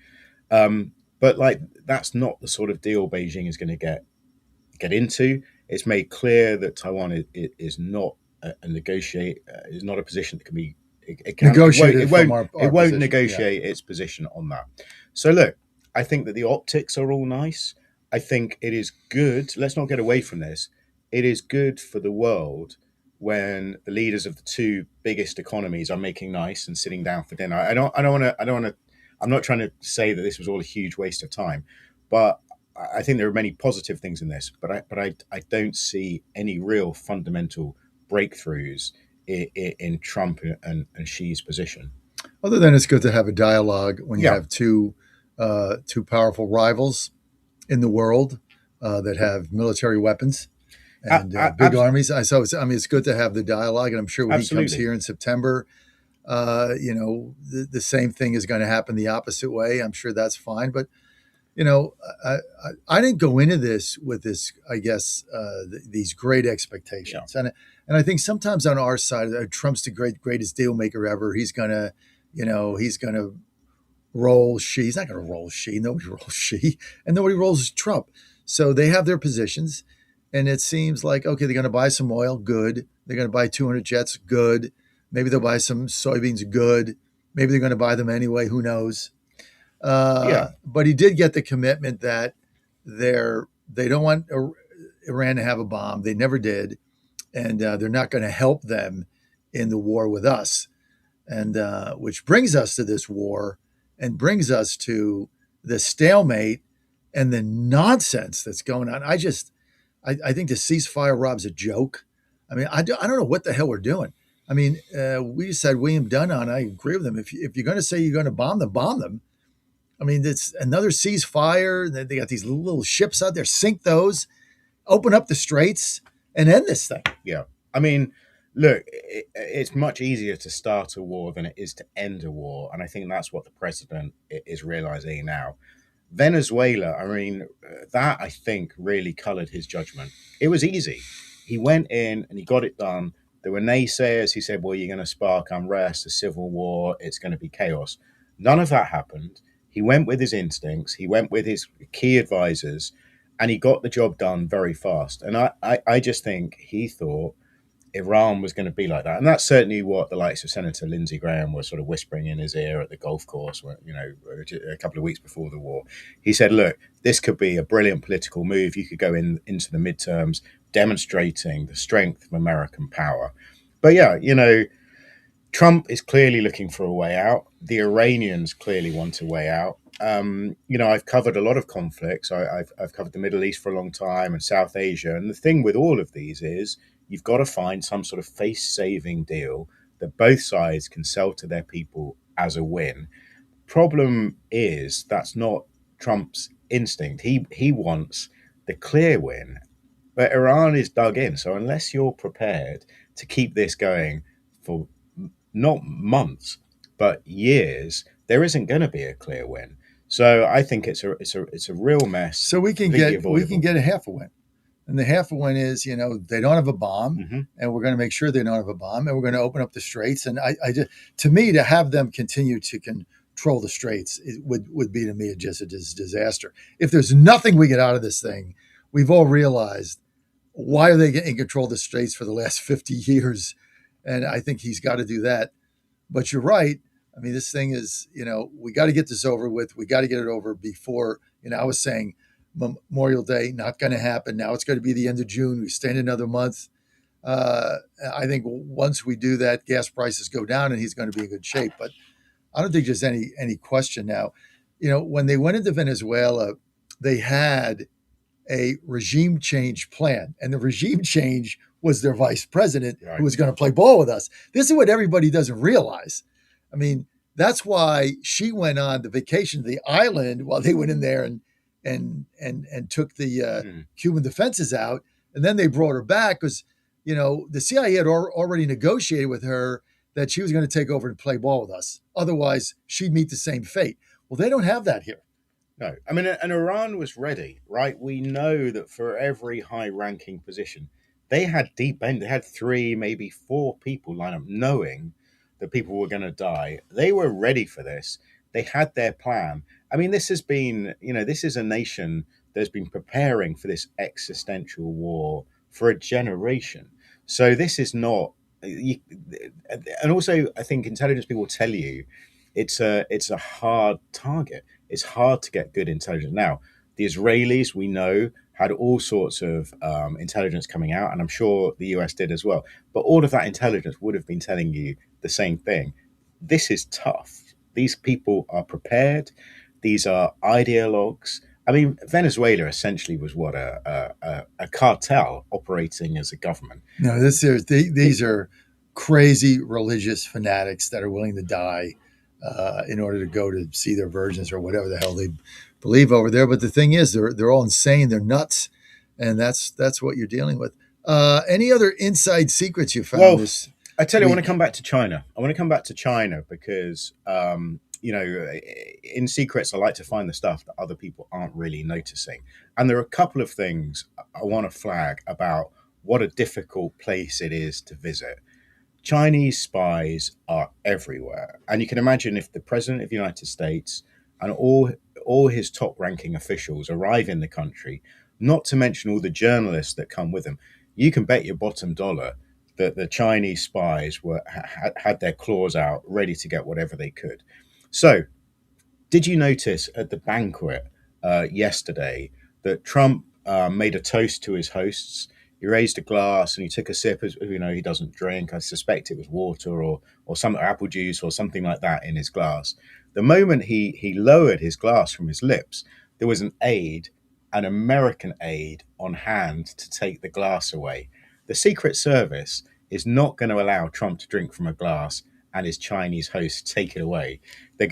V: But like, that's not the sort of deal Beijing is going to get into. It's made clear that Taiwan is not is not a position that can be
G: negotiated.
V: It won't negotiate its position on that. So look, I think that the optics are all nice. I think it is good. Let's not get away from this. It is good for the world when the leaders of the two biggest economies are making nice and sitting down for dinner. I don't want to. I'm not trying to say that this was all a huge waste of time, but I think there are many positive things in this, but I don't see any real fundamental breakthroughs in Trump and Xi's position.
G: Other than it's good to have a dialogue when you
V: Yeah.
G: have two powerful rivals in the world that have military weapons and big armies. It's good to have the dialogue, and I'm sure when he comes
V: Absolutely.
G: here in September, the same thing is going to happen the opposite way. I'm sure that's fine, but I didn't go into this with this, I guess, these great expectations, and I think sometimes on our side, Trump's the greatest deal maker ever. He's gonna roll Xi. He's not gonna roll Xi. Nobody rolls Xi, and nobody rolls Trump. So they have their positions, and it seems like okay, they're gonna buy some oil, good. They're gonna buy 200 jets, good. Maybe they'll buy some soybeans, good. Maybe they're gonna buy them anyway. Who knows? But he did get the commitment that they don't want Iran to have a bomb. They never did, and they're not going to help them in the war with us. And which brings us to this war, and brings us to the stalemate and the nonsense that's going on. I think the ceasefire, Rob's, a joke. I mean, I don't know what the hell we're doing. I mean, we just had William Dunn on. I agree with him. If you're going to say you're going to bomb them. I mean, it's another ceasefire. They got these little ships out there. Sink those, open up the straits, and end this thing.
V: Yeah. I mean, look, it's much easier to start a war than it is to end a war. And I think that's what the president is realizing now. Venezuela, I mean, that I think really colored his judgment. It was easy. He went in and he got it done. There were naysayers. He said, well, you're going to spark unrest, a civil war. It's going to be chaos. None of that happened. He went with his instincts. He went with his key advisors, and he got the job done very fast. And I just think he thought Iran was going to be like that. And that's certainly what the likes of Senator Lindsey Graham was sort of whispering in his ear at the golf course, a couple of weeks before the war. He said, look, this could be a brilliant political move. You could go into the midterms demonstrating the strength of American power. But yeah, Trump is clearly looking for a way out. The Iranians clearly want a way out. I've covered a lot of conflicts. I've covered the Middle East for a long time and South Asia. And the thing with all of these is you've got to find some sort of face-saving deal that both sides can sell to their people as a win. Problem is that's not Trump's instinct. He wants the clear win. But Iran is dug in. So unless you're prepared to keep this going for not months, but years, there isn't going to be a clear win. So I think it's a real mess.
G: So we can get a half a win, and the half a win is they don't have a bomb, and we're going to make sure they don't have a bomb, and we're going to open up the straits. And to me, to have them continue to control the straits would be to me just a disaster. If there's nothing we get out of this thing, we've all realized why are they in control of the straits for the last 50 years. And I think he's got to do that. But you're right. I mean, this thing is, we got to get this over with. We got to get it over before, I was saying Memorial Day, not going to happen. Now it's going to be the end of June. We stand another month. I think once we do that, gas prices go down and he's going to be in good shape. But I don't think there's any question now. When they went into Venezuela, they had a regime change plan, and the regime change was their vice president who was going to play ball with us. This is what everybody doesn't realize. I mean, that's why she went on the vacation to the island while they went in there and took the Cuban defenses out. And then they brought her back because, the CIA had already negotiated with her that she was going to take over and play ball with us. Otherwise, she'd meet the same fate. Well, they don't have that here.
V: No. I mean, and Iran was ready, right? We know that for every high-ranking position, they had deep end. They had 3, maybe 4 people line up, knowing that people were going to die. They were ready for this. They had their plan. I mean, this has been, this is a nation that's been preparing for this existential war for a generation. So this is not, and also I think intelligence people tell you it's a hard target. It's hard to get good intelligence. Now, the Israelis, we know, had all sorts of intelligence coming out, and I'm sure the US did as well. But all of that intelligence would have been telling you the same thing. This is tough. These people are prepared. These are ideologues. I mean, Venezuela essentially was what a cartel operating as a government.
G: No, these are crazy religious fanatics that are willing to die in order to go to see their virgins or whatever the hell they believe over there. But the thing is, they're all insane. They're nuts, and that's what you're dealing with. Any other inside secrets you found?
V: Well, I tell you, I want to come back to China. I want to come back to China because, in secrets, I like to find the stuff that other people aren't really noticing. And there are a couple of things I want to flag about what a difficult place it is to visit. Chinese spies are everywhere. And you can imagine if the President of the United States and all his top-ranking officials arrive in the country, not to mention all the journalists that come with them, you can bet your bottom dollar that the Chinese spies had their claws out, ready to get whatever they could. So, did you notice at the banquet yesterday that Trump made a toast to his hosts? He raised a glass and he took a sip. As he doesn't drink. I suspect it was water or some apple juice or something like that in his glass. The moment he lowered his glass from his lips, there was an American aide on hand to take the glass away. The Secret Service is not going to allow Trump to drink from a glass and his Chinese host take it away. You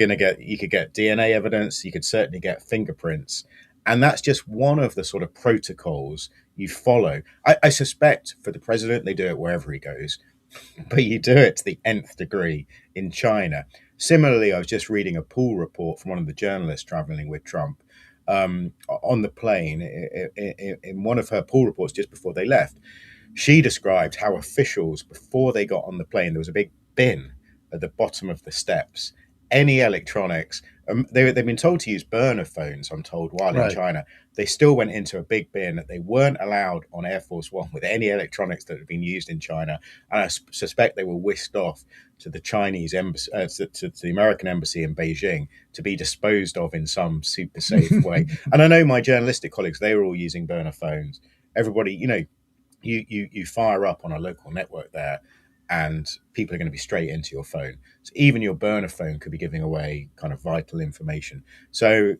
V: could get DNA evidence, you could certainly get fingerprints. And that's just one of the sort of protocols you follow. I suspect for the president, they do it wherever he goes, but you do it to the nth degree in China. Similarly, I was just reading a pool report from one of the journalists traveling with Trump on the plane in one of her pool reports just before they left. She described how officials, before they got on the plane, there was a big bin at the bottom of the steps. Any electronics, they've been told to use burner phones, I'm told, while in China. They still went into a big bin. They weren't allowed on Air Force One with any electronics that had been used in China. And I suspect they were whisked off to the Chinese embassy, to the American embassy in Beijing to be disposed of in some super safe way. And I know my journalistic colleagues, they were all using burner phones. Everybody, you fire up on a local network there and people are going to be straight into your phone. So even your burner phone could be giving away kind of vital information. So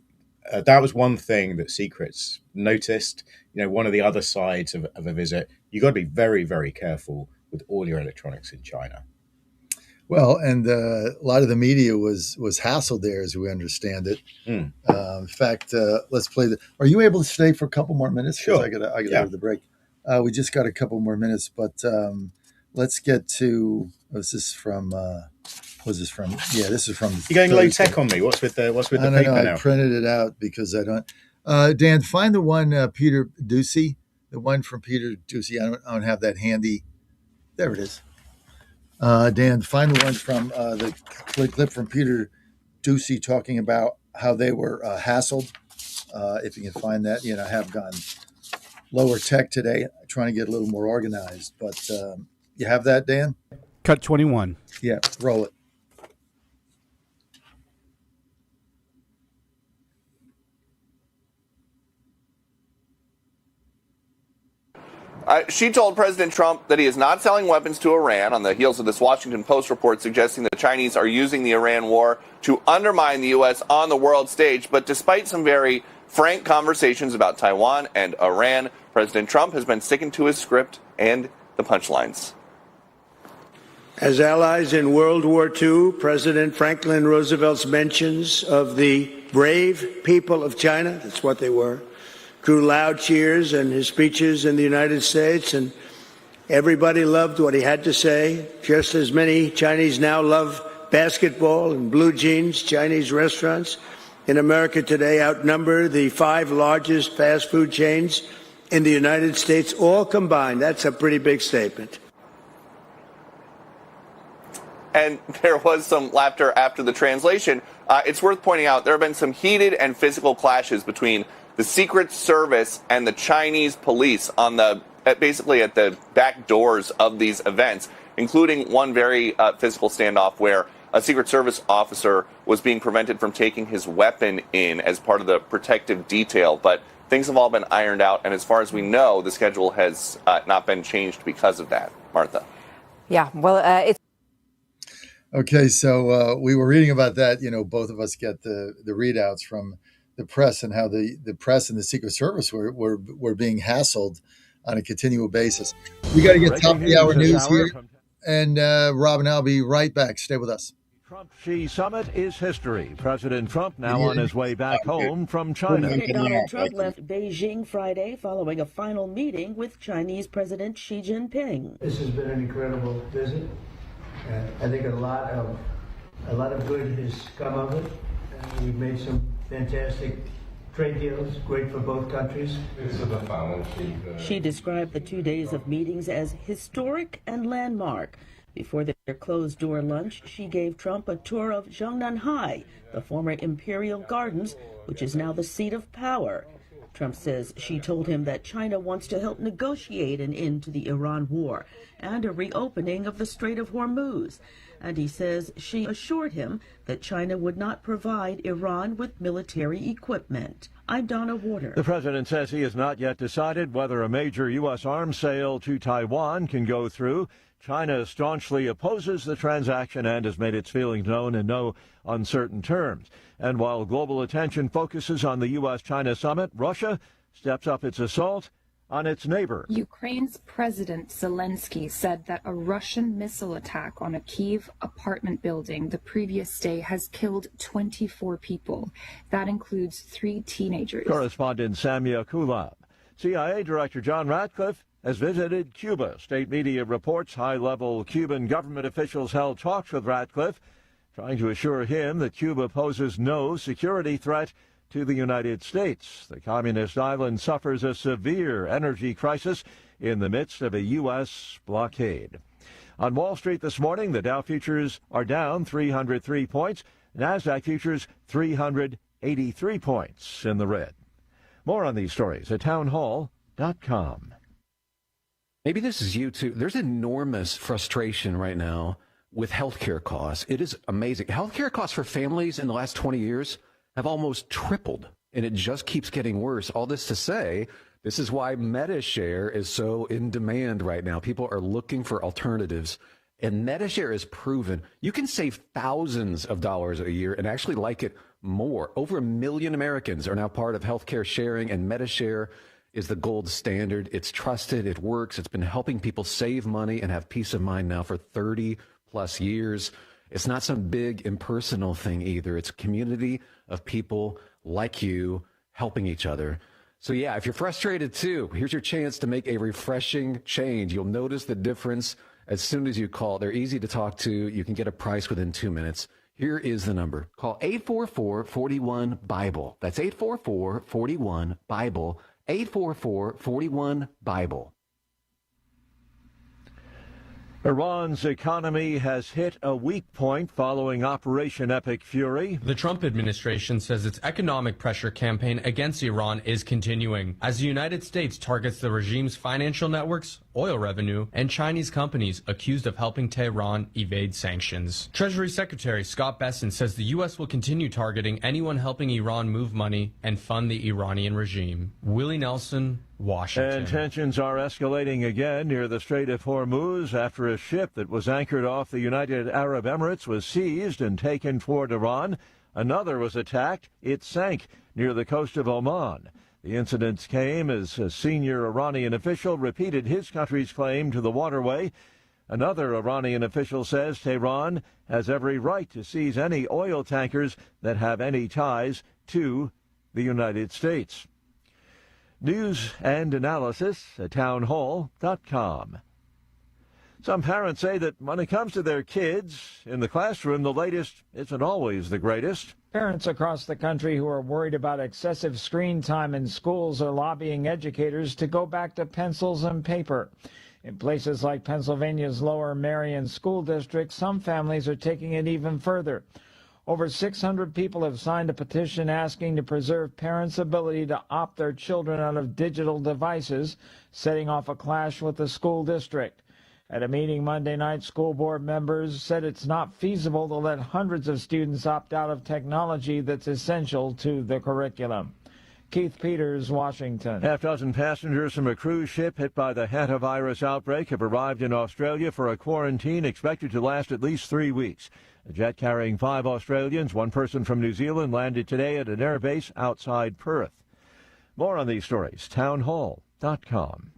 V: that was one thing that Secrets noticed. One of the other sides of a visit, you got to be very, very careful with all your electronics in China.
G: Well, and a lot of the media was hassled there, as we understand it. In fact, let's play Are you able to stay for a couple more minutes?
V: Sure.
G: I got out of the break. We just got a couple more minutes, but let's get to. Was this from? Yeah, this is from.
V: You're going low tech on me. What's with the paper now?
G: I printed it out because I don't. Dan, find the one Peter Ducey. The one from Peter Ducey. I don't have that handy. There it is. Dan, find the one from the clip from Peter Ducey talking about how they were hassled. If you can find that, I have gone lower tech today, trying to get a little more organized. But you have that, Dan?
I: Cut 21.
G: Yeah, roll it.
B: She told President Trump that he is not selling weapons to Iran on the heels of this Washington Post report suggesting the Chinese are using the Iran war to undermine the U.S. on the world stage. But despite some very frank conversations about Taiwan and Iran, President Trump has been sticking to his script and the punchlines.
O: As allies in World War II, President Franklin Roosevelt's mentions of the brave people of China, that's what they were, drew loud cheers in his speeches in the United States, and everybody loved what he had to say, just as many Chinese now love basketball and blue jeans. Chinese restaurants in America today outnumber the 5 largest fast food chains in the United States, all combined. That's a pretty big statement.
B: And there was some laughter after the translation. It's worth pointing out there have been some heated and physical clashes between the Secret Service and the Chinese police basically at the back doors of these events, including one very physical standoff where a Secret Service officer was being prevented from taking his weapon in as part of the protective detail. But things have all been ironed out, and as far as we know, the schedule has not been changed because of that. Martha.
S: Yeah, well, it's.
G: Okay, so we were reading about that. Both of us get the readouts from the the press and how the press and the Secret Service were being hassled on a continual basis. We got to get top of the hour news here. And Rob and I'll be right back. Stay with us.
W: Trump-Xi summit is history. President Trump now on his way back home from China.
C: President Donald Trump left Beijing Friday following a final meeting with Chinese President Xi Jinping.
O: This has been an incredible visit. I think a lot of good has come of it. We've made some fantastic trade deals, great for both countries.
C: She described the 2 days of meetings as historic and landmark. Before their closed-door lunch, she gave Trump a tour of Zhongnanhai, the former Imperial Gardens, which is now the seat of power. Trump says she told him that China wants to help negotiate an end to the Iran war and a reopening of the Strait of Hormuz. And he says she assured him that China would not provide Iran with military equipment. I'm Donna Warder.
W: The president says he has not yet decided whether a major U.S. arms sale to Taiwan can go through. China staunchly opposes the transaction and has made its feelings known in no uncertain terms. And while global attention focuses on the U.S.-China summit, Russia steps up its assault on its neighbor.
Q: Ukraine's President Zelensky said that a Russian missile attack on a Kyiv apartment building the previous day has killed 24 people. That includes 3 teenagers.
W: Correspondent Samia Kulab. CIA Director John Ratcliffe has visited Cuba. State media reports high-level Cuban government officials held talks with Ratcliffe, trying to assure him that Cuba poses no security threat to the United States. The communist island suffers a severe energy crisis in the midst of a U.S. blockade. On Wall Street this morning, the Dow futures are down 303 points. NASDAQ futures 383 points in the red. More on these stories at townhall.com.
T: Maybe this is you too. There's enormous frustration right now with healthcare costs. It is amazing. Healthcare costs for families in the last 20 years have almost tripled, and it just keeps getting worse. All this to say, this is why MediShare is so in demand right now. People are looking for alternatives, and MediShare is proven you can save thousands of dollars a year and actually like it more. Over 1 million Americans are now part of healthcare sharing, and MediShare is the gold standard. It's trusted. It works. It's been helping people save money and have peace of mind now for 30 plus years. It's not some big impersonal thing either. It's a community of people like you helping each other. So yeah, if you're frustrated too, here's your chance to make a refreshing change. You'll notice the difference as soon as you call. They're easy to talk to. You can get a price within 2 minutes. Here is the number. Call 844-41-BIBLE. That's 844-41-BIBLE. 844-41-BIBLE. Iran's economy has hit a weak point following Operation Epic Fury.
U: The Trump administration says its economic pressure campaign against Iran is continuing as the United States targets the regime's financial networks, oil revenue, and Chinese companies accused of helping Tehran evade sanctions. Treasury Secretary Scott Bessent says the U.S. will continue targeting anyone helping Iran move money and fund the Iranian regime. Willie Nelson, Washington.
W: And tensions are escalating again near the Strait of Hormuz after a ship that was anchored off the United Arab Emirates was seized and taken toward Iran. Another was attacked. It sank near the coast of Oman. The incidents came as a senior Iranian official repeated his country's claim to the waterway. Another Iranian official says Tehran has every right to seize any oil tankers that have any ties to the United States. News and analysis at townhall.com. Some parents say that when it comes to their kids in the classroom, the latest isn't always the greatest.
Y: Parents across the country who are worried about excessive screen time in schools are lobbying educators to go back to pencils and paper. In places like Pennsylvania's Lower Merion School District, some families are taking it even further. Over 600 people have signed a petition asking to preserve parents' ability to opt their children out of digital devices, setting off a clash with the school district. At a meeting Monday night, school board members said it's not feasible to let hundreds of students opt out of technology that's essential to the curriculum. Keith Peters, Washington.
E: Half dozen passengers from a cruise ship hit by the hantavirus outbreak have arrived in Australia for a quarantine expected to last at least 3 weeks. A jet carrying 5 Australians, 1 person from New Zealand, landed today at an airbase outside Perth. More on these stories, townhall.com.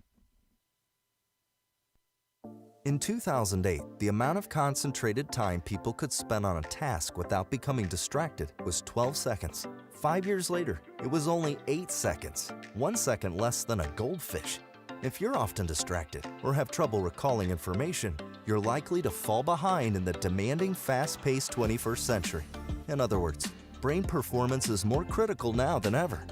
F: In 2008, the amount of concentrated time people could spend on a task without becoming distracted was 12 seconds. 5 years later, it was only 8 seconds, 1 second less than a goldfish. If you're often distracted or have trouble recalling information, you're likely to fall behind in the demanding, fast-paced 21st century. In other words, brain performance is more critical now than ever.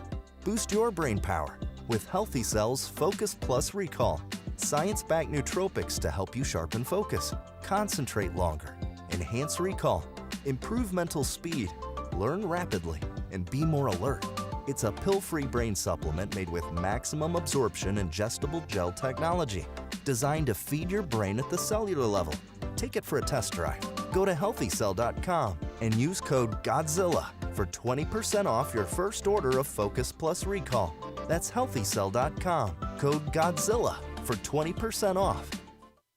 F: Boost your brain power with Healthy Cells Focus Plus Recall. Science-backed nootropics to help you sharpen focus, concentrate longer, enhance recall, improve mental speed, learn rapidly, and be more alert. It's a pill-free brain supplement made with maximum absorption ingestible gel technology, designed to feed your brain at the cellular level. Take it for a test drive. Go to healthycell.com and use code GODZILLA for 20% off your first order of Focus Plus Recall. That's healthycell.com, code GODZILLA for 20% off.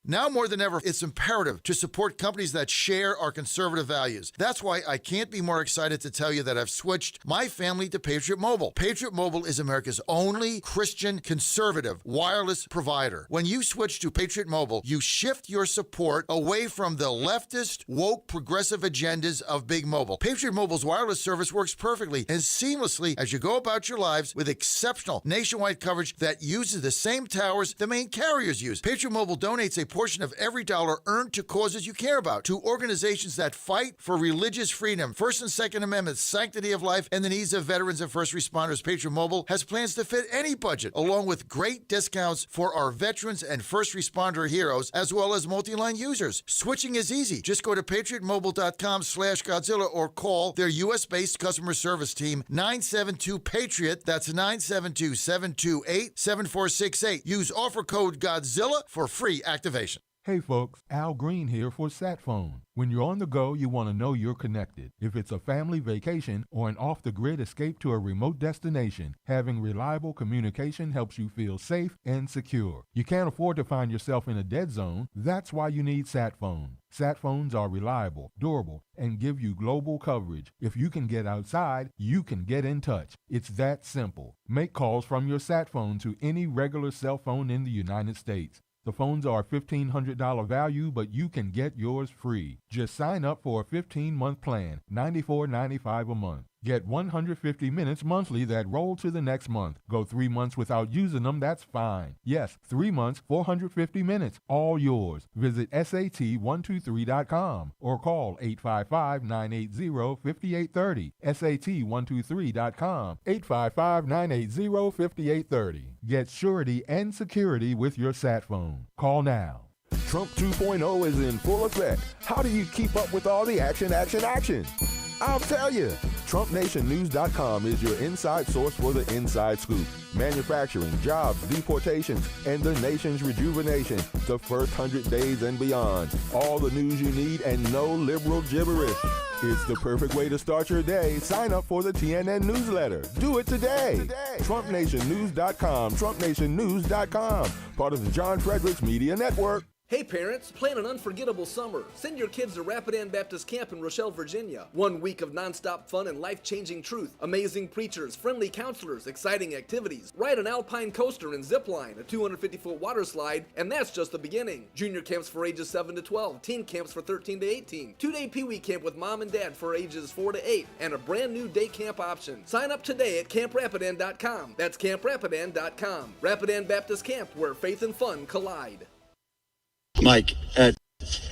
G: Now more than ever, it's imperative to support companies that share our conservative values. That's why I can't be more excited to tell you that I've switched my family to Patriot Mobile. Patriot Mobile is America's only Christian conservative wireless provider. When you switch to Patriot Mobile, you shift your support away from the leftist, woke, progressive agendas of Big Mobile. Patriot Mobile's wireless service works perfectly and seamlessly as you go about your lives with exceptional nationwide coverage that uses the same towers the main carriers use. Patriot Mobile donates a portion of every dollar earned to causes you care about, to organizations that fight for religious freedom, First and Second Amendments, sanctity of life, and the needs of veterans and first responders. Patriot Mobile has plans to fit any budget, along with great discounts for our veterans and first responder heroes, as well as multi-line users. Switching is easy. Just go to patriotmobile.com/Godzilla or call their U.S.-based customer service team, 972-PATRIOT. That's 972-728-7468. Use offer code GODZILLA for free activation.
W: Hey folks, Al Green here for SatPhone. When you're on the go, you want to know you're connected. If it's a family vacation or an off-the-grid escape to a remote destination, having reliable communication helps you feel safe and secure. You can't afford to find yourself in a dead zone. That's why you need SatPhone. SatPhones are reliable, durable, and give you global coverage. If you can get outside, you can get in touch. It's that simple. Make calls from your SatPhone to any regular cell phone in the United States. The phones are $1,500 value, but you can get yours free. Just sign up for a 15-month plan, $94.95 a month. Get 150 minutes monthly that roll to the next month. Go 3 months without using them, that's fine. Yes, 3 months, 450 minutes, all yours. Visit SAT123.com or call 855-980-5830. SAT123.com, 855-980-5830. Get surety and security with your SatPhone. Call now. Trump 2.0 is in full effect. How do you keep up with all the action? I'll tell you. TrumpNationNews.com is your inside source for the inside scoop. Manufacturing, jobs, deportations, and the nation's rejuvenation. The first 100 days and beyond. All the news you need and no liberal gibberish. It's the perfect way to start your day. Sign up for the TNN newsletter. Do it today. TrumpNationNews.com. TrumpNationNews.com. Part of the John Fredericks Media Network.
K: Hey parents, plan an unforgettable summer. Send your kids to Rapidan Baptist Camp in Rochelle, Virginia. 1 week of nonstop fun and life-changing truth. Amazing preachers, friendly counselors, exciting activities. Ride an alpine coaster and zip line, a 250-foot water slide, and that's just the beginning. Junior camps for ages 7 to 12, teen camps for 13 to 18, 2-day Pee-wee camp with mom and dad for ages 4 to 8, and a brand new day camp option. Sign up today at camprapidan.com. That's camprapidan.com. Rapidan Baptist Camp, where faith and fun collide.
L: Mike, at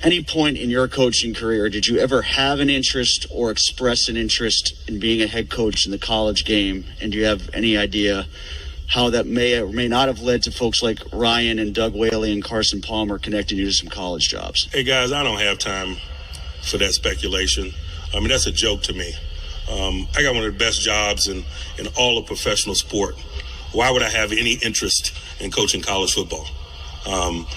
L: any point in your coaching career, did you ever have an interest or express an interest in being a head coach in the college game? And do you have any idea how that may or may not have led to folks like Ryan and Doug Whaley and Carson Palmer connecting you to some college jobs?
X: Hey, guys, I don't have time for that speculation. I mean, that's a joke to me. I got one of the best jobs in all of professional sport. Why would I have any interest in coaching college football?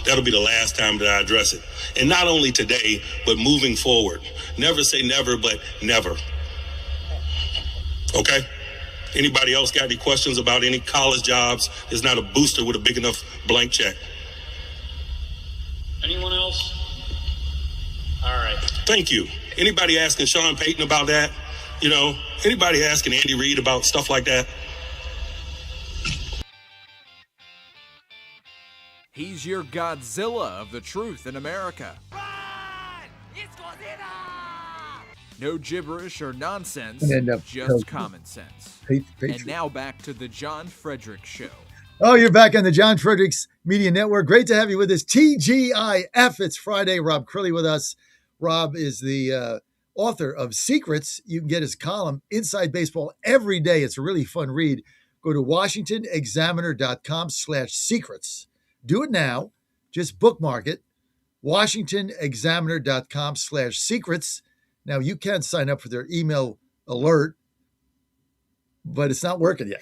X: That'll be the last time that I address it. And not only today, but moving forward. Never say never, but never. Okay? Anybody else got any questions about any college jobs? There's not a booster with a big enough blank check.
A: Anyone else? All right.
X: Thank you. Anybody asking Sean Payton about that? You know, anybody asking Andy Reid about stuff like that?
N: He's your Godzilla of the truth in America. No gibberish or nonsense, just common sense. And now back to the John Fredericks Show.
G: Oh, you're back on the John Fredericks Media Network. Great to have you with us. TGIF. It's Friday. Rob Crilly with us. Rob is the author of Secrets. You can get his column, Inside Baseball, every day. It's a really fun read. Go to WashingtonExaminer.com/secrets. Do it now. Just bookmark it. WashingtonExaminer.com/secrets. Now, you can sign up for their email alert, but it's not working yet.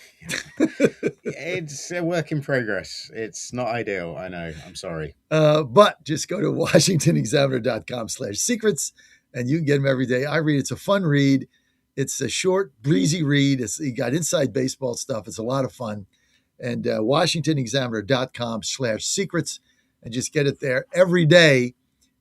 V: It's a work in progress. It's not ideal. I know. I'm sorry.
G: But just go to WashingtonExaminer.com/secrets, and you can get them every day. I read. It's a fun read. It's a short, breezy read. You got inside baseball stuff. It's a lot of fun. And WashingtonExaminer.com/secrets, and just get it there every day.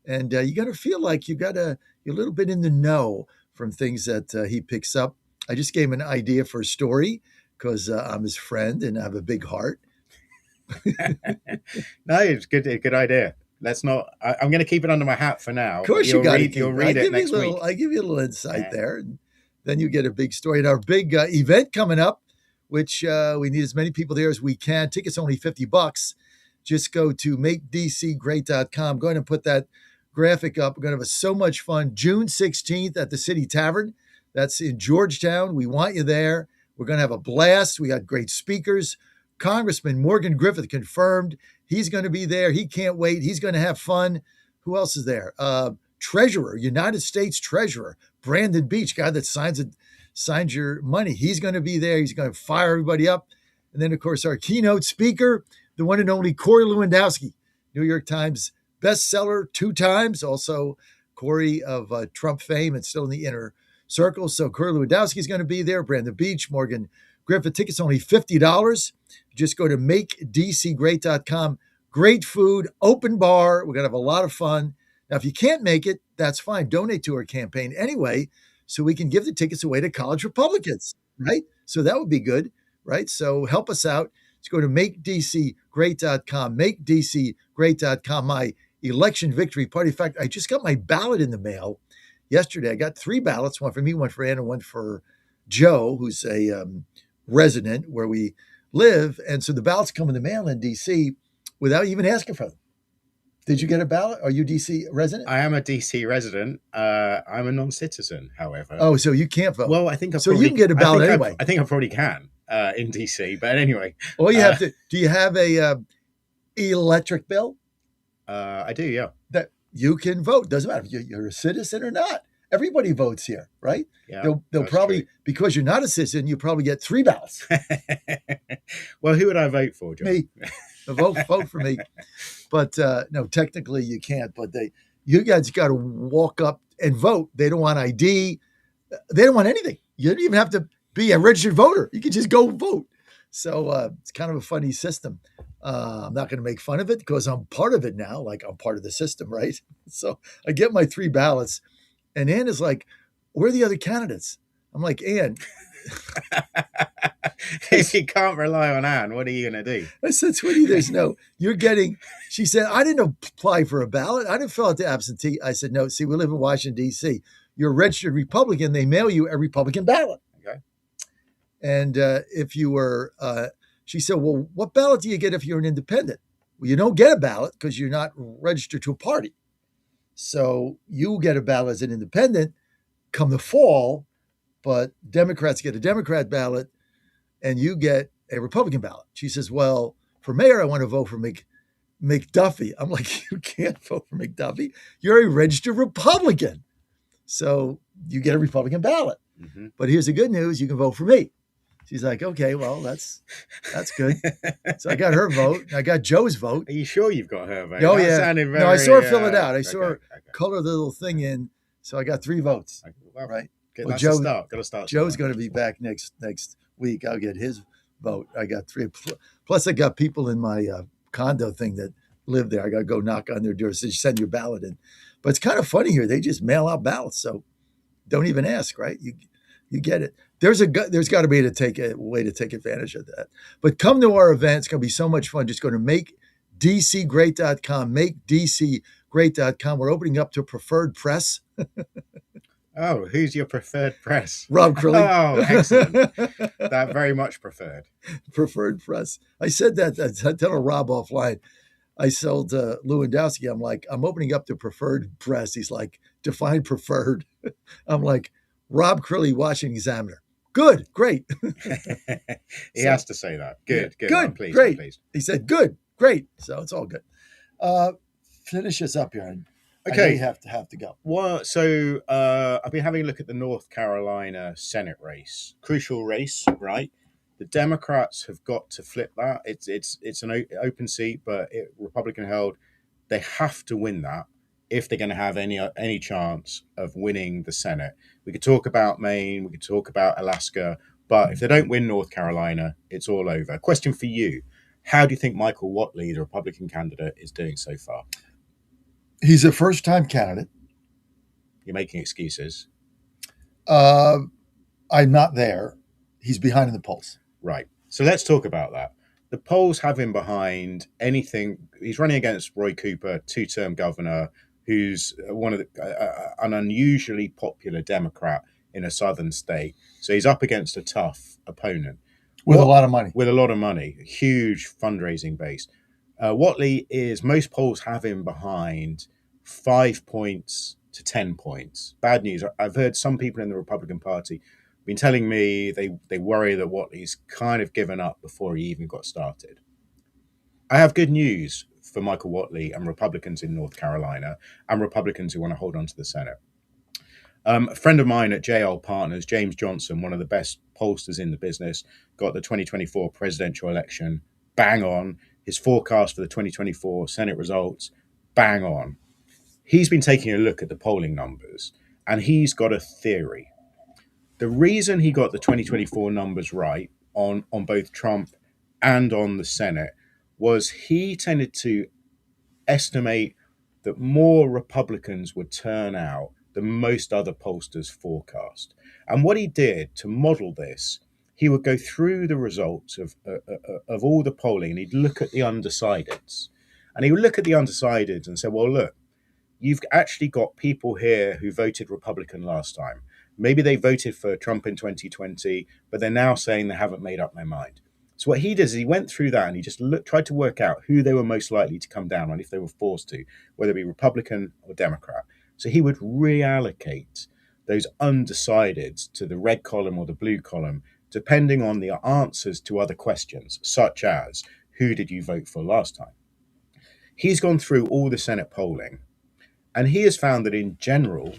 G: And you got to feel like you're a little bit in the know from things that he picks up. I just gave him an idea for a story because I'm his friend and I have a big heart.
V: No, it's good. A good idea. Let's not. I'm going to keep it under my hat for now.
G: Of course, you got it.
V: You'll read it next week.
G: I give you a little insight there, and then you get a big story. And our big event coming up, which we need as many people there as we can. Tickets only $50. Just go to makedcgreat.com. Go ahead and put that graphic up. We're going to have so much fun. June 16th at the City Tavern. That's in Georgetown. We want you there. We're going to have a blast. We got great speakers. Congressman Morgan Griffith confirmed. He's going to be there. He can't wait. He's going to have fun. Who else is there? Treasurer, United States Treasurer, Brandon Beach, guy that signs your money. He's going to be there. He's going to fire everybody up. And then, of course, our keynote speaker, the one and only Corey Lewandowski, New York Times bestseller 2 times. Also, Corey of Trump fame and still in the inner circle. So Corey Lewandowski is going to be there. Brandon Beach, Morgan Griffith. Tickets only $50. Just go to makedcgreat.com. Great food, open bar. We're going to have a lot of fun. Now, if you can't make it, that's fine. Donate to our campaign anyway, so we can give the tickets away to college Republicans, right? So that would be good, right? So help us out. Let's go to makedcgreat.com. Makedcgreat.com. My election victory party. In fact, I just got my ballot in the mail yesterday. I got 3 ballots, one for me, one for Ann, and one for Joe, who's a resident where we live. And so the ballots come in the mail in D.C. without even asking for them. Did you get a ballot? Are you a D.C. resident?
V: I am a D.C. resident. I'm a non-citizen, however.
G: Oh, so you can't vote.
V: Well, I think
G: so you can get a ballot anyway.
V: I think I probably can in D.C. But anyway.
G: All you have to, do you have a electric bill?
V: I do, yeah.
G: That you can vote. Doesn't matter if you're a citizen or not. Everybody votes here, right?
V: Yeah,
G: they'll probably, true. Because you're not a citizen, you probably get 3 ballots.
V: Well, who would I vote for, John?
G: Me. Vote for me. But no, technically you can't. But you guys got to walk up and vote. They don't want ID. They don't want anything. You don't even have to be a registered voter. You can just go vote. So it's kind of a funny system. I'm not going to make fun of it because I'm part of it now. Like I'm part of the system, right? So I get my 3 ballots. And Ann is like, where are the other candidates? I'm like, Ann.
V: If you can't rely on Ann, what are you going to do?
G: I said, sweetie, she said, I didn't apply for a ballot. I didn't fill out the absentee. I said, no, see, we live in Washington, D.C. You're a registered Republican. They mail you a Republican ballot.
V: Okay.
G: And if you were, she said, well, what ballot do you get if you're an independent? Well, you don't get a ballot because you're not registered to a party. So you get a ballot as an independent come the fall, but Democrats get a Democrat ballot and you get a Republican ballot. She says, well, for mayor, I want to vote for McDuffie. I'm like, you can't vote for McDuffie. You're a registered Republican. So you get a Republican ballot.
V: Mm-hmm.
G: But here's the good news. You can vote for me. She's like, okay, well, that's good. So I got her vote. I got Joe's vote.
V: Are you sure you've got her vote?
G: Oh,
V: that
G: yeah.
V: Sounded very,
G: no, I saw her fill it out. I saw her
V: okay.
G: color the little thing in. So I got 3 votes.
V: Okay, well,
G: right.
V: That's a start. Got to start.
G: Joe's going to be back next week, I'll get his vote. I got 3. Plus, I got people in my condo thing that live there. I got to go knock on their doors. So send your ballot in. But it's kind of funny here. They just mail out ballots. So don't even ask, right? You get it. There's got to be a way to take advantage of that. But come to our event. It's going to be so much fun. Just go to makedcgreat.com, makedcgreat.com. We're opening up to preferred press.
V: Oh, who's your preferred press?
G: Rob Crilly.
V: Oh, excellent. That very much preferred.
G: Preferred press. I said that. I tell Rob offline. I sold Lewandowski. I'm like, I'm opening up to preferred press. He's like, define preferred. I'm like, Rob Crilly, Washington Examiner. Good, great.
V: He has to say that. Good,
G: yeah,
V: good.
G: Good,
V: I'm pleased,
G: great.
V: I'm pleased.
G: He said, good, great. So it's all good. Finish us up here.
V: Okay.
G: I know you have to go.
V: Well, so I've been having a look at the North Carolina Senate race. Crucial race, right? The Democrats have got to flip that. It's an open seat, but Republican held. They have to win that if they're going to have any chance of winning the Senate. We could talk about Maine, we could talk about Alaska, but if they don't win North Carolina, it's all over. Question for you: how do you think Michael Whatley, the Republican candidate, is doing so far?
G: He's a first-time candidate.
V: You're making excuses.
G: I'm not there. He's behind in the polls.
V: Right. So let's talk about that. The polls have him behind anything. He's running against Roy Cooper, two-term governor, who's an unusually popular Democrat in a southern state. So he's up against a tough opponent.
G: With a lot of money.
V: With a lot of money. Huge fundraising base. Whatley most polls have him behind 5 points to 10 points. Bad news. I've heard some people in the Republican Party been telling me they worry that Whatley's kind of given up before he even got started. I have good news for Michael Whatley and Republicans in North Carolina and Republicans who want to hold on to the Senate. A friend of mine at JL Partners, James Johnson, one of the best pollsters in the business, got the 2024 presidential election bang on. His forecast for the 2024 Senate results, bang on. He's been taking a look at the polling numbers, and he's got a theory. The reason he got the 2024 numbers right on both Trump and on the Senate was he tended to estimate that more Republicans would turn out than most other pollsters forecast. And what he did to model this, he would go through the results of all the polling, and he'd look at the undecideds. And he would look at the undecideds and say, well, look, you've actually got people here who voted Republican last time. Maybe they voted for Trump in 2020, but they're now saying they haven't made up their mind. So what he did is he went through that and he just tried to work out who they were most likely to come down on if they were forced to, whether it be Republican or Democrat. So he would reallocate those undecideds to the red column or the blue column, depending on the answers to other questions, such as, who did you vote for last time? He's gone through all the Senate polling, and he has found that in general,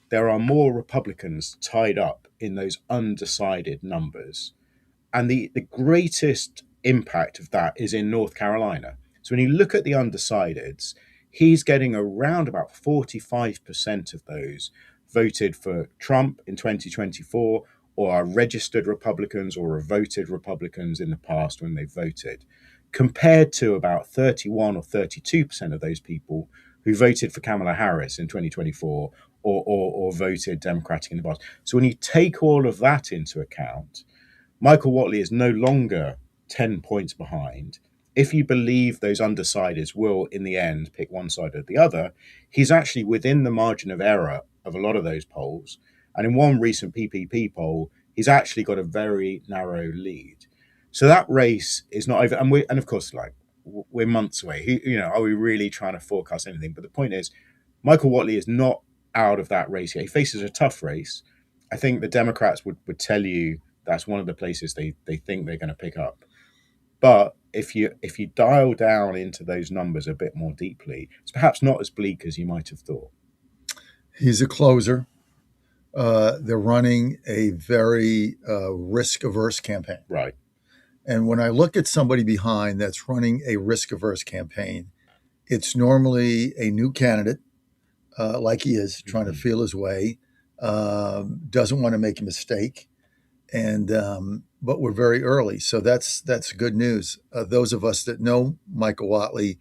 V: there are more Republicans tied up in those undecided numbers. And the greatest impact of that is in North Carolina. So when you look at the undecideds, he's getting around about 45% of those voted for Trump in 2024 or are registered Republicans or have voted Republicans in the past when they voted, compared to about 31 or 32% of those people who voted for Kamala Harris in 2024 or voted Democratic in the past. So when you take all of that into account, Michael Whatley is no longer 10 points behind. If you believe those undecideds will, in the end, pick one side or the other, he's actually within the margin of error of a lot of those polls. And in one recent PPP poll, he's actually got a very narrow lead. So that race is not over. And of course, we're months away. Are we really trying to forecast anything? But the point is, Michael Whatley is not out of that race yet. He faces a tough race. I think the Democrats would tell you that's one of the places they think they're going to pick up. But if you dial down into those numbers a bit more deeply, it's perhaps not as bleak as you might have thought.
G: He's a closer. They're running a very risk-averse campaign.
V: Right.
G: And when I look at somebody behind that's running a risk-averse campaign, it's normally a new candidate, like he is, trying to feel his way, doesn't want to make a mistake. and but we're very early, so that's good news. Those of us that know Michael Whatley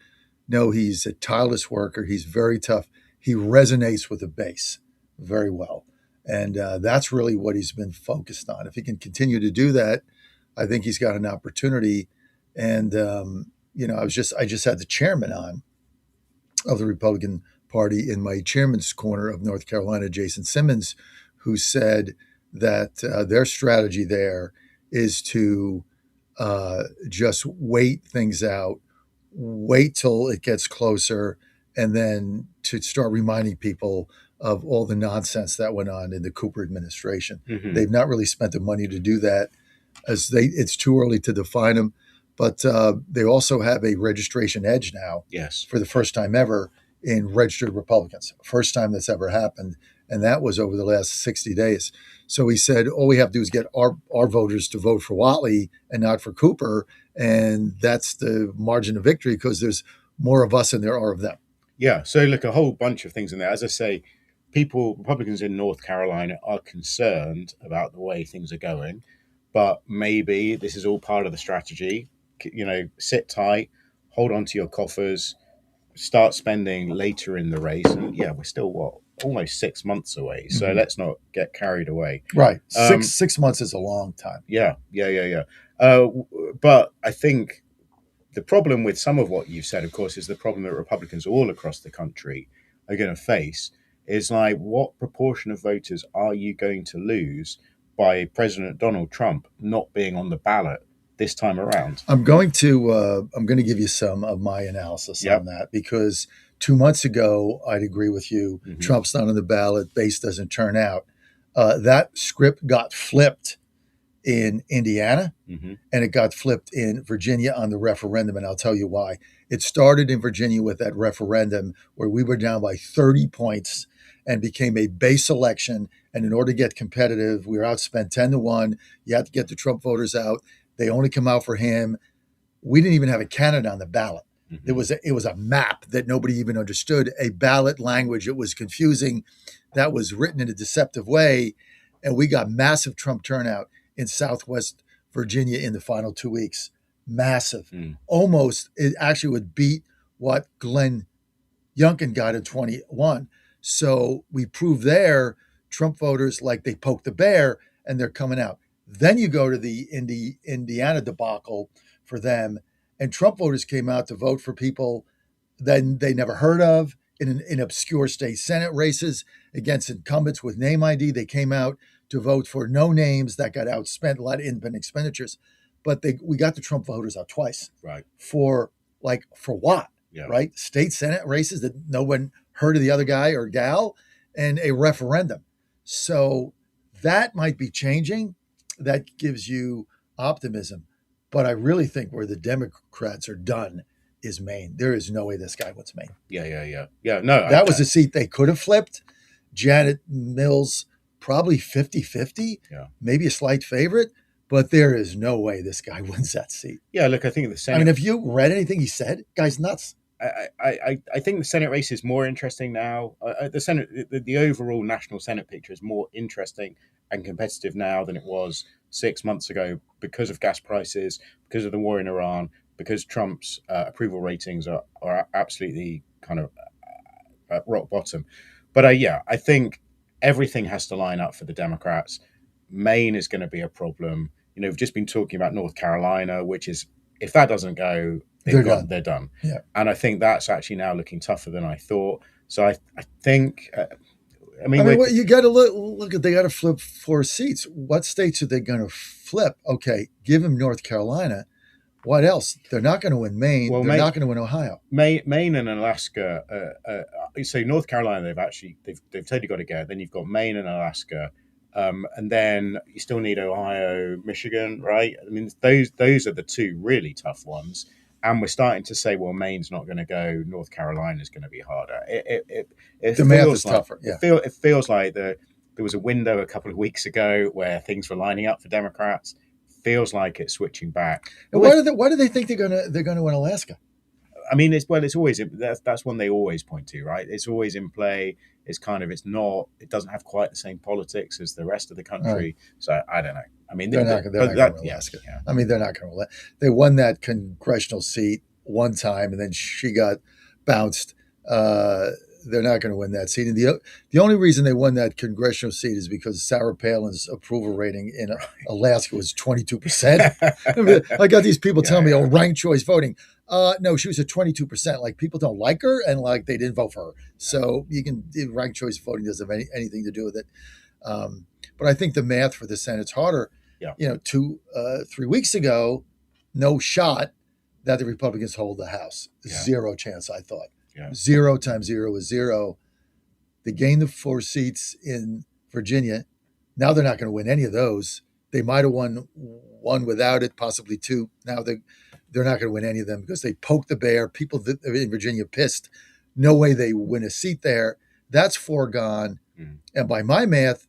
G: know he's a tireless worker. He's very tough. He resonates with the base very well, and that's really what he's been focused on. If he can continue to do that, I think he's got an opportunity. And I just had the chairman on of the Republican Party in my chairman's corner of North Carolina, Jason Simmons, who said that their strategy there is to just wait things out, wait till it gets closer, and then to start reminding people of all the nonsense that went on in the Cooper administration.
V: Mhm.
G: They've not really spent the money to do that, it's too early to define them. But they also have a registration edge now.
V: Yes.
G: For the first time ever in registered Republicans. First time that's ever happened. And that was over the last 60 days. So he said, all we have to do is get our voters to vote for Whatley and not for Cooper. And that's the margin of victory because there's more of us than there are of them.
V: Yeah. So look, a whole bunch of things in there. As I say, Republicans in North Carolina are concerned about the way things are going, but maybe this is all part of the strategy. Sit tight, hold on to your coffers, start spending later in the race. And yeah, we're still almost 6 months away. So let's not get carried away.
G: Right. Six months is a long time.
V: Yeah. But I think the problem with some of what you've said, of course, is the problem that Republicans all across the country are going to face is like, what proportion of voters are you going to lose by President Donald Trump not being on the ballot this time around?
G: I'm going to give you some of my analysis on that, because 2 months ago, I'd agree with you.
V: Mhm.
G: Trump's not on the ballot. Base doesn't turn out. That script got flipped in Indiana,
V: Mhm.
G: and it got flipped in Virginia on the referendum. And I'll tell you why. It started in Virginia with that referendum where we were down by 30 points and became a base election. And in order to get competitive, we were outspent 10-1. You had to get the Trump voters out. They only come out for him. We didn't even have a candidate on the ballot.
V: Mhm.
G: It was a map that nobody even understood, a ballot language. It was confusing. That was written in a deceptive way. And we got massive Trump turnout in Southwest Virginia in the final 2 weeks. Massive. Almost, it actually would beat what Glenn Youngkin got in 21. So we proved there, Trump voters, like they poked the bear and they're coming out. Then you go to the Indiana debacle for them, and Trump voters came out to vote for people that they never heard of in obscure state Senate races against incumbents with name ID. They came out to vote for no names that got outspent, a lot of independent expenditures. But we got the Trump voters out twice.
V: Right.
G: For what?
V: Yeah.
G: Right? State Senate races that no one heard of the other guy or gal, and a referendum. So that might be changing. That gives you optimism. But I really think where the Democrats are done is Maine. There is no way this guy wins Maine.
V: Yeah. No,
G: that was a seat they could have flipped. Janet Mills, probably 50-50, maybe a slight favorite, but there is no way this guy wins that seat.
V: Yeah, look, I think the Senate...
G: I mean, have you read anything he said? Guy's nuts.
V: I think the Senate race is more interesting now. The overall national Senate picture is more interesting and competitive now than it was 6 months ago because of gas prices, because of the war in Iran, because Trump's approval ratings are absolutely kind of at rock bottom. But I think everything has to line up for the Democrats. Maine is going to be a problem. We've just been talking about North Carolina, which is, if that doesn't go, they're done.
G: Yeah.
V: And I think that's actually now looking tougher than I thought. So I think,
G: you got to look at, they got to flip 4 seats. What states are they going to flip? Okay, give them North Carolina. What else? They're not going to win Maine. They're not going to win Ohio.
V: Maine and Alaska. So North Carolina, they've totally got to go. Then you've got Maine and Alaska. And then you still need Ohio, Michigan, right? I mean, those are the 2 really tough ones. And we're starting to say, well, Maine's not going to go. North Carolina is going to be harder.
G: The math is tougher. Yeah.
V: It feels like there was a window a couple of weeks ago where things were lining up for Democrats. Feels like it's switching back.
G: And why do they think they're going to win Alaska?
V: I mean, it's always that's one they always point to, right? It's always in play. It doesn't have quite the same politics as the rest of the country.
G: Right.
V: So I don't know. I mean,
G: they're not going to win Alaska.
V: Yeah.
G: I mean, they're not going to. They won that congressional seat one time, and then she got bounced. They're not going to win that seat. And the only reason they won that congressional seat is because Sarah Palin's approval rating in Alaska was 22%. I got these people telling me, "Oh, ranked choice voting." No, she was at 22%. Like, people don't like her, and like they didn't vote for her. So ranked choice voting doesn't have anything to do with it. But I think the math for the Senate's harder.
V: Yeah.
G: 3 weeks ago, no shot that the Republicans hold the House. Zero chance, I thought.
V: Yeah.
G: 0 times 0 is 0. They gained the 4 seats in Virginia. Now they're not going to win any of those. They might have won one without it, possibly 2. Now they're not going to win any of them because they poked the bear. People in Virginia pissed. No way they win a seat there. That's foregone. And by my math,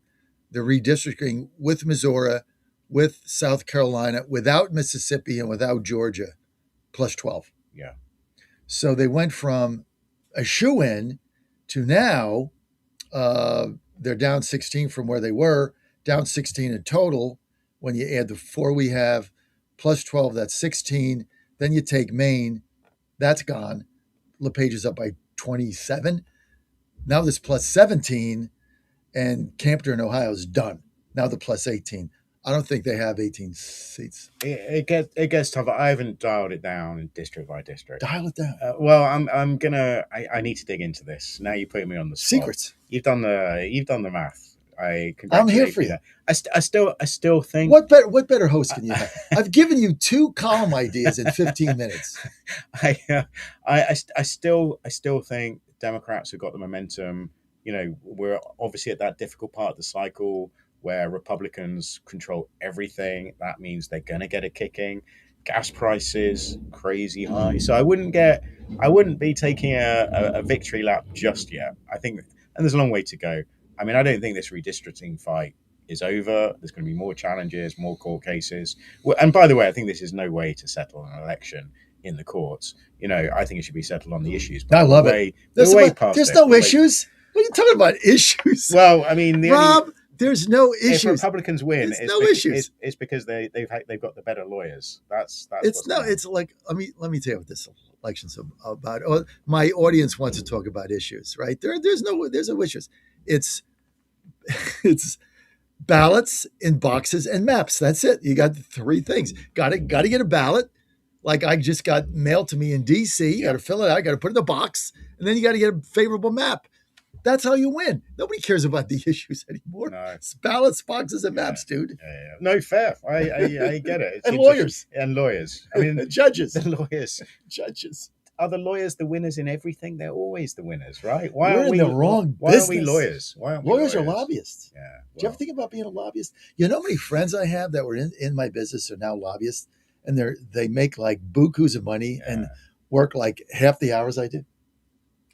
G: the redistricting with Missouri, with South Carolina, without Mississippi, and without Georgia, plus 12.
V: Yeah.
G: So they went from a shoo-in to now they're down 16 from where they were, down 16 in total. When you add the 4 we have, plus 12, that's 16. Then you take Maine, that's gone. LePage is up by 27. Now this plus 17, and Camden in Ohio is done. Now the plus 18. I don't think they have 18 seats.
V: It gets tougher. I haven't dialed it down district by district.
G: Dial it down.
V: Well, I need to dig into this. Now you put me on the spot.
G: Secrets.
V: You've done the math.
G: I'm here for you.
V: I still think.
G: What better host can you have? I've given you 2 column ideas in 15 minutes.
V: I still think Democrats have got the momentum. We're obviously at that difficult part of the cycle where Republicans control everything. That means they're going to get a kicking. Gas prices crazy high. So I wouldn't be taking a victory lap just yet. I think, and there's a long way to go. I mean, I don't think this redistricting fight is over. There's going to be more challenges, more court cases. And by the way, I think this is no way to settle an election in the courts. I think it should be settled on the issues.
G: I love it. There's no issues. What are you talking about? Issues?
V: Well, I mean,
G: Rob, there's no issues.
V: If Republicans win, it's because they've got the better lawyers. That's
G: it's like let me tell you what this election's about. My audience wants to talk about issues, right? There's no issues. It's ballots in boxes and maps. That's it. You got 3 things. Got to get a ballot. Like I just got mailed to me in DC. You got to fill it out. Got to put it in the box, and then you got to get a favorable map. That's how you win. Nobody cares about the issues anymore. No. It's ballots, boxes, and maps, dude.
V: Yeah. No, fair. I get it.
G: And lawyers.
V: I mean,
G: judges.
V: The lawyers.
G: Judges.
V: Are the lawyers the winners in everything? They're always the winners, right?
G: We're in the wrong
V: Why
G: business.
V: Why aren't we lawyers? Why aren't we
G: lawyers are lobbyists.
V: Yeah. Well.
G: Do you ever think about being a lobbyist? You know how many friends I have that were in my business are now lobbyists, and they make like bukus of money and work like half the hours I do.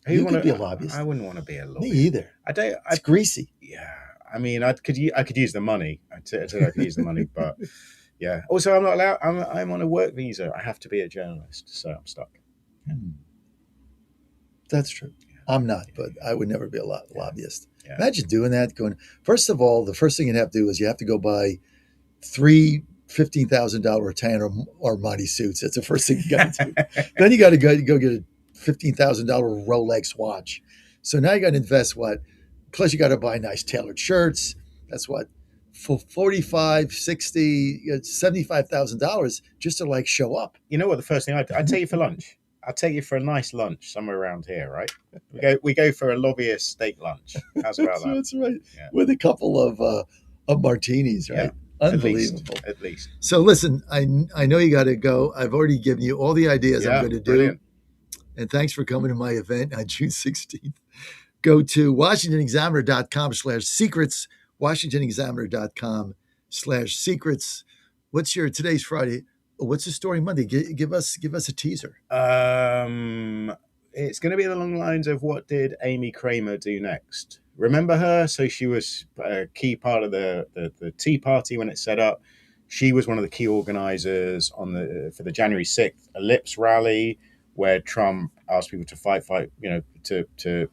G: You could be a lobbyist.
V: I wouldn't want to be a lobbyist.
G: Me either. It's greasy.
V: Yeah. I mean, I could use the money. I could use the money, but yeah. Also, I'm not allowed. I'm on a work visa. I have to be a journalist, so I'm stuck.
G: That's true. I'm not, but I would never be a lobbyist.
V: Yeah.
G: Imagine doing that. First of all, the first thing you'd have to do is you have to go buy 3 $15,000 Rattan or Armani suits. That's the first thing you got to do. Then you got to go get a $15,000 Rolex watch. So now you got to invest what? Plus you got to buy nice tailored shirts. That's what? For $45,000, $60,000, $75,000 just to like show up.
V: You know what? The first thing I'd take you for lunch. I'll take you for a nice lunch somewhere around here, right? We go for a lobbyist steak lunch. How's about that?
G: That's right. Yeah. With a couple of martinis, right? Yeah. Unbelievable.
V: At least.
G: So listen, I know you got to go. I've already given you all the ideas I'm going to do.
V: Brilliant.
G: And thanks for coming to my event on June 16th. Go to WashingtonExaminer.com/secrets, WashingtonExaminer.com/secrets. What's today's Friday? What's the story Monday? Give us a teaser.
V: It's going to be along the lines of what did Amy Kramer do next? Remember her? So she was a key part of the Tea Party when it set up. She was one of the key organizers for the January 6th Ellipse rally, where Trump asked people to fight, to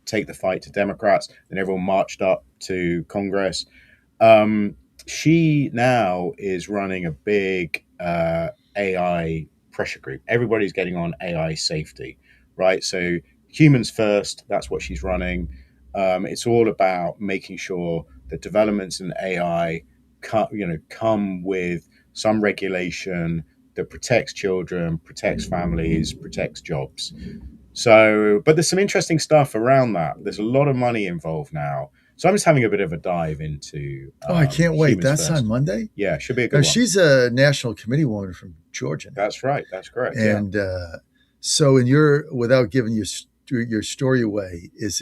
V: take the fight to Democrats, and everyone marched up to Congress. She now is running a big AI pressure group. Everybody's getting on AI safety, right? So humans first, that's what she's running. It's all about making sure that developments in AI come with some regulation that protects children, protects families, protects jobs. So, but there's some interesting stuff around that. There's a lot of money involved now. So I'm just having a bit of a dive into.
G: I can't wait.
V: Humans
G: That's
V: First.
G: on Monday?
V: Yeah, should be a
G: Now,
V: good one.
G: she's a national committee woman from Georgia.
V: That's right. That's correct.
G: And so, without giving your story away, does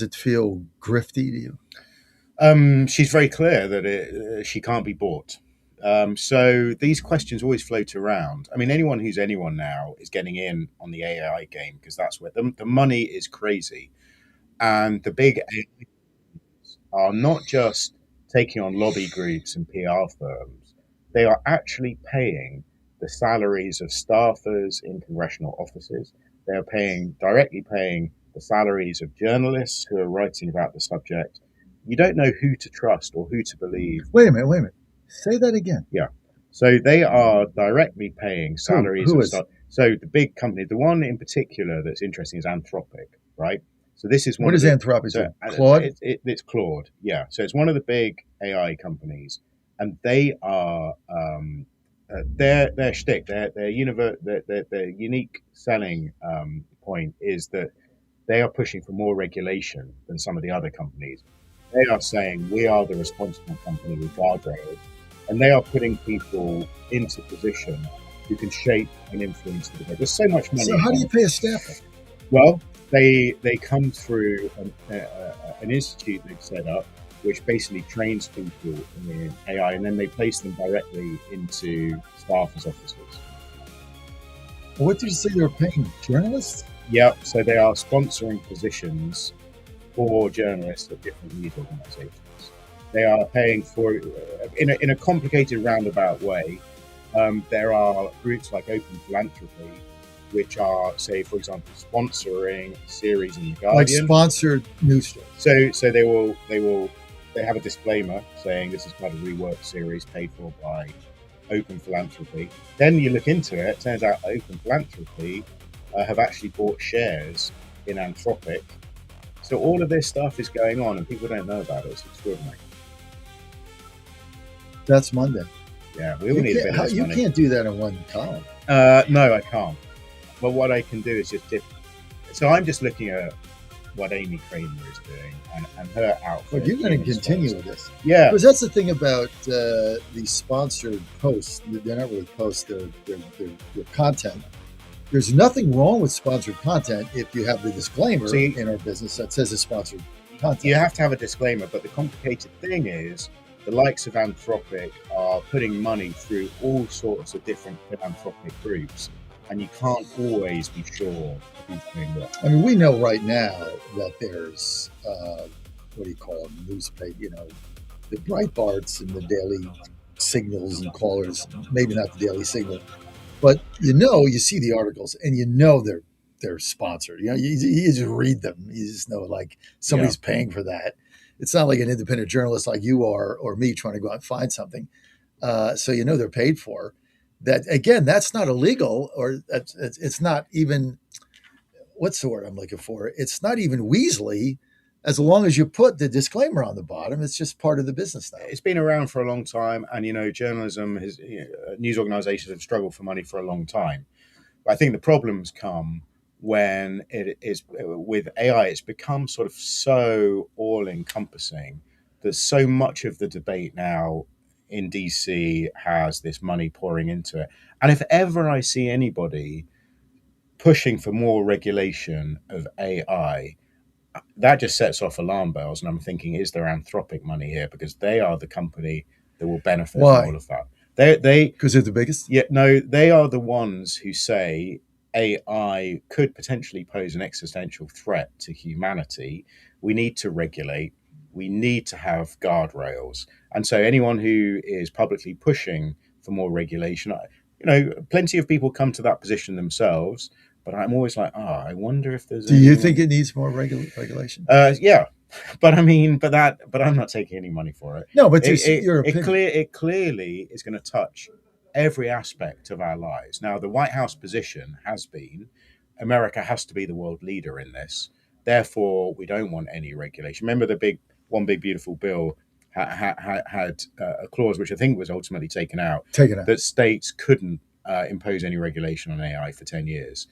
G: it feel grifty to you?
V: She's very clear that she can't be bought. So these questions always float around. I mean, anyone who's anyone now is getting in on the AI game because that's where the money is crazy. And the big AI are not just taking on lobby groups and PR firms, they are actually paying the salaries of staffers in congressional offices. They are directly paying the salaries of journalists who are writing about the subject. You don't know who to trust or who to believe.
G: Wait a minute. Say that again.
V: Yeah. So they are directly paying salaries
G: Who
V: of
G: is?
V: staff. So the big company, the one in particular that's interesting is Anthropic, right? So this is one.
G: What is Anthropic? Claude?
V: It's Claude. Yeah. So it's one of the big AI companies, and they are their shtick, their unique selling point is that they are pushing for more regulation than some of the other companies. They are saying we are the responsible company with guardrails, and they are putting people into position who can shape and influence the debate. There's so much money.
G: So how do you pay a staffer?
V: Well, they come through an institute they've set up, which basically trains people in AI, and then they place them directly into staffers' offices.
G: What did you say they were paying journalists?
V: Yep. So they are sponsoring positions for journalists at different news organizations. They are paying for, in a complicated roundabout way, there are groups like Open Philanthropy, which are, say, for example, sponsoring a series in The Guardian.
G: Like sponsored news stories.
V: So they have a disclaimer saying this is part of a rework series paid for by Open Philanthropy. Then you look into it, turns out Open Philanthropy have actually bought shares in Anthropic. So all of this stuff is going on and people don't know about it. It's extraordinary.
G: That's Monday.
V: Yeah, we all need a bit of this
G: You
V: money.
G: can't do that in one column.
V: No, I can't. But what I can do is just dip. So I'm just looking at what Amy Kramer is doing and her outfit.
G: But you're going to continue with this.
V: Yeah.
G: Because that's the thing about these sponsored posts. They're not really posts, they're content. There's nothing wrong with sponsored content if you have the disclaimer in our business that says it's sponsored content.
V: You have to have a disclaimer, but the complicated thing is the likes of Anthropic are putting money through all sorts of different philanthropic groups, and you can't always be sure who's doing what.
G: I mean, we know right now that there's, what do you call them, newspaper, the Breitbarts and the Daily Signals and Callers, maybe not the Daily Signal, but you see the articles and they're sponsored. You just read them. You just know like somebody's paying for that. It's not like an independent journalist like you are or me trying to go out and find something. So they're paid for. That again, that's not illegal, or it's not even, what's the word I'm looking for? It's not even Weasley, as long as you put the disclaimer on the bottom. It's just part of the business now.
V: It's been around for a long time, and journalism has, news organizations have struggled for money for a long time. But I think the problems come when it is with AI. It's become sort of so all-encompassing that so much of the debate now in DC has this money pouring into it. And if ever I see anybody pushing for more regulation of AI, that just sets off alarm bells. And I'm thinking, is there Anthropic money here? Because they are the company that will benefit from all of that.
G: Because they're the biggest?
V: Yeah, no, they are the ones who say AI could potentially pose an existential threat to humanity. We need to regulate. We need to have guardrails. And so anyone who is publicly pushing for more regulation, plenty of people come to that position themselves, but I'm always like, I wonder if there's.
G: Do you think it needs more regulation?
V: Yeah, but I'm not taking any money for it.
G: No, but your opinion.
V: It clearly is going to touch every aspect of our lives. Now, the White House position has been, America has to be the world leader in this. Therefore, we don't want any regulation. Remember the One Big Beautiful Bill had a clause which I think was ultimately taken out. That states couldn't impose any regulation on AI for 10 years.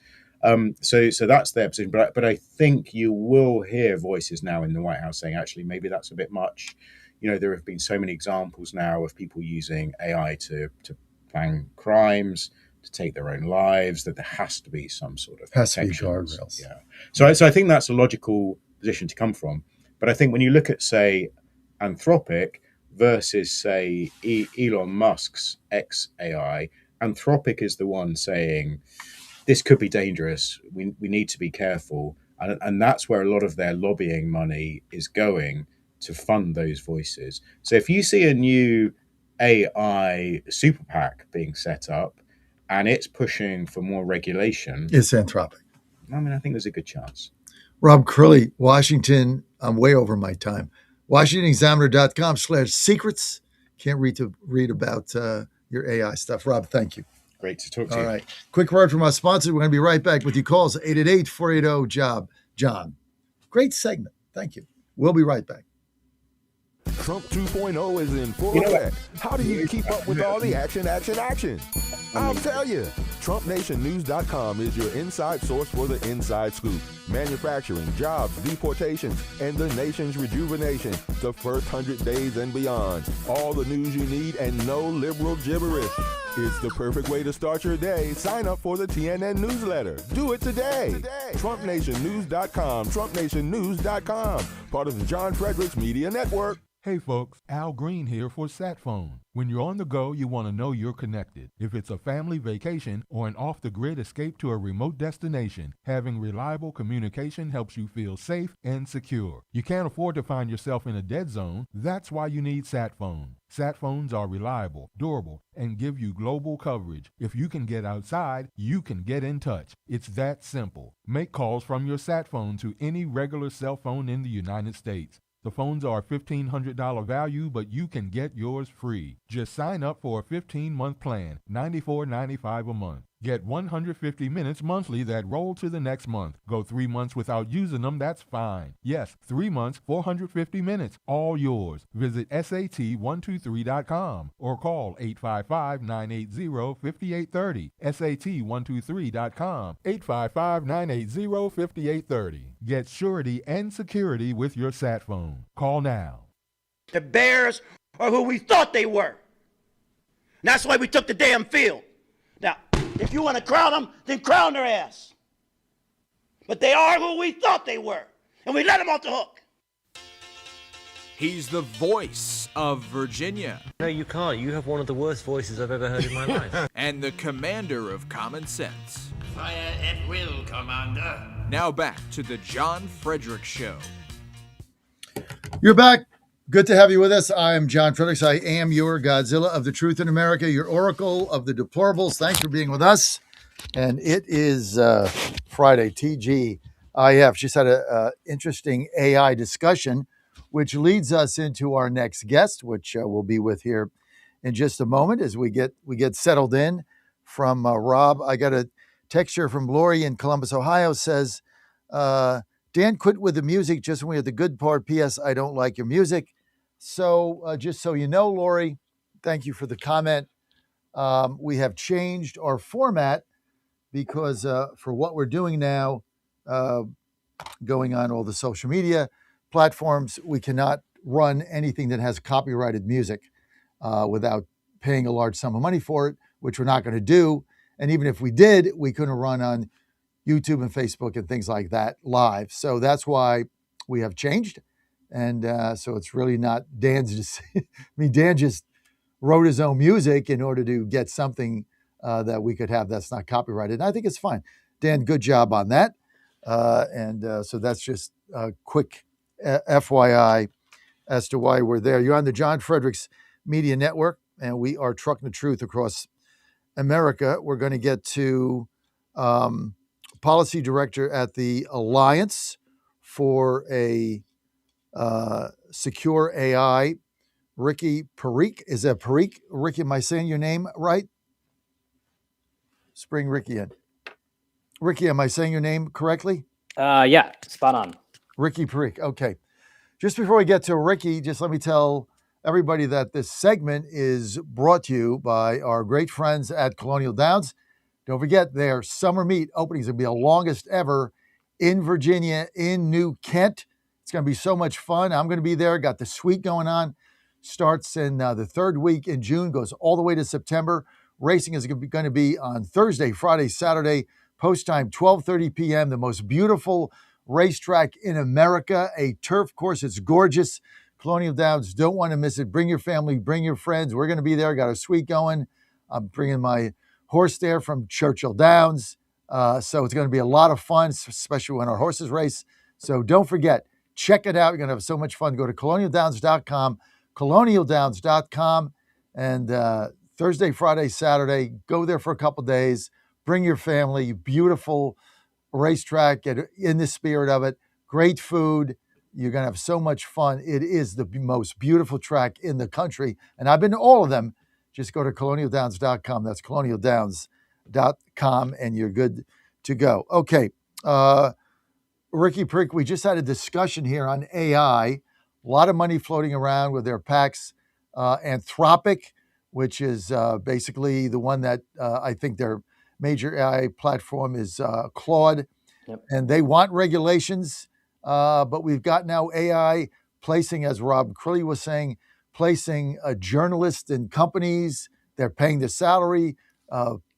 V: So that's their position. But I think you will hear voices now in the White House saying, actually, maybe that's a bit much. There have been so many examples now of people using AI to plan crimes, to take their own lives, that there has to be some sort of
G: guardrails.
V: Yeah. So I think that's a logical position to come from. But I think when you look at, say, Anthropic versus, say, Elon Musk's XAI, Anthropic is the one saying, this could be dangerous. We need to be careful. And that's where a lot of their lobbying money is going to fund those voices. So if you see a new AI super PAC being set up and it's pushing for more regulation,
G: it's Anthropic.
V: I mean, I think there's a good chance.
G: Rob Curley, Washington. I'm way over my time. WashingtonExaminer.com/secrets. Can't read about your AI stuff. Rob, thank you.
V: Great to talk to you.
G: All right. Quick word from our sponsor. We're going to be right back with your calls. 888-480-JOB. John. Great segment. Thank you. We'll be right back.
W: Trump 2.0 is in full effect. How do you keep up with all the action? I'll tell you. TrumpNationNews.com is your inside source for the inside scoop. Manufacturing, jobs, deportations, and the nation's rejuvenation. The first 100 days and beyond. All the news you need and no liberal gibberish. It's the perfect way to start your day. Sign up for the TNN newsletter. Do it today. TrumpNationNews.com. TrumpNationNews.com. Part of the John Fredericks Media Network.
D: Hey folks, Al Green here for SatPhone. When you're on the go, you want to know you're connected. If it's a family vacation or an off-the-grid escape to a remote destination, having reliable communication helps you feel safe and secure. You can't afford to find yourself in a dead zone. That's why you need SatPhone. SatPhones are reliable, durable, and give you global coverage. If you can get outside, you can get in touch. It's that simple. Make calls from your SatPhone to any regular cell phone in the United States. The phones are a $1,500 value, but you can get yours free. Just sign up for a 15-month plan, $94.95 a month. Get 150 minutes monthly that roll to the next month. Go 3 months without using them, that's fine. Yes, 3 months, 450 minutes, all yours. Visit SAT123.com or call 855-980-5830. SAT123.com, 855-980-5830. Get surety and security with your sat phone. Call now.
R: The Bears are who we thought they were. And that's why we took the damn field. Now, if you want to crown them, then crown their ass. But they are who we thought they were, and we let them off the hook.
N: He's the voice of Virginia.
H: No, you can't. You have one of the worst voices I've ever heard in my life.
N: And the commander of common sense.
R: Fire at will, Commander.
N: Now back to the John Fredericks Show.
G: You're back. Good to have you with us. I am John Fredericks. I am your Godzilla of the truth in America, your oracle of the deplorables. Thanks for being with us. And it is Friday, TGIF. Just had an interesting AI discussion, which leads us into our next guest, which we'll be with here in just a moment as we get settled in from Rob. I got a text here from Lori in Columbus, Ohio, says, Dan, quit with the music just when we had the good part. P.S. I don't like your music. So just so you know, Lori, thank you for the comment. We have changed our format because for what we're doing now, going on all the social media platforms, we cannot run anything that has copyrighted music without paying a large sum of money for it, which we're not going to do. And even if we did, we couldn't run on YouTube and Facebook and things like that live. So that's why we have changed. And so it's really not Dan's decision. I mean, Dan just wrote his own music in order to get something that we could have that's not copyrighted. And I think it's fine. Dan, good job on that. So that's just a quick FYI as to why we're there. You're on the John Fredericks Media Network, and we are trucking the truth across America, we're going to get to policy director at the Alliance for a Secure AI, Ricky Parikh. Is that Parikh? Ricky, am I saying your name right? Bring Ricky in. Ricky, am I saying your name correctly?
B: Yeah, spot on.
G: Ricky Parikh. Okay. Just before we get to Ricky, just let me tell everybody that this segment is brought to you by our great friends at Colonial Downs. Don't forget their summer meet openings will be the longest ever in Virginia, in New Kent. It's going to be so much fun. I'm going to be there. Got the suite going on. Starts in the third week in June, goes all the way to September. Racing is going to be on Thursday, Friday, Saturday. Post time, 12:30 p.m. The most beautiful racetrack in America, a turf course. It's gorgeous. Colonial Downs, don't want to miss it. Bring your family, bring your friends. We're going to be there. Got a suite going. I'm bringing my horse there from Churchill Downs. So it's going to be a lot of fun, especially when our horses race. So don't forget, check it out. You're going to have so much fun. Go to colonialdowns.com, colonialdowns.com. And Thursday, Friday, Saturday, go there for a couple days. Bring your family. Beautiful racetrack. Get in the spirit of it. Great food. You're going to have so much fun. It is the most beautiful track in the country. And I've been to all of them. Just go to colonialdowns.com. That's colonialdowns.com, and you're good to go. Okay. Ricky Parikh, we just had a discussion here on AI. A lot of money floating around with their PACs. Anthropic, which is basically the one that I think their major AI platform is Claude.
B: Yep.
G: And they want regulations. But we've got now AI placing, as Rob Crilly was saying, placing journalists in companies. They're paying their salary,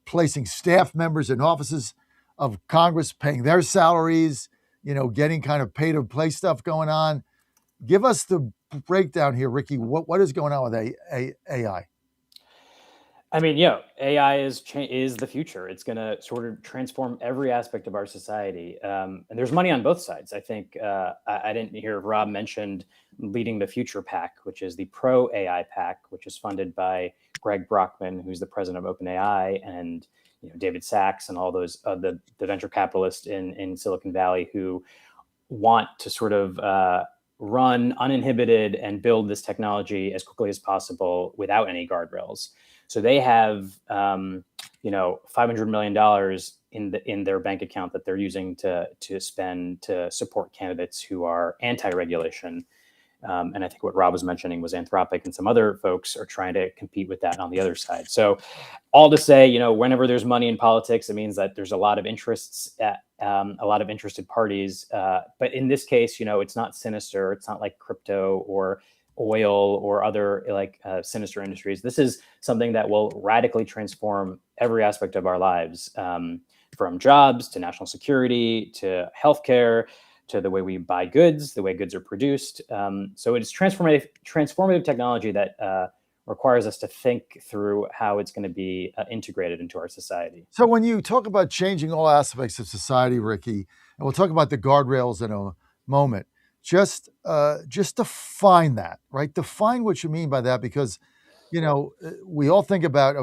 G: placing staff members in offices of Congress, paying their salaries, getting kind of pay to play stuff going on. Give us the breakdown here, Ricky. What is going on with AI?
B: I mean, AI is the future. It's going to sort of transform every aspect of our society. And there's money on both sides. I think I didn't hear Rob mentioned leading the Future PAC, which is the Pro AI PAC, which is funded by Greg Brockman, who's the president of OpenAI, and David Sachs and all those the venture capitalists in Silicon Valley who want to sort of run uninhibited and build this technology as quickly as possible without any guardrails. So they have, $500 million in their bank account that they're using to spend to support candidates who are anti-regulation. And I think what Rob was mentioning was Anthropic and some other folks are trying to compete with that on the other side. So all to say, whenever there's money in politics, it means that there's a lot of interests at a lot of interested parties. But in this case, it's not sinister. It's not like crypto or oil or other sinister industries. This is something that will radically transform every aspect of our lives, from jobs to national security to healthcare to the way we buy goods, the way goods are produced. So it's transformative technology that requires us to think through how it's going to be integrated into our society.
G: So when you talk about changing all aspects of society, Ricky, and we'll talk about the guardrails in a moment, just define that, right? Define what you mean by that, because, we all think about,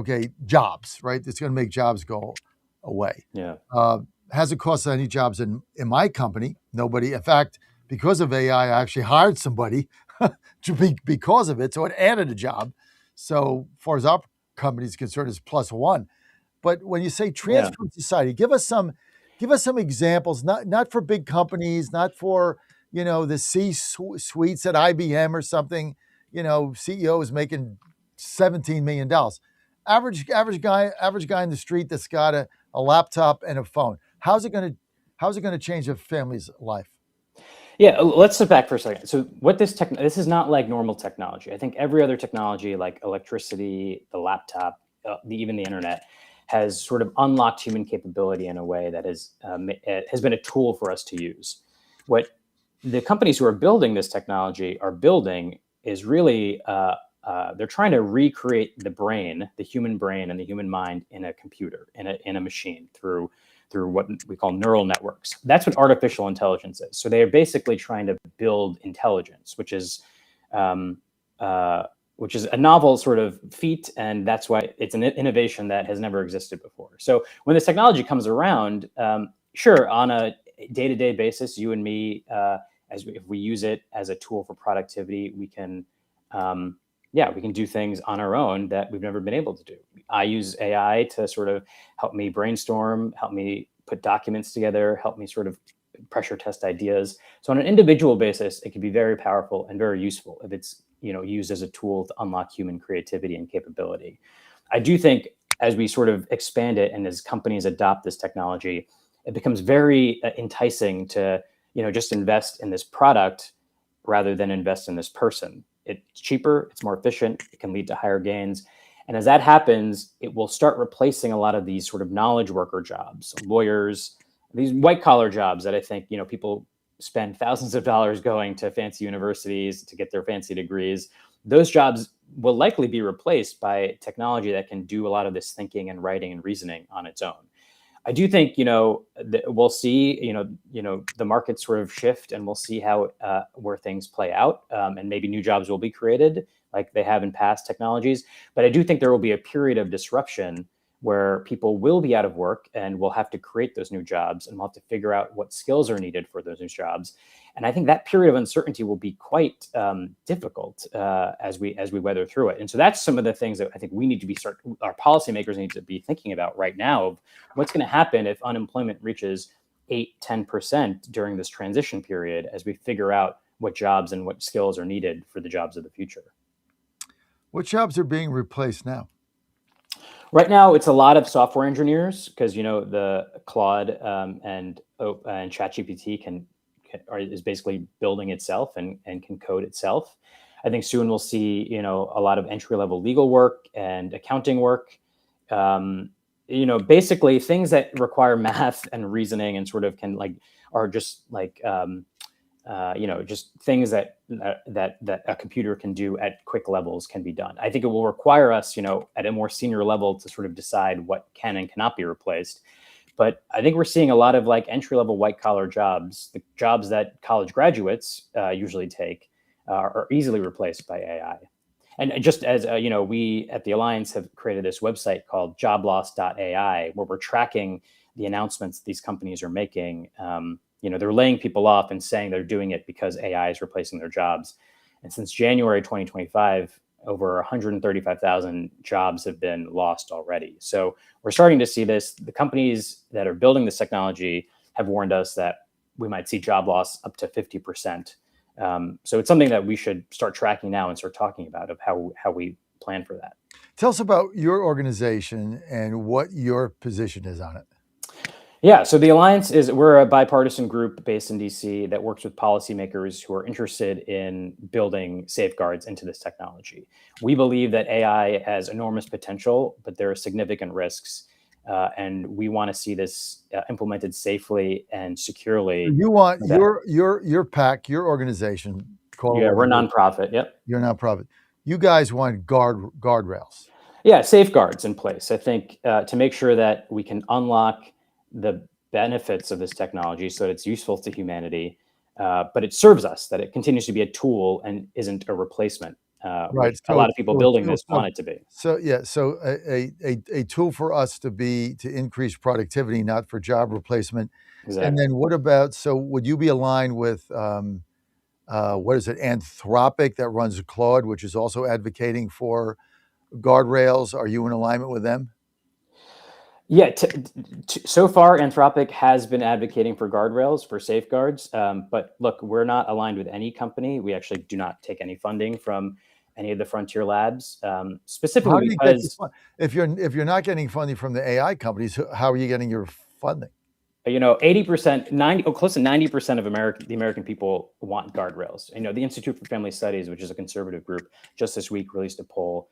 G: jobs, right? It's going to make jobs go away.
B: Yeah.
G: Hasn't cost any jobs in my company. Nobody. In fact, because of AI, I actually hired somebody because of it. So it added a job. So far as our company is concerned, it's +1. But when you say transform society, give us some examples, not for big companies, not for, the C-suites at IBM or something, CEO is making $17 million. Average guy in the street that's got a laptop and a phone. How's it going to change a family's life?
B: Yeah, let's step back for a second. So what this is not like normal technology. I think every other technology, like electricity, the laptop, even the internet, has sort of unlocked human capability in a way that has been a tool for us to use. What the companies who are building this technology are building is really they're trying to recreate the human brain and the human mind in a computer, in a machine through what we call neural networks. That's what artificial intelligence is. So they are basically trying to build intelligence, which is which is a novel sort of feat, and that's why it's an innovation that has never existed before. So when this technology comes around, sure, on a day-to-day basis, you and me, if we use it as a tool for productivity, we can do things on our own that we've never been able to do. I use AI to sort of help me brainstorm, help me put documents together, help me sort of pressure test ideas. So on an individual basis, it can be very powerful and very useful if it's used as a tool to unlock human creativity and capability. I do think as we sort of expand it and as companies adopt this technology, it becomes very enticing to just invest in this product rather than invest in this person. It's cheaper, it's more efficient, it can lead to higher gains. And as that happens, it will start replacing a lot of these sort of knowledge worker jobs, lawyers, these white collar jobs that I think, people spend thousands of dollars going to fancy universities to get their fancy degrees. Those jobs will likely be replaced by technology that can do a lot of this thinking and writing and reasoning on its own. I do think, we'll see, the market sort of shift, and we'll see how where things play out, and maybe new jobs will be created like they have in past technologies. But I do think there will be a period of disruption where people will be out of work and we'll have to create those new jobs, and we'll have to figure out what skills are needed for those new jobs. And I think that period of uncertainty will be quite difficult as we weather through it. And so that's some of the things that I think we need to be our policymakers need to be thinking about right now of what's going to happen if unemployment reaches 8-10% during this transition period as we figure out what jobs and what skills are needed for the jobs of the future.
G: What jobs are being replaced now?
B: Right now, it's a lot of software engineers because the Claude and ChatGPT is basically building itself and can code itself. I think soon we'll see a lot of entry level legal work and accounting work. Basically things that require math and reasoning and sort of are just just things that a computer can do at quick levels can be done. I think it will require us, at a more senior level to sort of decide what can and cannot be replaced. But I think we're seeing a lot of entry-level white-collar jobs, the jobs that college graduates usually take, are easily replaced by AI. And just as we at the Alliance have created this website called jobloss.ai, where we're tracking the announcements these companies are making. They're laying people off and saying they're doing it because AI is replacing their jobs. And since January 2025, over 135,000 jobs have been lost already. So we're starting to see this. The companies that are building this technology have warned us that we might see job loss up to 50%. So it's something that we should start tracking now and start talking about of how we plan for that.
G: Tell us about your organization and what your position is on it.
B: Yeah, so the Alliance we're a bipartisan group based in DC that works with policymakers who are interested in building safeguards into this technology. We believe that AI has enormous potential, but there are significant risks, and we want to see this implemented safely and securely.
G: You want your PAC, your organization.
B: We're a nonprofit. Yep,
G: you're a nonprofit. You guys want guardrails.
B: Yeah, safeguards in place. I think to make sure that we can unlock the benefits of this technology so that it's useful to humanity, but it serves us, that it continues to be a tool and isn't a replacement.
G: Right.
B: A lot of people building this want it to be.
G: So a tool for us to increase productivity, not for job replacement.
B: Exactly.
G: And then what about, so would you be aligned with, what is it, Anthropic that runs Claude, which is also advocating for guardrails? Are you in alignment with them?
B: Yeah, so far, Anthropic has been advocating for guardrails, for safeguards. But look, we're not aligned with any company. We actually do not take any funding from any of the frontier labs, specifically because
G: if you're not getting funding from the AI companies, how are you getting your funding?
B: 80%, close to 90% of the American people want guardrails. The Institute for Family Studies, which is a conservative group, just this week released a poll.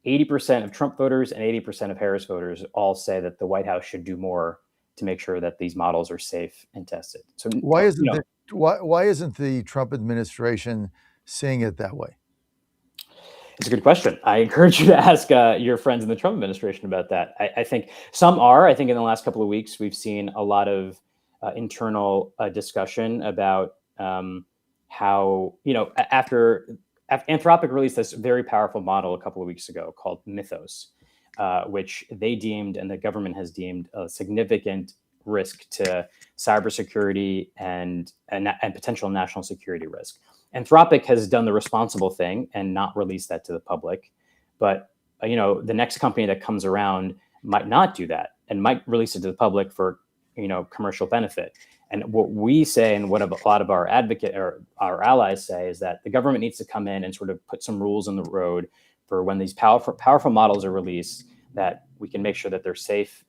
B: 80% of Trump voters and 80% of Harris voters all say that the White House should do more to make sure that these models are safe and tested. So
G: why isn't the Trump administration seeing it that way?
B: It's a good question. I encourage you to ask your friends in the Trump administration about that. I think some are. I think in the last couple of weeks, we've seen a lot of internal discussion about how, after Anthropic released this very powerful model a couple of weeks ago called Mythos, which they deemed, and the government has deemed, a significant risk to cybersecurity and potential national security risk. Anthropic has done the responsible thing and not released that to the public, but the next company that comes around might not do that and might release it to the public for commercial benefit. And what we say, and what a lot of our advocate or our allies say, is that the government needs to come in and sort of put some rules in the road for when these powerful models are released, that we can make sure that they're safe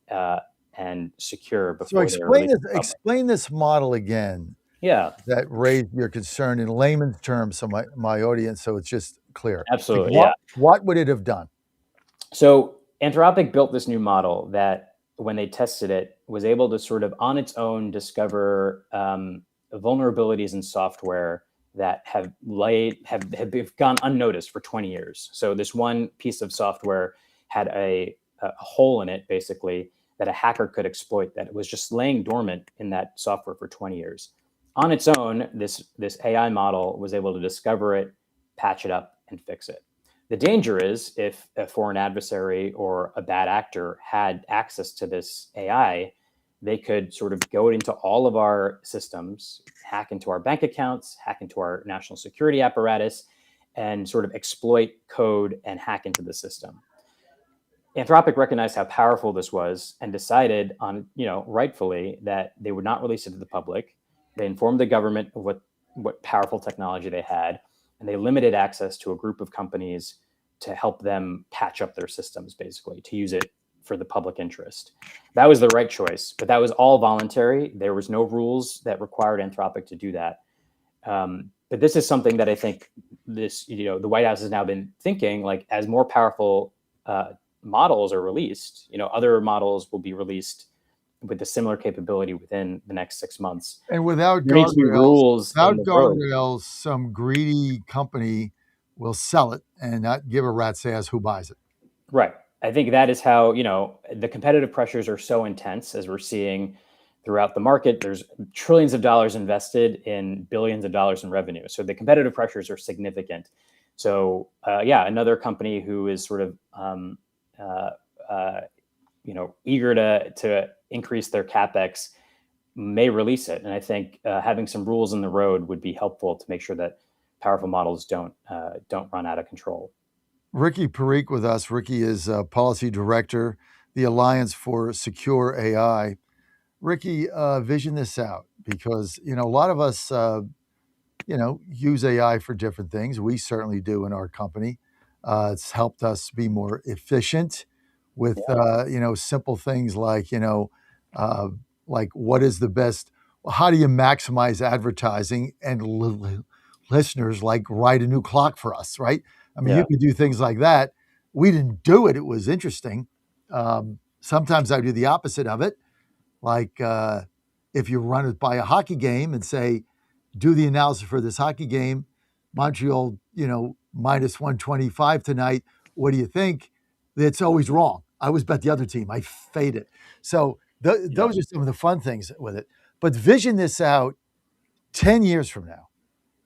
B: and secure before
G: so
B: they're released.
G: explain this model again.
B: Yeah,
G: that raised your concern in layman's terms, so my audience, so it's just clear.
B: Absolutely.
G: Like what would it have done?
B: So Anthropic built this new model that, when they tested it, was able to sort of on its own discover vulnerabilities in software that have gone unnoticed for 20 years. So this one piece of software had a hole in it, basically, that a hacker could exploit, that was just laying dormant in that software for 20 years. On its own, this AI model was able to discover it, patch it up, and fix it. The danger is if a foreign adversary or a bad actor had access to this AI, they could sort of go into all of our systems, hack into our bank accounts, hack into our national security apparatus, and sort of exploit code and hack into the system. Anthropic recognized how powerful this was and decided on, rightfully, that they would not release it to the public. They informed the government of what powerful technology they had, and they limited access to a group of companies to help them patch up their systems, basically, to use it for the public interest. That was the right choice, but that was all voluntary. There was no rules that required Anthropic to do that. But this is something that I think the White House has now been thinking, like, as more powerful models are released, other models will be released with a similar capability within the next 6 months.
G: And without guardrails, some greedy company will sell it and not give a rat's ass who buys it.
B: Right. I think that is how, the competitive pressures are so intense, as we're seeing throughout the market. There's trillions of dollars invested in billions of dollars in revenue. So the competitive pressures are significant. So another company who is sort of, eager to increase their CapEx may release it. And I think having some rules in the road would be helpful to make sure that powerful models don't run out of control.
G: Ricky Parikh with us. Ricky is Policy Director, the Alliance for Secure AI. Ricky, vision this out, because, a lot of us, use AI for different things. We certainly do in our company. It's helped us be more efficient with, simple things like, like what is the best, how do you maximize advertising and listeners, like write a new clock for us, right? I mean, you can do things like that. We didn't do it. It was interesting. Sometimes I do the opposite of it. Like if you run it by a hockey game and say, do the analysis for this hockey game, Montreal, minus 125 tonight. What do you think? It's always wrong. I always bet the other team. I fade it. So those are some of the fun things with it. But vision this out 10 years from now.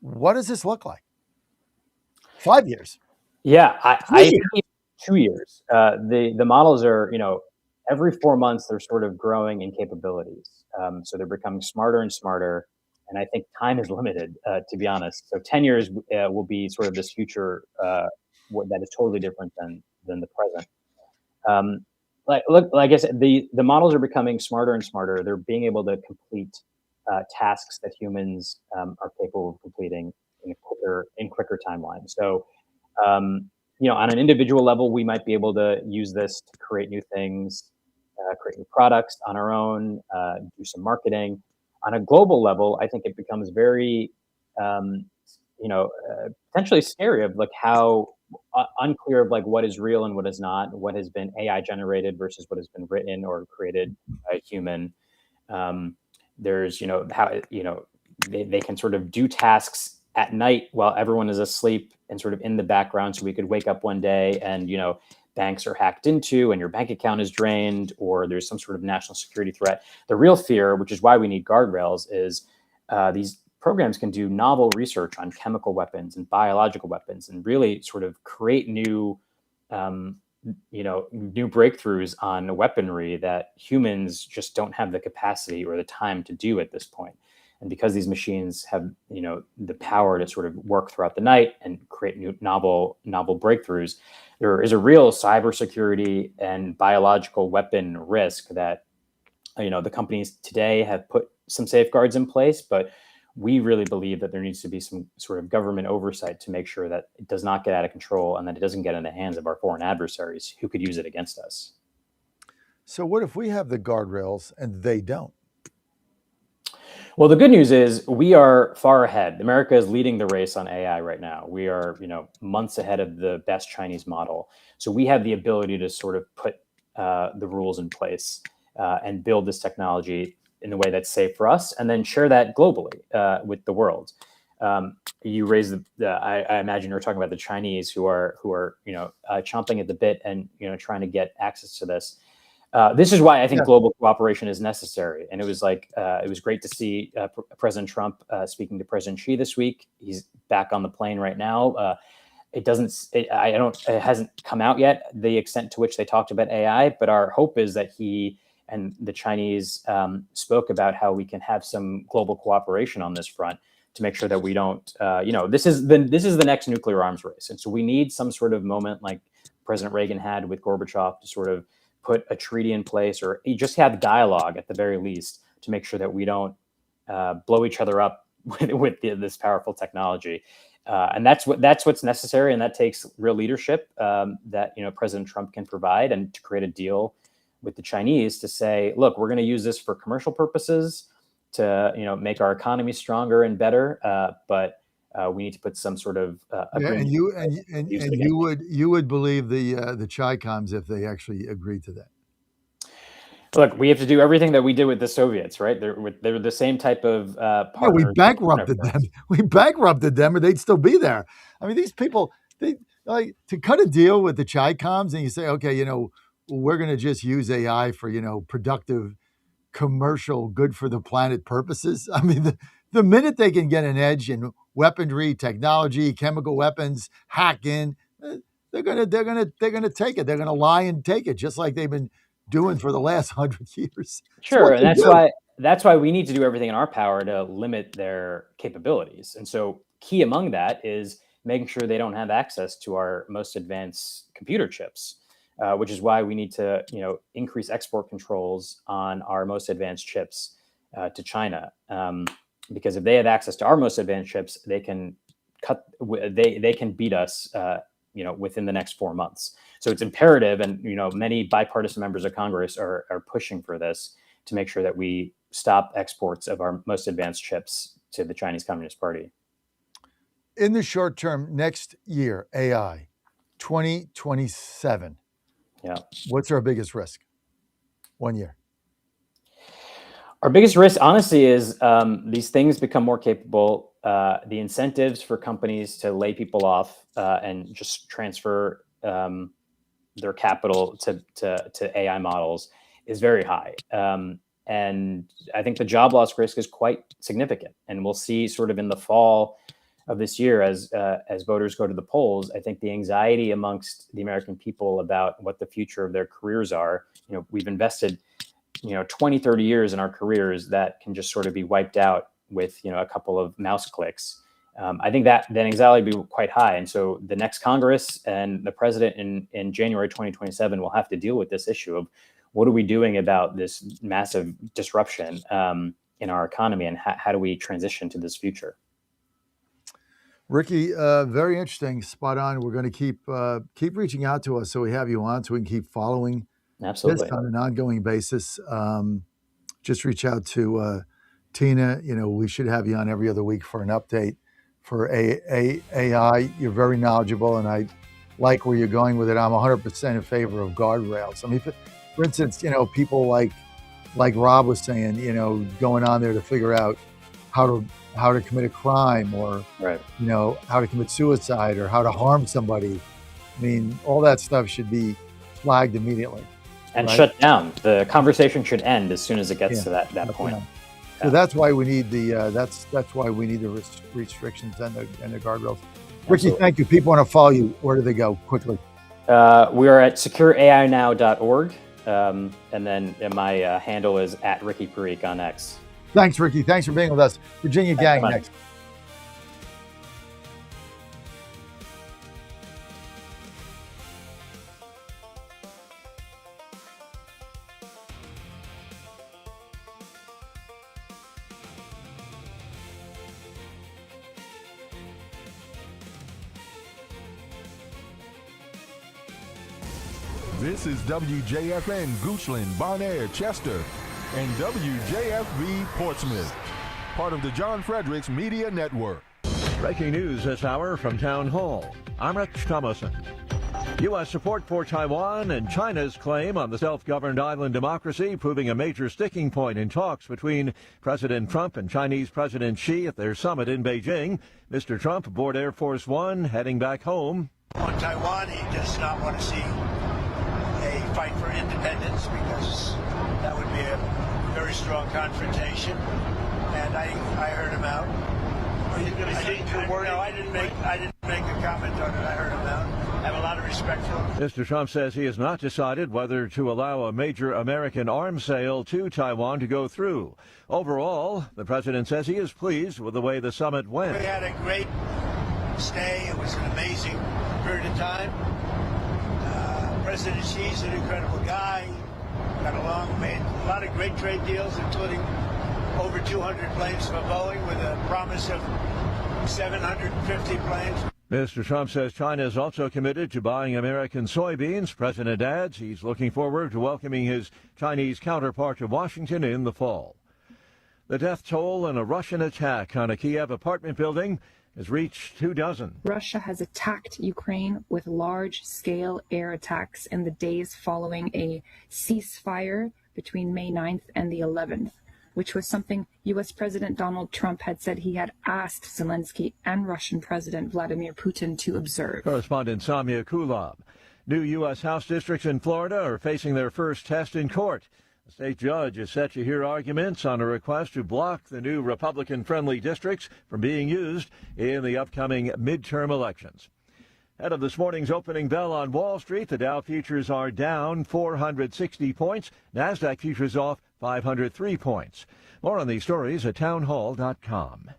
G: What does this look like? 5 years.
B: Yeah, I think 2 years. The models are, every 4 months they're sort of growing in capabilities. So they're becoming smarter and smarter. And I think time is limited, to be honest. So 10 years will be sort of this future that is totally different than the present. Like I said, the models are becoming smarter and smarter. They're being able to complete tasks that humans are capable of completing in quicker timelines. So, on an individual level, we might be able to use this to create new things, create new products on our own, do some marketing. On a global level, I think it becomes very, potentially scary of like how unclear of like what is real and what is not, what has been AI generated versus what has been written or created by a human. There's, how, they can sort of do tasks at night while everyone is asleep and sort of in the background. So we could wake up one day and, banks are hacked into and your bank account is drained, or there's some sort of national security threat. The real fear, which is why we need guardrails, is these programs can do novel research on chemical weapons and biological weapons and really sort of create new breakthroughs on weaponry that humans just don't have the capacity or the time to do at this point. And because these machines have, the power to sort of work throughout the night and create new novel breakthroughs, there is a real cybersecurity and biological weapon risk that, the companies today have put some safeguards in place, but we really believe that there needs to be some sort of government oversight to make sure that it does not get out of control and that it doesn't get in the hands of our foreign adversaries who could use it against us.
G: So what if we have the guardrails and they don't?
B: Well, the good news is we are far ahead. America is leading the race on AI right now. We are, months ahead of the best Chinese model. So we have the ability to sort of put the rules in place and build this technology in a way that's safe for us, and then share that globally with the world. You raised I imagine you're talking about the Chinese who are chomping at the bit and trying to get access to this. This is why I think global cooperation is necessary. And it was great to see President Trump speaking to President Xi this week. He's back on the plane right now. It hasn't come out yet, the extent to which they talked about AI, but our hope is that he and the Chinese spoke about how we can have some global cooperation on this front to make sure that we don't, this is the next nuclear arms race. And so we need some sort of moment like President Reagan had with Gorbachev to sort of put a treaty in place, or you just have dialogue at the very least to make sure that we don't blow each other up with this powerful technology. And that's what's necessary. And that takes real leadership that, President Trump can provide, and to create a deal with the Chinese to say, look, we're going to use this for commercial purposes to, make our economy stronger and better. But we need to put some sort of agreement.
G: You would believe the Chi-Coms if they actually agreed to that.
B: Look, we have to do everything that we did with the Soviets, right? They're the same type of partners.
G: We bankrupted them. We bankrupted them, or they'd still be there. I mean, these people, they like to cut a deal with the Chi-Coms, and you say, okay, we're going to just use AI for productive, commercial, good for the planet purposes. I mean, the minute they can get an edge in weaponry, technology, chemical weapons, hacking, they're gonna take it. They're gonna lie and take it, just like they've been doing for the last 100 years.
B: Sure, and that's why we need to do everything in our power to limit their capabilities. And so, key among that is making sure they don't have access to our most advanced computer chips, which is why we need to, increase export controls on our most advanced chips to China. Because if they have access to our most advanced chips, they can beat us, within the next 4 months. So it's imperative, and many bipartisan members of Congress are pushing for this to make sure that we stop exports of our most advanced chips to the Chinese Communist Party.
G: In the short term, next year, AI, 2027.
B: Yeah.
G: What's our biggest risk? 1 year.
B: Our biggest risk, honestly, is these things become more capable. The incentives for companies to lay people off and just transfer their capital to AI models is very high. And I think the job loss risk is quite significant. And we'll see sort of in the fall of this year as voters go to the polls, I think the anxiety amongst the American people about what the future of their careers are, we've invested 20, 30 years in our careers that can just sort of be wiped out with, a couple of mouse clicks. I think that anxiety will be quite high. And so the next Congress and the president in January 2027 will have to deal with this issue of what are we doing about this massive disruption in our economy, and how do we transition to this future?
G: Ricky, very interesting, spot on. We're going to keep reaching out to us so we have you on so we can keep following
B: Absolutely
G: this on an ongoing basis. Just reach out to Tina. We should have you on every other week for an update for AI. You're very knowledgeable, and I like where you're going with it. I'm 100% in favor of guardrails. I mean, for instance, people like Rob was saying, going on there to figure out how to commit a crime, or
B: right,
G: how to commit suicide, or how to harm somebody. I mean, all that stuff should be flagged immediately.
B: And shut down. The conversation should end as soon as it gets to that point.
G: So that's why we need the that's why we need the restrictions and the guardrails. Ricky, thank you. People want to follow you. Where do they go quickly?
B: We are at secureainow.org, and then my handle is at Ricky Parikh on X.
G: Thanks, Ricky. Thanks for being with us. Virginia Gang next.
W: This is WJFN Goochland, Bonaire, Chester, and WJFB Portsmouth, part of the John Fredericks Media Network.
E: Breaking news this hour from Town Hall. I'm Rich Thomason. U.S. support for Taiwan and China's claim on the self-governed island democracy proving a major sticking point in talks between President Trump and Chinese President Xi at their summit in Beijing. Mr. Trump aboard Air Force One, heading back home.
O: On Taiwan, he does not want to see a fight for independence because that would be a very strong confrontation. And I heard him out. Are you going to say you're worried? No, I didn't make a comment on it. I heard him out. I have a lot of respect for him.
E: Mr. Trump says he has not decided whether to allow a major American arms sale to Taiwan to go through. Overall, the president says he is pleased with the way the summit went.
O: We had a great stay. It was an amazing period of time. President Xi's an incredible guy. Got along, made a lot of great trade deals, including over 200 planes for Boeing with a promise of 750 planes.
E: Mr. Trump says China is also committed to buying American soybeans. President adds he's looking forward to welcoming his Chinese counterpart to Washington in the fall. The death toll in a Russian attack on a Kiev apartment building has reached 24.
Q: Russia has attacked Ukraine with large-scale air attacks in the days following a ceasefire between May 9th and the 11th, which was something U.S. President Donald Trump had said he had asked Zelensky and Russian President Vladimir Putin to observe.
E: Correspondent Samia Kulab. New U.S. House districts in Florida are facing their first test in court. The state judge is set to hear arguments on a request to block the new Republican-friendly districts from being used in the upcoming midterm elections. Ahead of this morning's opening bell on Wall Street, the Dow futures are down 460 points. NASDAQ futures off 503 points. More on these stories at townhall.com.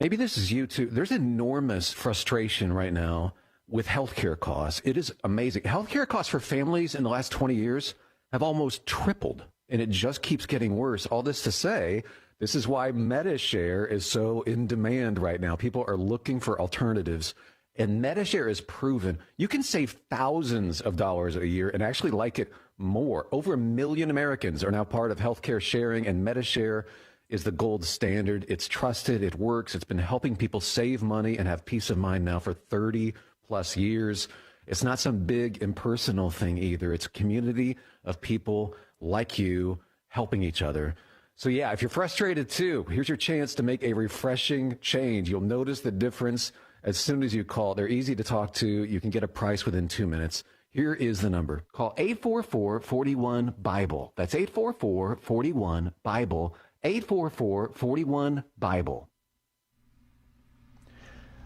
T: Maybe this is you too. There's enormous frustration right now with healthcare costs. It is amazing. Healthcare costs for families in the last 20 years have almost tripled, and it just keeps getting worse. All this to say, this is why MediShare is so in demand right now. People are looking for alternatives, and MediShare is proven you can save thousands of dollars a year and actually like it more. Over 1 million Americans are now part of healthcare sharing, and MediShare is the gold standard. It's trusted, it works, it's been helping people save money and have peace of mind now for 30 plus years. It's not some big impersonal thing either. It's a community of people like you helping each other. So yeah, if you're frustrated too, here's your chance to make a refreshing change. You'll notice the difference as soon as you call. They're easy to talk to. You can get a price within 2 minutes. Here is the number. Call 844-41-BIBLE. That's 844-41-BIBLE. 844-41-BIBLE.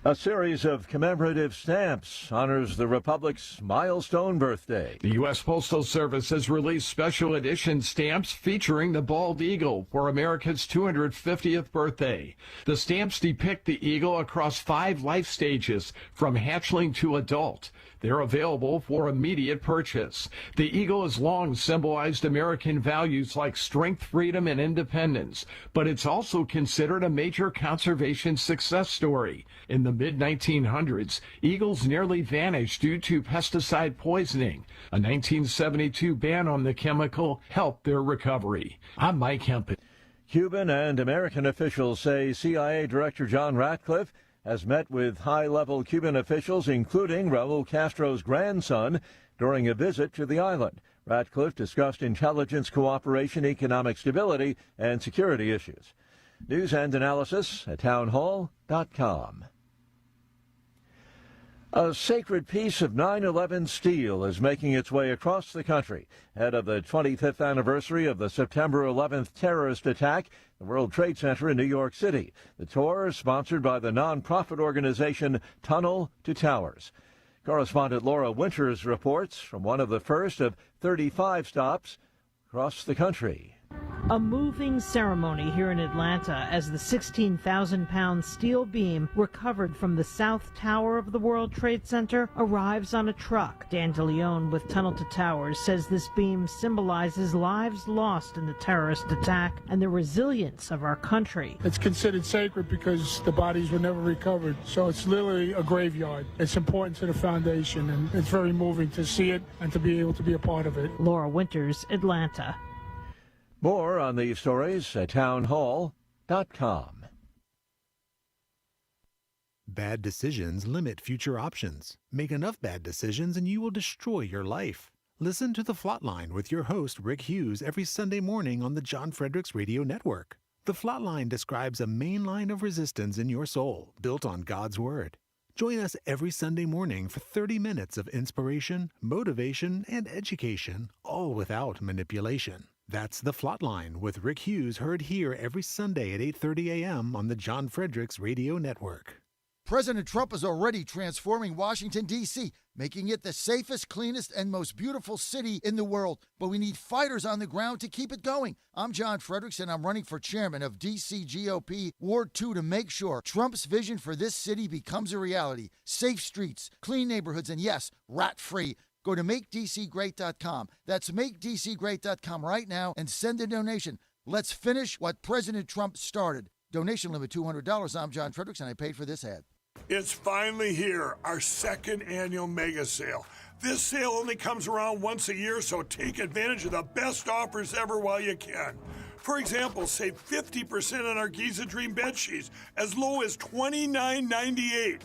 E: A series of commemorative stamps honors the Republic's milestone birthday.
I: The U.S. Postal Service has released special edition stamps featuring the bald eagle for America's 250th birthday. The stamps depict the eagle across 5 life stages, from hatchling to adult. They're available for immediate purchase. The eagle has long symbolized American values like strength, freedom, and independence, but it's also considered a major conservation success story. In the mid-1900s, eagles nearly vanished due to pesticide poisoning. A 1972 ban on the chemical helped their recovery. I'm Mike Hempel.
E: Cuban and American officials say CIA Director John Ratcliffe has met with high-level Cuban officials, including Raul Castro's grandson, during a visit to the island. Ratcliffe discussed intelligence cooperation, economic stability, and security issues. News and analysis at townhall.com. A sacred piece of 9/11 steel is making its way across the country ahead of the 25th anniversary of the September 11th terrorist attack at the World Trade Center in New York City. The tour is sponsored by the nonprofit organization Tunnel to Towers. Correspondent Laura Winters reports from one of the first of 35 stops across the country.
C: A moving ceremony here in Atlanta as the 16,000-pound steel beam recovered from the South Tower of the World Trade Center arrives on a truck. Dan DeLeon with Tunnel to Towers says this beam symbolizes lives lost in the terrorist attack and the resilience of our country.
J: It's considered sacred because the bodies were never recovered, so it's literally a graveyard. It's important to the foundation, and it's very moving to see it and to be able to be a part of it.
C: Laura Winters, Atlanta.
E: More on these stories at townhall.com.
M: Bad decisions limit future options. Make enough bad decisions and you will destroy your life. Listen to The Flatline with your host, Rick Hughes, every Sunday morning on the John Fredericks Radio Network. The Flatline describes a main line of resistance in your soul, built on God's Word. Join us every Sunday morning for 30 minutes of inspiration, motivation, and education, all without manipulation. That's The Flatline with Rick Hughes, heard here every Sunday at 8:30 a.m. on the John Fredericks Radio Network.
G: President Trump is already transforming Washington, D.C., making it the safest, cleanest, and most beautiful city in the world. But we need fighters on the ground to keep it going. I'm John Fredericks, and I'm running for chairman of D.C. GOP Ward 2 to make sure Trump's vision for this city becomes a reality. Safe streets, clean neighborhoods, and yes, rat-free. Go to MakeDCGreat.com. That's MakeDCGreat.com right now and send a donation. Let's finish what President Trump started. Donation limit $200. I'm John Fredericks, and I paid for this ad.
P: It's finally here, our second annual mega sale. This sale only comes around once a year, so take advantage of the best offers ever while you can. For example, save 50% on our Giza Dream bed sheets, as low as $29.98.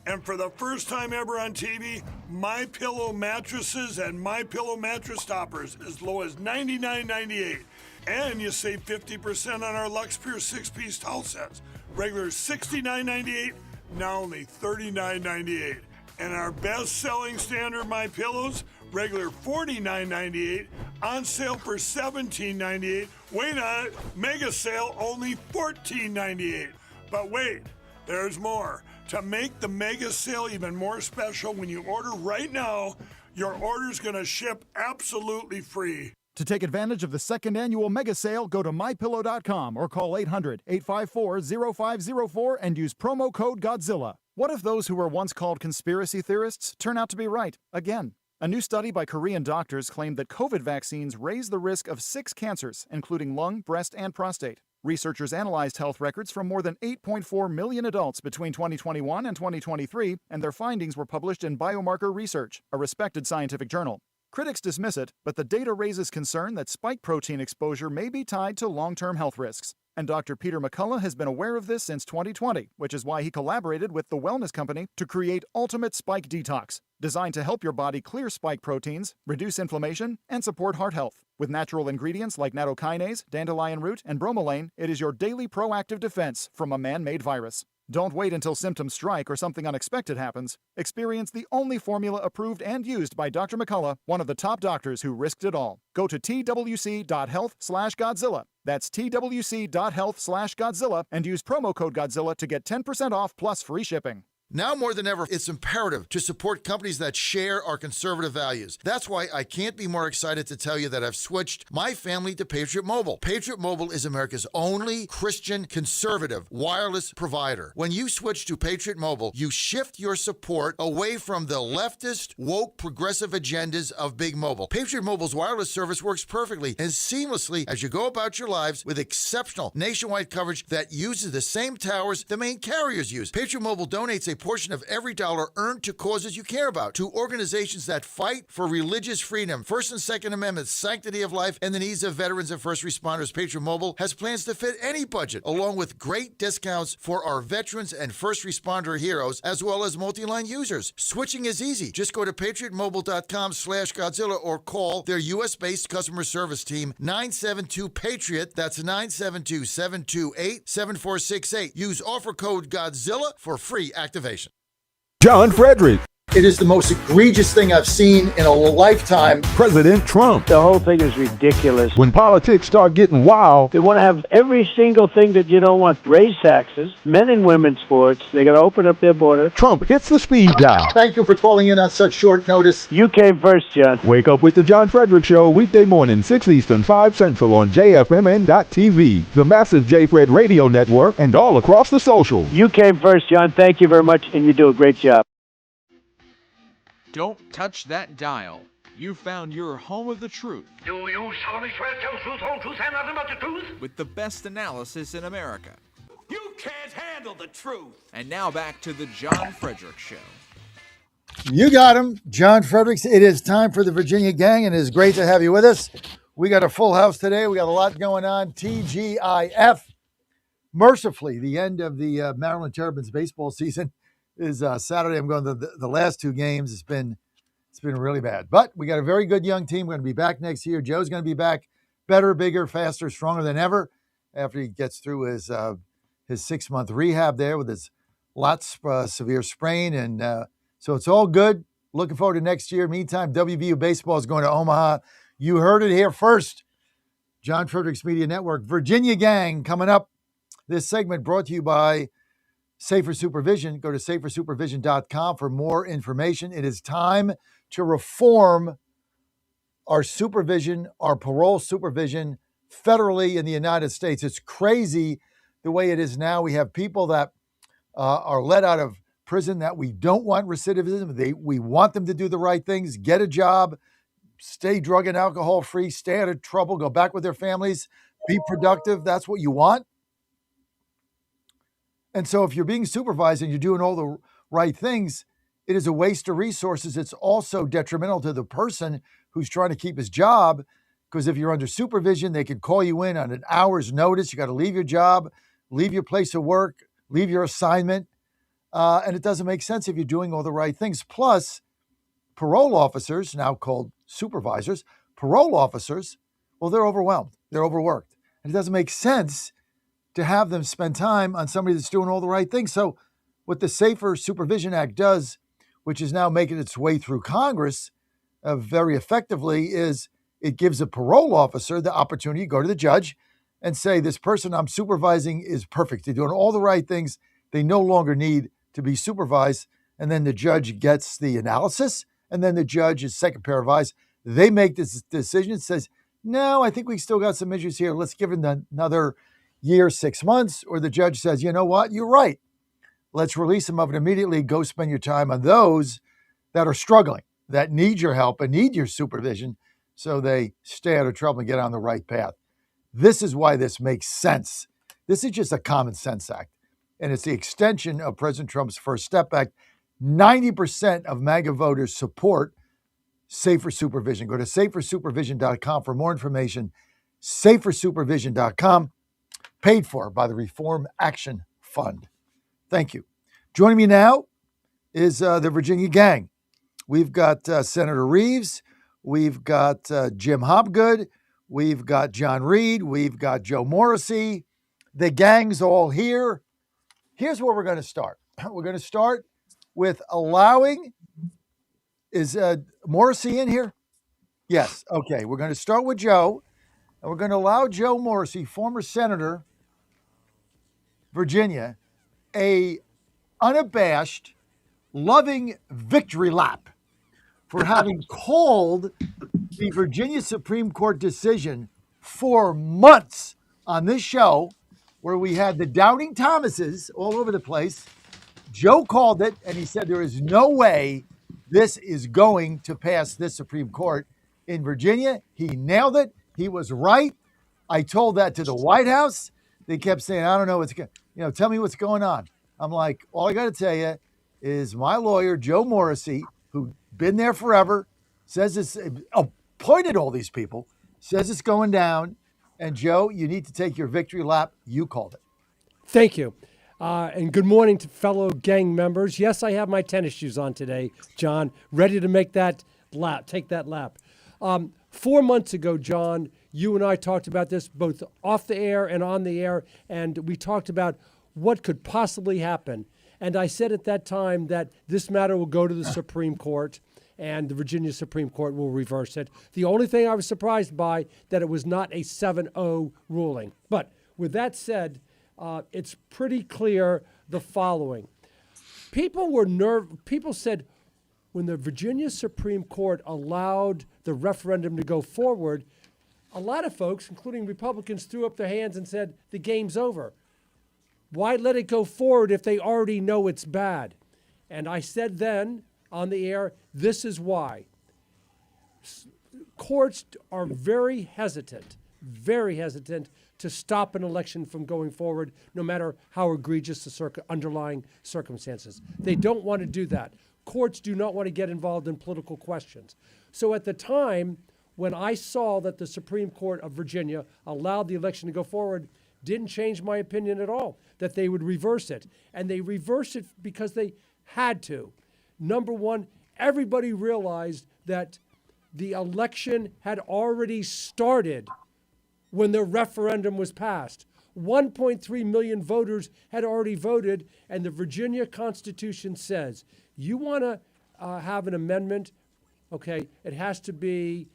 P: And for the first time ever on TV, MyPillow mattresses and MyPillow mattress toppers as low as $99.98. And you save 50% on our Lux Pure 6-piece towel sets. Regular $69.98, now only $39.98. And our best-selling standard MyPillows, regular $49.98, on sale for $17.98. Wait on it, mega sale, only $14.98. But wait, there's more. To make the mega sale even more special, when you order right now, your order's going to ship absolutely free.
S: To take advantage of the second annual mega sale, go to MyPillow.com or call 800-854-0504 and use promo code Godzilla. What if those who were once called conspiracy theorists turn out to be right again? A new study by Korean doctors claimed that COVID vaccines raise the risk of 6 cancers, including lung, breast, and prostate. Researchers analyzed health records from more than 8.4 million adults between 2021 and 2023, and their findings were published in Biomarker Research, a respected scientific journal. Critics dismiss it, but the data raises concern that spike protein exposure may be tied to long-term health risks. And Dr. Peter McCullough has been aware of this since 2020, which is why he collaborated with the wellness company to create Ultimate Spike Detox, designed to help your body clear spike proteins, reduce inflammation, and support heart health. With natural ingredients like nattokinase, dandelion root, and bromelain, it is your daily proactive defense from a man-made virus. Don't wait until symptoms strike or something unexpected happens. Experience the only formula approved and used by Dr. McCullough, one of the top doctors who risked it all. Go to twc.health/Godzilla. That's twc.health/Godzilla and use promo code Godzilla to get 10% off plus free shipping.
G: Now more than ever, it's imperative to support companies that share our conservative values. That's why I can't be more excited to tell you that I've switched my family to Patriot Mobile. Patriot Mobile is America's only Christian conservative wireless provider. When you switch to Patriot Mobile, you shift your support away from the leftist, woke, progressive agendas of Big Mobile. Patriot Mobile's wireless service works perfectly and seamlessly as you go about your lives with exceptional nationwide coverage that uses the same towers the main carriers use. Patriot Mobile donates a portion of every dollar earned to causes you care about, to organizations that fight for religious freedom, First and Second Amendments, sanctity of life, and the needs of veterans and first responders. Patriot Mobile has plans to fit any budget, along with great discounts for our veterans and first responder heroes, as well as multi-line users. Switching is easy. Just go to patriotmobile.com/Godzilla or call their U.S.-based customer service team, 972-PATRIOT. That's 972-728-7468. Use offer code Godzilla for free activation.
W: John Fredericks.
G: It is the most egregious thing I've seen in a lifetime.
W: President Trump.
F: The whole thing is ridiculous.
W: When politics start getting wild,
F: they want to have every single thing that you don't want. Raise taxes, men and women's sports. They got to open up their border.
W: Trump hits the speed dial.
G: Thank you for calling in on such short notice.
F: You came first, John.
W: Wake up with the John Fredericks Show weekday morning, 6 Eastern, 5 Central on JFMN.TV, the massive J-Fred radio network, and all across the socials.
F: You came first, John. Thank you very much, and you do a great job.
N: Don't touch that dial. You found your home of the truth.
K: Do you solemnly swear to tell the truth, whole truth, and nothing but the truth?
N: With the best analysis in America.
K: You can't handle the truth.
N: And now back to the John Fredericks Show.
G: You got him, John Fredericks. It is time for the Virginia Gang, and it is great to have you with us. We got a full house today. We got a lot going on. TGIF. Mercifully, the end of the Maryland Terrapins baseball season is Saturday. I'm going to the last two games. It's been really bad. But we got a very good young team. We're going to be back next year. Joe's going to be back better, bigger, faster, stronger than ever after he gets through his 6-month rehab there with his severe sprain. And so it's all good. Looking forward to next year. Meantime, WVU baseball is going to Omaha. You heard it here first. John Fredericks Media Network. Virginia Gang coming up. This segment brought to you by Safer Supervision. Go to safersupervision.com for more information. It is time to reform our supervision, our parole supervision federally in the United States. It's crazy the way it is now. We have people that are let out of prison that we don't want recidivism. We want them to do the right things, get a job, stay drug and alcohol free, stay out of trouble, go back with their families, be productive. That's what you want. And so if you're being supervised and you're doing all the right things, it is a waste of resources. It's also detrimental to the person who's trying to keep his job, because if you're under supervision, they could call you in on an hour's notice. You got to leave your job, leave your place of work, leave your assignment. And it doesn't make sense if you're doing all the right things. Plus, parole officers, now called supervisors, parole officers, well, they're overwhelmed. They're overworked. And it doesn't make sense to have them spend time on somebody that's doing all the right things. So what the Safer Supervision Act does, which is now making its way through Congress very effectively, is it gives a parole officer the opportunity to go to the judge and say, this person I'm supervising is perfect. They're doing all the right things. They no longer need to be supervised. And then the judge gets the analysis, and then the judge is second pair of eyes. They make this decision and says, no, I think we still got some issues here. Let's give it another year, 6 months. Or the judge says, you know what, you're right. Let's release them of it immediately. Go spend your time on those that are struggling, that need your help and need your supervision, so they stay out of trouble and get on the right path. This is why this makes sense. This is just a common sense act. And it's the extension of President Trump's First Step Act. 90% of MAGA voters support Safer Supervision. Go to safersupervision.com for more information. Safersupervision.com, paid for by the Reform Action Fund. Thank you. Joining me now is the Virginia Gang. We've got Senator Reeves. We've got Jim Hopgood. We've got John Reed. We've got Joe Morrissey. The gang's all here. Here's where we're going to start. We're going to start with allowing, is Morrissey in here? Yes. Okay. We're going to start with Joe, and we're going to allow Joe Morrissey, former senator, Virginia, a unabashed, loving victory lap for having called the Virginia Supreme Court decision for months on this show, where we had the doubting Thomases all over the place. Joe called it, and he said there is no way this is going to pass this Supreme Court in Virginia. He nailed it. He was right. I told that to the White House. They kept saying, I don't know what's going, tell me what's going on. I'm like, all I got to tell you is my lawyer, Joe Morrissey, who's been there forever, says it's appointed all these people, says it's going down. And Joe, you need to take your victory lap. You called it.
L: Thank you. And good morning to fellow gang members. Yes, I have my tennis shoes on today, John, ready to make that lap, take that lap. 4 months ago, John, you and I talked about this both off the air and on the air, and we talked about what could possibly happen. And I said at that time that this matter will go to the Supreme Court and the Virginia Supreme Court will reverse it. The only thing I was surprised by that it was not a 7-0 ruling. But with that said, it's pretty clear the following. People said when the Virginia Supreme Court allowed the referendum to go forward, a lot of folks, including Republicans, threw up their hands and said, the game's over. Why let it go forward if they already know it's bad? And I said then on the air, this is why. Courts are very hesitant to stop an election from going forward, no matter how egregious the underlying circumstances. They don't want to do that. Courts do not want to get involved in political questions. So at the time, when I saw that the Supreme Court of Virginia allowed the election to go forward, didn't change my opinion at all, that they would reverse it. And they reversed it because they had to. Number one, everybody realized that the election had already started when the referendum was passed. 1.3 million voters had already voted, and the Virginia Constitution says, you want to have an amendment, okay, it has to be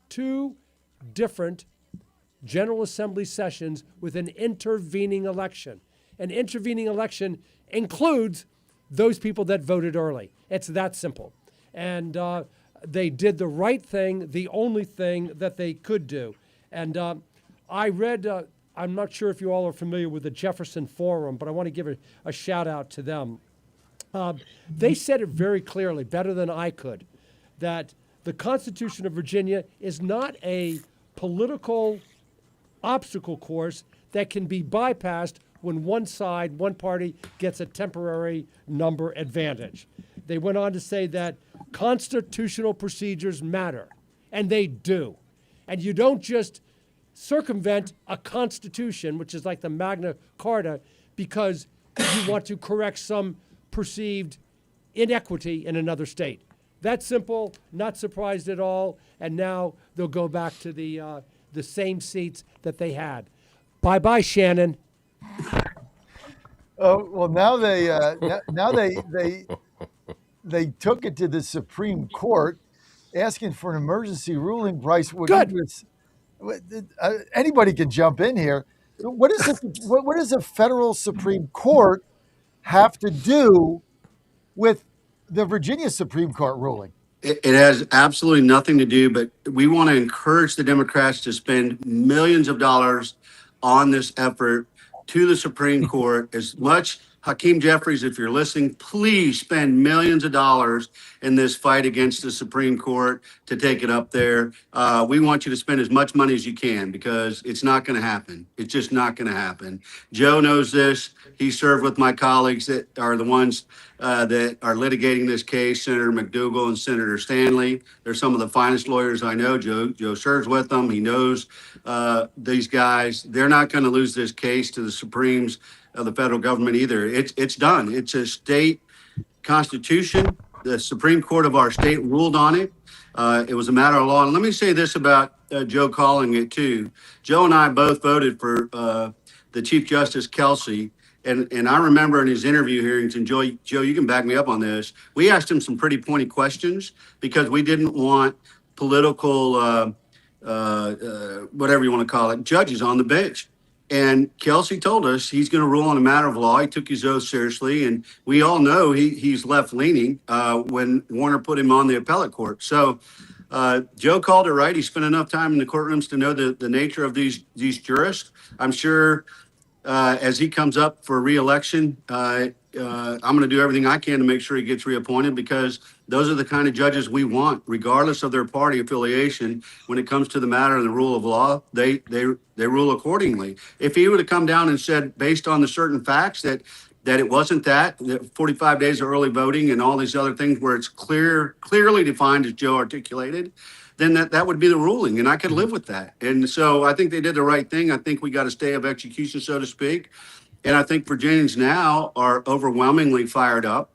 L: two different General Assembly sessions with an intervening election. An intervening election includes those people that voted early. It's that simple. And they did the right thing, the only thing that they could do. And I read, I'm not sure if you all are familiar with the Jefferson Forum, but I want to give a shout out to them. They said it very clearly, better than I could, that the Constitution of Virginia is not a political obstacle course that can be bypassed when one party gets a temporary number advantage. They went on to say that constitutional procedures matter, and they do. And you don't just circumvent a constitution, which is like the Magna Carta, because you want to correct some perceived inequity in another state. That's simple, not surprised at all, and now they'll go back to the same seats that they had. Bye-bye, Shannon.
G: Oh well, now they took it to the Supreme Court, asking for an emergency ruling. Bryce,
L: good.
G: Anybody can jump in here. What does the federal Supreme Court have to do with the Virginia Supreme Court ruling?
A: It has absolutely nothing to do, but we want to encourage the Democrats to spend millions of dollars on this effort to the Supreme Court. As much, Hakeem Jeffries, if you're listening, please spend millions of dollars in this fight against the Supreme Court to take it up there. We want you to spend as much money as you can because it's not going to happen. It's just not going to happen. Joe knows this. He served with my colleagues that are the ones that are litigating this case, Senator McDougal and Senator Stanley. They're some of the finest lawyers I know. Joe serves with them. He knows these guys. They're not going to lose this case to the Supremes of the federal government either. It's done. It's a state constitution. The Supreme Court of our state ruled on it. It was a matter of law. And let me say this about Joe calling it too. Joe and I both voted for the Chief Justice Kelsey. And I remember in his interview hearings, and Joe, you can back me up on this, we asked him some pretty pointy questions because we didn't want political, whatever you want to call it, judges on the bench. And Kelsey told us he's going to rule on a matter of law. He took his oath seriously. And we all know he's left-leaning when Warner put him on the appellate court. So Joe called it right. He spent enough time in the courtrooms to know the nature of these jurists. I'm sure as he comes up for re-election, I'm going to do everything I can to make sure he gets reappointed because those are the kind of judges we want, regardless of their party affiliation. When it comes to the matter of the rule of law, they rule accordingly. If he would have come down and said, based on the certain facts, that it wasn't that 45 days of early voting and all these other things where it's clearly defined as Joe articulated, then that would be the ruling, and I could live with that. And so I think they did the right thing. I think we got a stay of execution, so to speak. And I think Virginians now are overwhelmingly fired up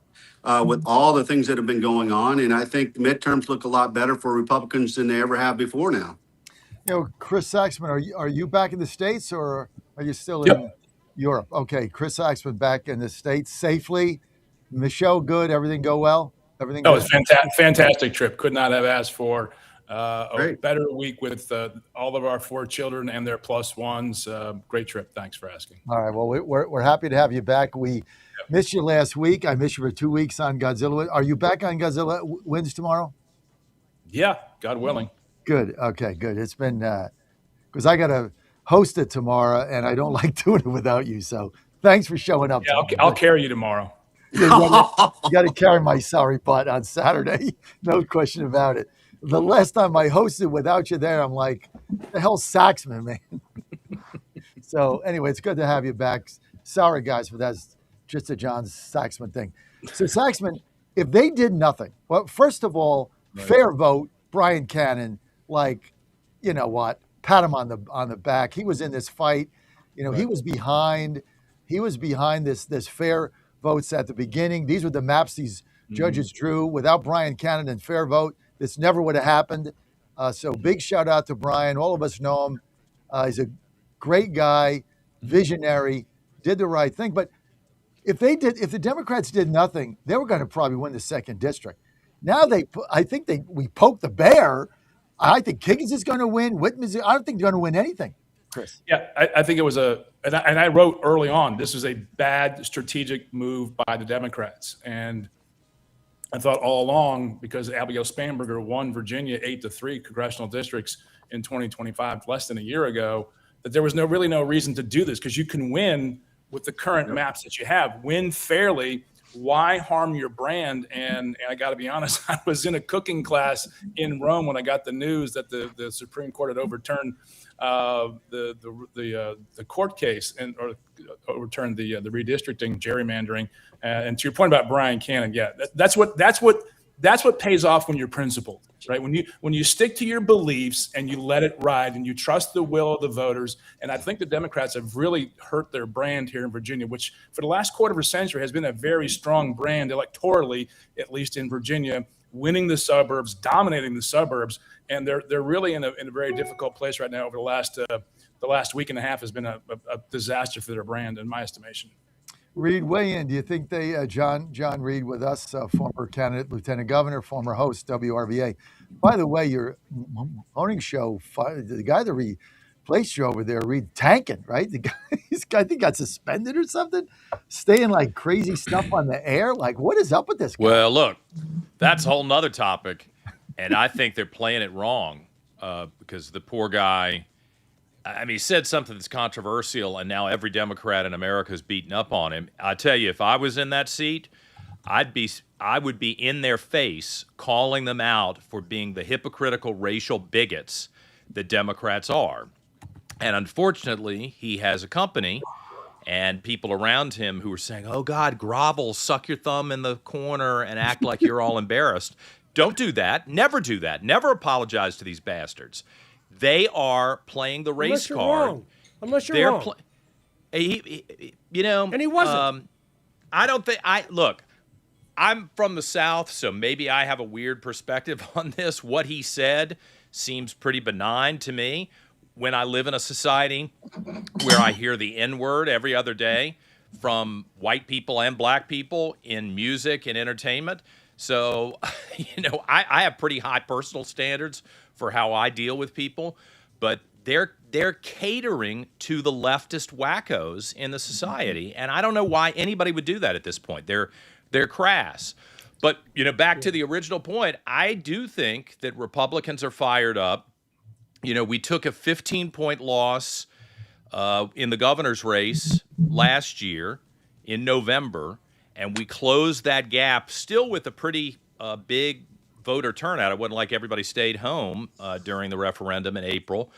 A: with all the things that have been going on. And I think the midterms look a lot better for Republicans than they ever have before now.
G: Chris Saxman, are you back in the States or are you still in? Europe. Okay, Chris Saxman back in the States safely. Michelle, good. Everything go well? Everything
D: That
G: good?
D: was fantastic trip. Could not have asked for a better week with all of our 4 children and their plus ones. Great trip. Thanks for asking.
G: All right. Well, we're happy to have you back. We missed you last week. I missed you for 2 weeks on Godzilla. Are you back on Godzilla Wins tomorrow?
D: Yeah, God willing.
G: Good. Okay, good. It's been because I got to host it tomorrow, and I don't like doing it without you. So thanks for showing up.
D: Yeah, I'll carry you tomorrow.
G: You got to carry my sorry butt on Saturday. No question about it. The last time I hosted without you there, I'm like, the hell's Saxman, man? So anyway, it's good to have you back. Sorry, guys, but that's just a John Saxman thing. So Saxman, if they did nothing, well, first of all, fair vote, Brian Cannon, like, you know what, pat him on the back. He was in this fight. You know, he was behind this fair votes at the beginning. These were the maps these judges drew. Without Brian Cannon and fair vote, this never would have happened. So big shout out to Brian. All of us know him. He's a great guy, visionary, did the right thing. But if the Democrats did nothing, they were going to probably win the 2nd district. Now we poked the bear. I think Higgins is going to win. Whitman's. I don't think they're going to win anything, Chris.
D: Yeah, I think it was and I wrote early on, this is a bad strategic move by the Democrats. And I thought all along, because Abigail Spanberger won Virginia 8-3 congressional districts in 2025, less than a year ago, that there was really no reason to do this, because you can win with the current maps that you have, win fairly. Why harm your brand? And I got to be honest, I was in a cooking class in Rome when I got the news that the Supreme Court had overturned the court case or overturned the redistricting, gerrymandering. And to your point about Brian Cannon, yeah, that's what pays off when you're principled, right? When you stick to your beliefs and you let it ride and you trust the will of the voters. And I think the Democrats have really hurt their brand here in Virginia, which for the last quarter of a century has been a very strong brand electorally, at least in Virginia, winning the suburbs, dominating the suburbs. And they're really in a very difficult place right now. Over the last week and a half has been a disaster for their brand, in my estimation.
G: Reed, weigh in. Do you think John Reed with us, former candidate, lieutenant governor, former host, WRVA. By the way, your morning show, the guy that replaced you over there, Reed, tanking, right? The guy, I think got suspended or something, saying like crazy stuff on the air. Like, what is up with this guy?
U: Well, look, that's a whole nother topic, and I think they're playing it wrong because the poor guy. I mean, he said something that's controversial, and now every Democrat in America is beating up on him. I tell you, if I was in that seat, I would be in their face calling them out for being the hypocritical racial bigots that Democrats are. And unfortunately, he has a company and people around him who are saying, oh, God, grovel, suck your thumb in the corner and act like you're all embarrassed. Don't do that. Never do that. Never apologize to these bastards. They are playing the race card.
L: Unless you're wrong.
U: And
L: he wasn't.
U: I don't think look, I'm from the South, so maybe I have a weird perspective on this. What he said seems pretty benign to me when I live in a society where I hear the N-word every other day from white people and black people in music and entertainment. So, I have pretty high personal standards for how I deal with people, but they're catering to the leftist wackos in the society, and I don't know why anybody would do that at this point. They're crass. But back to the original point, I do think that Republicans are fired up. We took a 15-point loss in the governor's race last year in November, and we closed that gap still with a pretty big voter turnout. It wasn't like everybody stayed home during the referendum in April,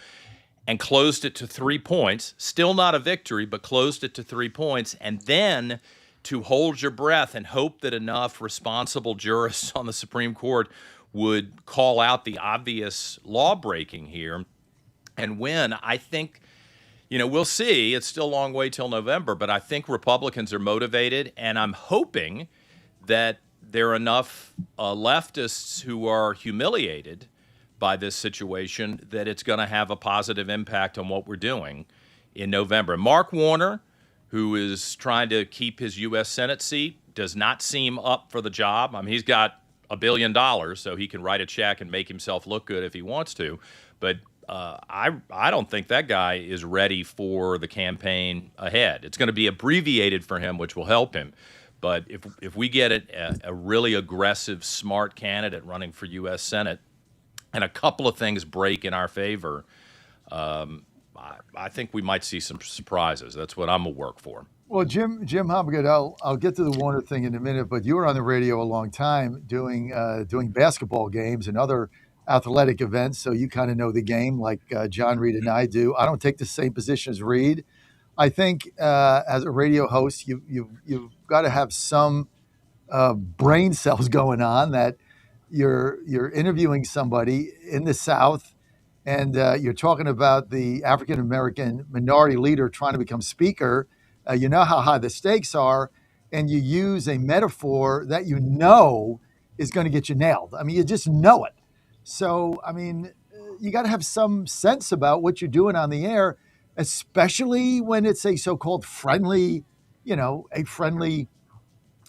U: and closed it to 3 points. Still not a victory, but closed it to 3 points. And then to hold your breath and hope that enough responsible jurists on the Supreme Court would call out the obvious law breaking here and win. I think, we'll see. It's still a long way till November, but I think Republicans are motivated, and I'm hoping that there are enough leftists who are humiliated by this situation that it's going to have a positive impact on what we're doing in November. Mark Warner, who is trying to keep his U.S. Senate seat, does not seem up for the job. I mean, he's got $1 billion, so he can write a check and make himself look good if he wants to. But I don't think that guy is ready for the campaign ahead. It's going to be abbreviated for him, which will help him. But if we get a really aggressive, smart candidate running for U.S. Senate, and a couple of things break in our favor, I think we might see some surprises. That's what I'm going to work for.
G: Well, Jim Hopgood, I'll get to the Warner thing in a minute, but you were on the radio a long time doing basketball games and other athletic events, so you kind of know the game like John Reed and I do. I don't take the same position as Reed. I think as a radio host, you've got to have some brain cells going on that you're interviewing somebody in the South, and you're talking about the African American minority leader trying to become speaker. You know how high the stakes are, and you use a metaphor that you know is going to get you nailed. I mean, you just know it. So, I mean, you got to have some sense about what you're doing on the air, especially when it's a so-called friendly, a friendly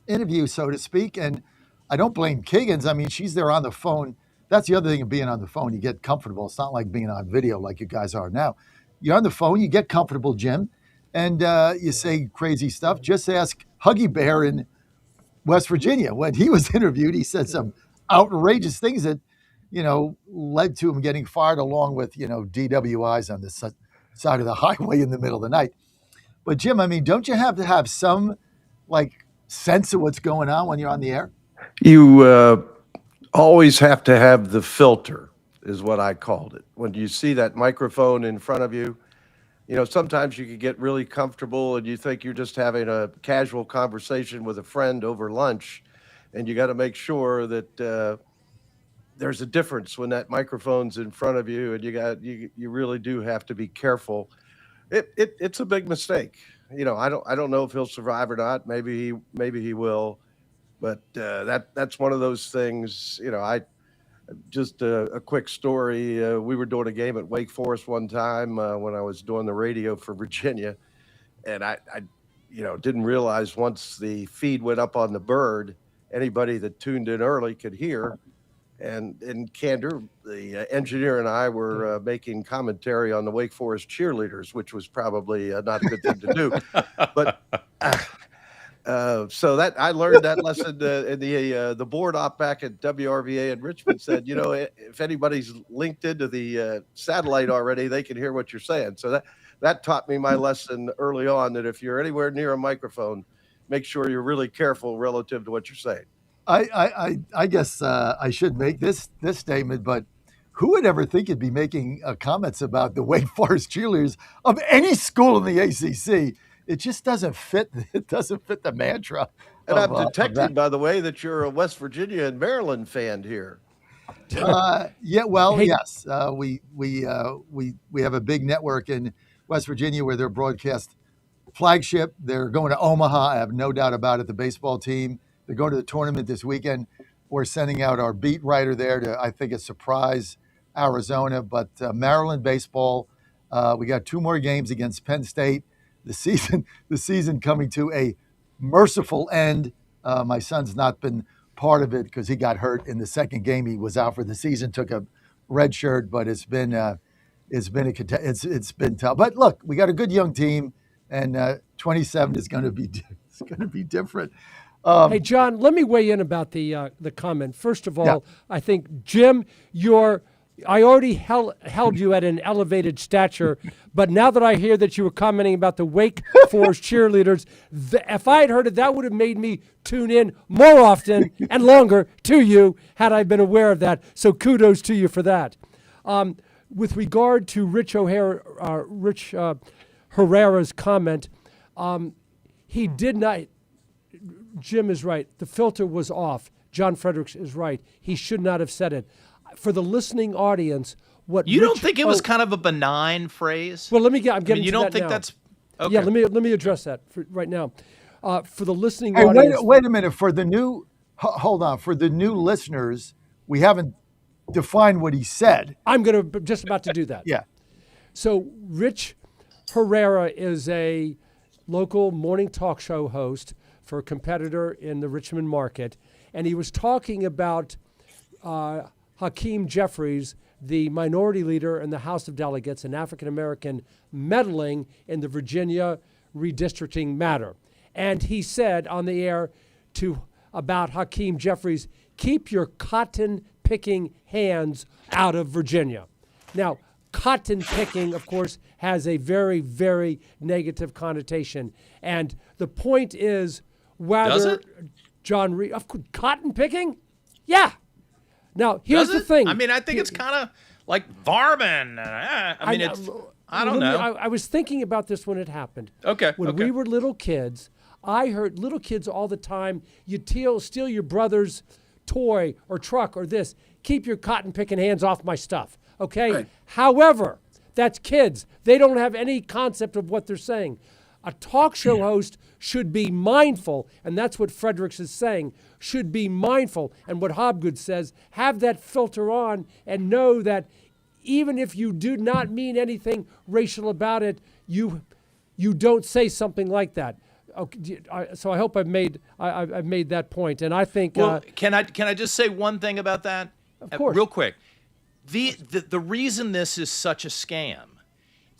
G: interview, so to speak. And I don't blame Kiggins. I mean, she's there on the phone. That's the other thing of being on the phone. You get comfortable. It's not like being on video like you guys are now. You're on the phone. You get comfortable, Jim. And you say crazy stuff. Just ask Huggy Bear in West Virginia. When he was interviewed, he said some outrageous things that, led to him getting fired, along with, DWIs on the side of the highway in the middle of the night. But Jim, I mean, don't you have to have some sense of what's going on when you're on the air?
H: You always have to have the filter, is what I called it. When you see that microphone in front of you, sometimes you can get really comfortable and you think you're just having a casual conversation with a friend over lunch, and you got to make sure that there's a difference when that microphone's in front of you, and you really do have to be careful. It's a big mistake. I don't know if he'll survive or not. Maybe he will, but that's one of those things. I just a quick story. We were doing a game at Wake Forest one time when I was doing the radio for Virginia, and I didn't realize once the feed went up on the Bird, anybody that tuned in early could hear. And in candor, the engineer and I were making commentary on the Wake Forest cheerleaders, which was probably not a good thing to do. But so that I learned that lesson in the board op back at WRVA in Richmond said, if anybody's linked into the satellite already, they can hear what you're saying. So that taught me my lesson early on, that if you're anywhere near a microphone, make sure you're really careful relative to what you're saying.
G: I guess I should make this statement, but who would ever think you'd be making comments about the Wake Forest cheerleaders of any school in the ACC? It just doesn't fit. It doesn't fit the mantra.
H: And I'm detecting, by the way, that you're a West Virginia and Maryland fan here.
G: Yeah, well, hey. Yes, we have a big network in West Virginia where they're broadcast flagship. They're going to Omaha. I have no doubt about it. The baseball team. They're going to the tournament this weekend. We're sending out our beat writer there to, I think, surprise Arizona. But Maryland baseball, we got 2 more games against Penn State. The season coming to a merciful end. My son's not been part of it because he got hurt in the second game. He was out for the season, took a red shirt, but it's been tough. But look, we got a good young team, and 27 is going to be different.
L: Hey, John, let me weigh in about the comment. First of all, yeah. I think, Jim, I already held you at an elevated stature, but now that I hear that you were commenting about the Wake Forest cheerleaders, if I had heard it, that would have made me tune in more often and longer to you had I been aware of that. So kudos to you for that. With regard to Rich Herrera's comment, he did not. Jim is right. The filter was off. John Fredericks is right. He should not have said it. For the listening audience, what
U: you don't think it was kind of a benign phrase?
L: Well, I'm getting to that now.
U: You don't think that's okay?
L: Yeah, let me address that right now. For the listening audience,
G: wait a minute. For the new, hold on. For the new listeners, we haven't defined what he said.
L: I'm just about to do that.
G: Yeah.
L: So Rich Herrera is a local morning talk show host for a competitor in the Richmond market, and he was talking about Hakeem Jeffries, the minority leader in the House of Delegates, an African-American, meddling in the Virginia redistricting matter. And he said on the air about Hakeem Jeffries, keep your cotton-picking hands out of Virginia. Now, cotton picking, of course, has a very, very negative connotation. And the point is whether John Reed, cotton picking? Yeah. Now, here's the thing.
U: I mean, I think it's kind of like varmint. I don't know.
L: I was thinking about this when it happened.
U: Okay.
L: When we were little kids, I heard little kids all the time, you steal your brother's toy or truck or this. Keep your cotton picking hands off my stuff. Okay? Right. However, that's kids. They don't have any concept of what they're saying. A talk show host should be mindful, and that's what Fredericks is saying, should be mindful. And what Hobgood says, have that filter on and know that even if you do not mean anything racial about it, you don't say something like that. Okay, so I hope I've made that point, and I think.
U: Well, can I just say one thing about that?
L: Of course.
U: Real quick. The reason this is such a scam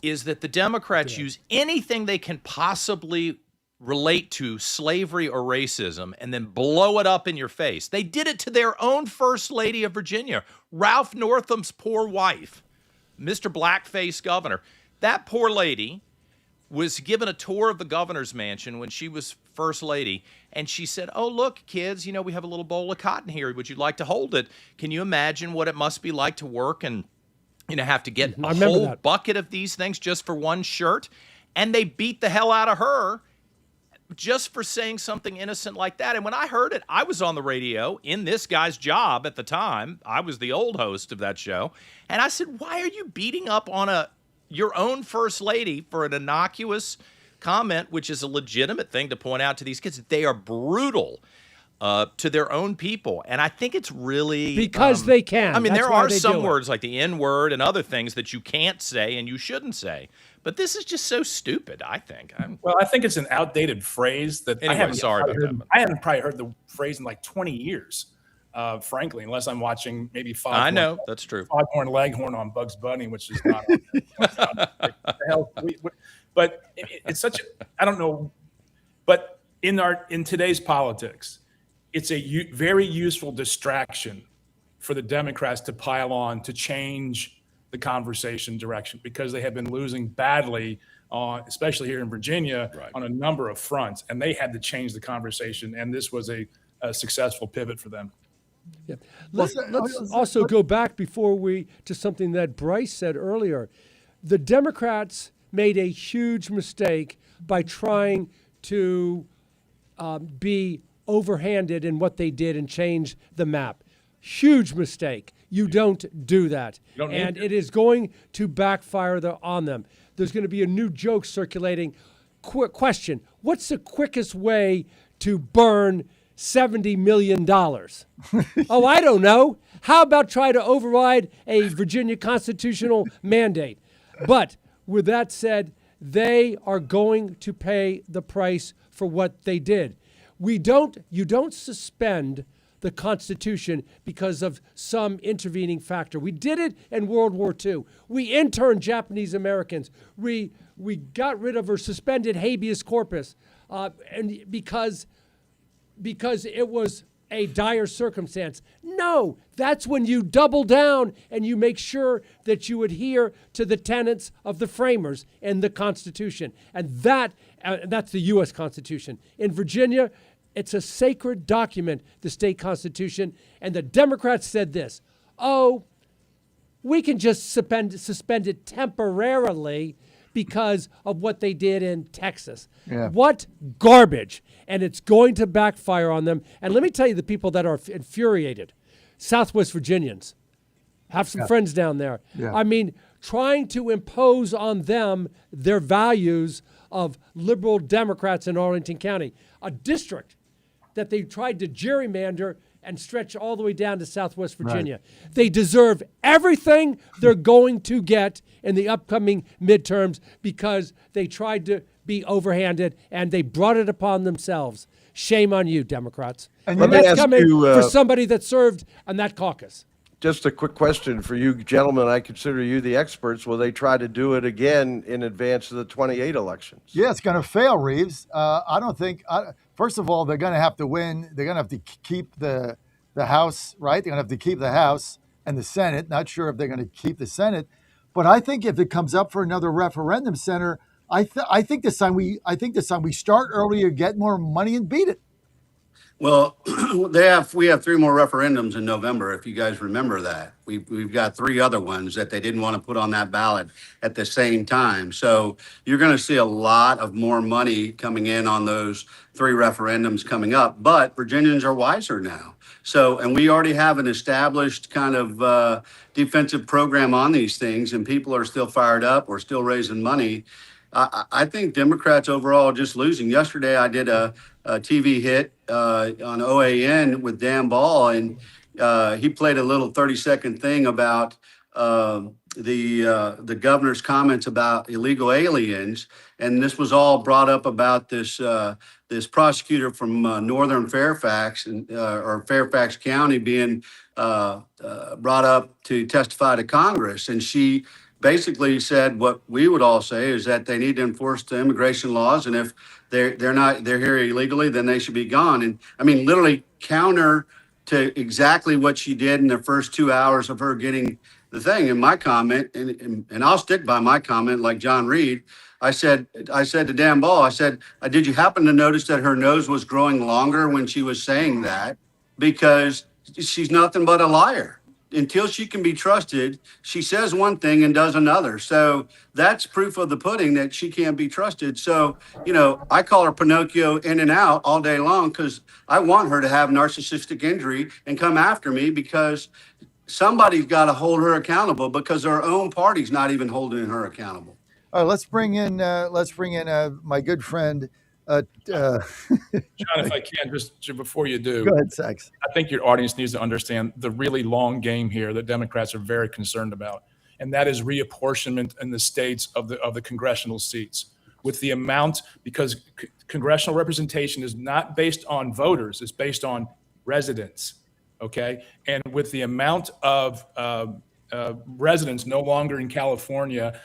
U: is that the Democrats use anything they can possibly relate to slavery or racism and then blow it up in your face. They did it to their own First Lady of Virginia, Ralph Northam's poor wife, Mr. Blackface Governor. That poor lady was given a tour of the governor's mansion when she was First Lady, and she said, oh, look, kids, we have a little bowl of cotton here. Would you like to hold it? Can you imagine what it must be like to work and have to get a whole bucket of these things just for one shirt? And they beat the hell out of her just for saying something innocent like that. And when I heard it, I was on the radio in this guy's job at the time. I was the old host of that show. And I said, why are you beating up on your own First Lady for an innocuous comment, which is a legitimate thing to point out to these kids? They are brutal to their own people. And I think it's really...
L: Because they can.
U: I mean, there are some words like the N-word and other things that you can't say and you shouldn't say. But this is just so stupid, I think.
D: Well, I think it's an outdated phrase that
U: anyway,
D: I haven't probably heard the phrase in like 20 years, frankly, unless I'm watching maybe
U: that's true.
D: Foghorn Leghorn on Bugs Bunny, which is not... Like, the hell, but it's such a... I don't know. But in today's politics, it's a very useful distraction for the Democrats to pile on to change the conversation direction, because they have been losing badly, especially here in Virginia, on a number of fronts, and they had to change the conversation, and this was a successful pivot for them.
L: Yeah. Let's also go back to something that Bryce said earlier. The Democrats made a huge mistake by trying to be overhanded in what they did and change the map. Huge mistake. You don't do that. And it is going to backfire on them. There's going to be a new joke circulating. Quick question. What's the quickest way to burn $70 million? Oh, I don't know. How about try to override a Virginia constitutional mandate? But with that said, they are going to pay the price for what they did. You don't suspend the Constitution because of some intervening factor. We did it in World War II. We interned Japanese Americans. We got rid of or suspended habeas corpus and because it was a dire circumstance. No, that's when you double down and you make sure that you adhere to the tenets of the framers and the Constitution. And that's the U.S. Constitution. In Virginia, it's a sacred document, the state constitution, and the Democrats said this, we can just suspend it temporarily because of what they did in Texas. Yeah. What garbage. And it's going to backfire on them. And let me tell you the people that are infuriated, Southwest Virginians. Have some friends down there. Yeah. I mean, trying to impose on them their values of liberal Democrats in Arlington County, a district that they tried to gerrymander and stretch all the way down to Southwest Virginia. Right. They deserve everything they're going to get in the upcoming midterms because they tried to be overhanded, and they brought it upon themselves. Shame on you, Democrats.
H: And
L: And
H: let me
L: that's
H: ask
L: coming
H: you,
L: for somebody that served on that caucus.
H: Just a quick question for you gentlemen. I consider you the experts. Will they try to do it again in advance of the 28 elections?
G: Yeah, it's going to fail, Reeves. I don't think. First of all, they're going to have to win. They're going to have to keep the House, right? They're going to have to keep the House and the Senate. Not sure if they're going to keep the Senate, but I think if it comes up for another referendum, Senator, I think this time we start earlier, get more money, and beat it.
A: Well, we have 3 more referendums in November. If you guys remember that, we've got 3 other ones that they didn't want to put on that ballot at the same time. So you're going to see a lot of more money coming in on those 3 referendums coming up. But Virginians are wiser now. So, and we already have an established kind of defensive program on these things, and people are still fired up. We're still raising money. I think Democrats overall are just losing. Yesterday, I did a TV hit on OAN with Dan Ball, and he played a little 30-second thing about the governor's comments about illegal aliens, and this was all brought up about this prosecutor from Northern Fairfax or Fairfax County being brought up to testify to Congress, and she basically said what we would all say is that they need to enforce the immigration laws, and if they're here illegally, then they should be gone. And I mean, literally counter to exactly what she did in the first 2 hours of her getting the thing. And my comment, and I'll stick by my comment, like John Reed. I said to Dan Ball, I said, did you happen to notice that her nose was growing longer when she was saying that? Because she's nothing but a liar. Until she can be trusted, she says one thing and does another. So that's proof of the pudding that she can't be trusted. So, I call her Pinocchio in and out all day long because I want her to have narcissistic injury and come after me because somebody's got to hold her accountable because her own party's not even holding her accountable.
G: All right, let's bring in my good friend.
D: John, if I can, just before you do,
G: go ahead, Sachs.
D: I think your audience needs to understand the really long game here that Democrats are very concerned about, and that is reapportionment in the states of the congressional seats. With the amount, because congressional representation is not based on voters, it's based on residents. Okay, and with the amount of residents no longer in California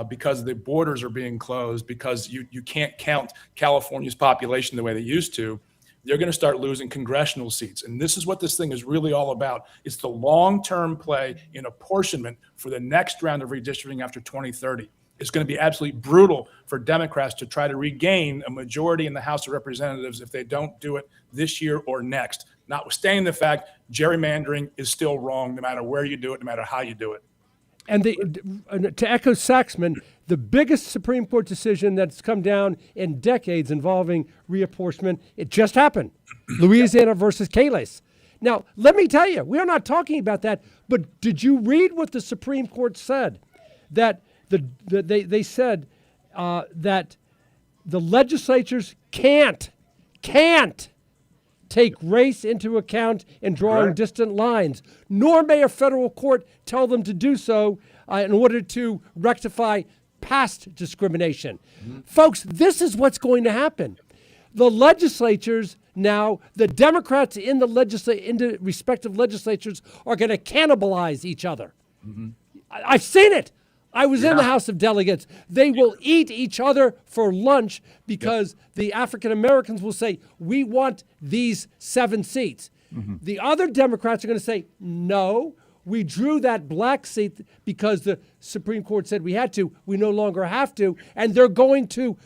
D: because the borders are being closed, because you can't count California's population the way they used to, they're going to start losing congressional seats. And this is what this thing is really all about. It's the long-term play in apportionment for the next round of redistricting after 2030. It's going to be absolutely brutal for Democrats to try to regain a majority in the House of Representatives if they don't do it this year or next. Notwithstanding the fact gerrymandering is still wrong, no matter where you do it, no matter how you do it.
L: And to echo Saxman, the biggest Supreme Court decision that's come down in decades involving reapportionment, it just happened. Louisiana versus Cales. Now, let me tell you, we're not talking about that, but did you read what the Supreme Court said? That they said that the legislatures can't take race into account in drawing distant lines, nor may a federal court tell them to do so in order to rectify past discrimination. Mm-hmm. Folks, this is what's going to happen. The legislatures now, the Democrats in the respective legislatures are going to cannibalize each other. Mm-hmm. I've seen it. I was in the House of Delegates. They will eat each other for lunch because the African Americans will say, we want these 7 seats. Mm-hmm. The other Democrats are going to say, no, we drew that black seat because the Supreme Court said we had to. We no longer have to. And they're going to,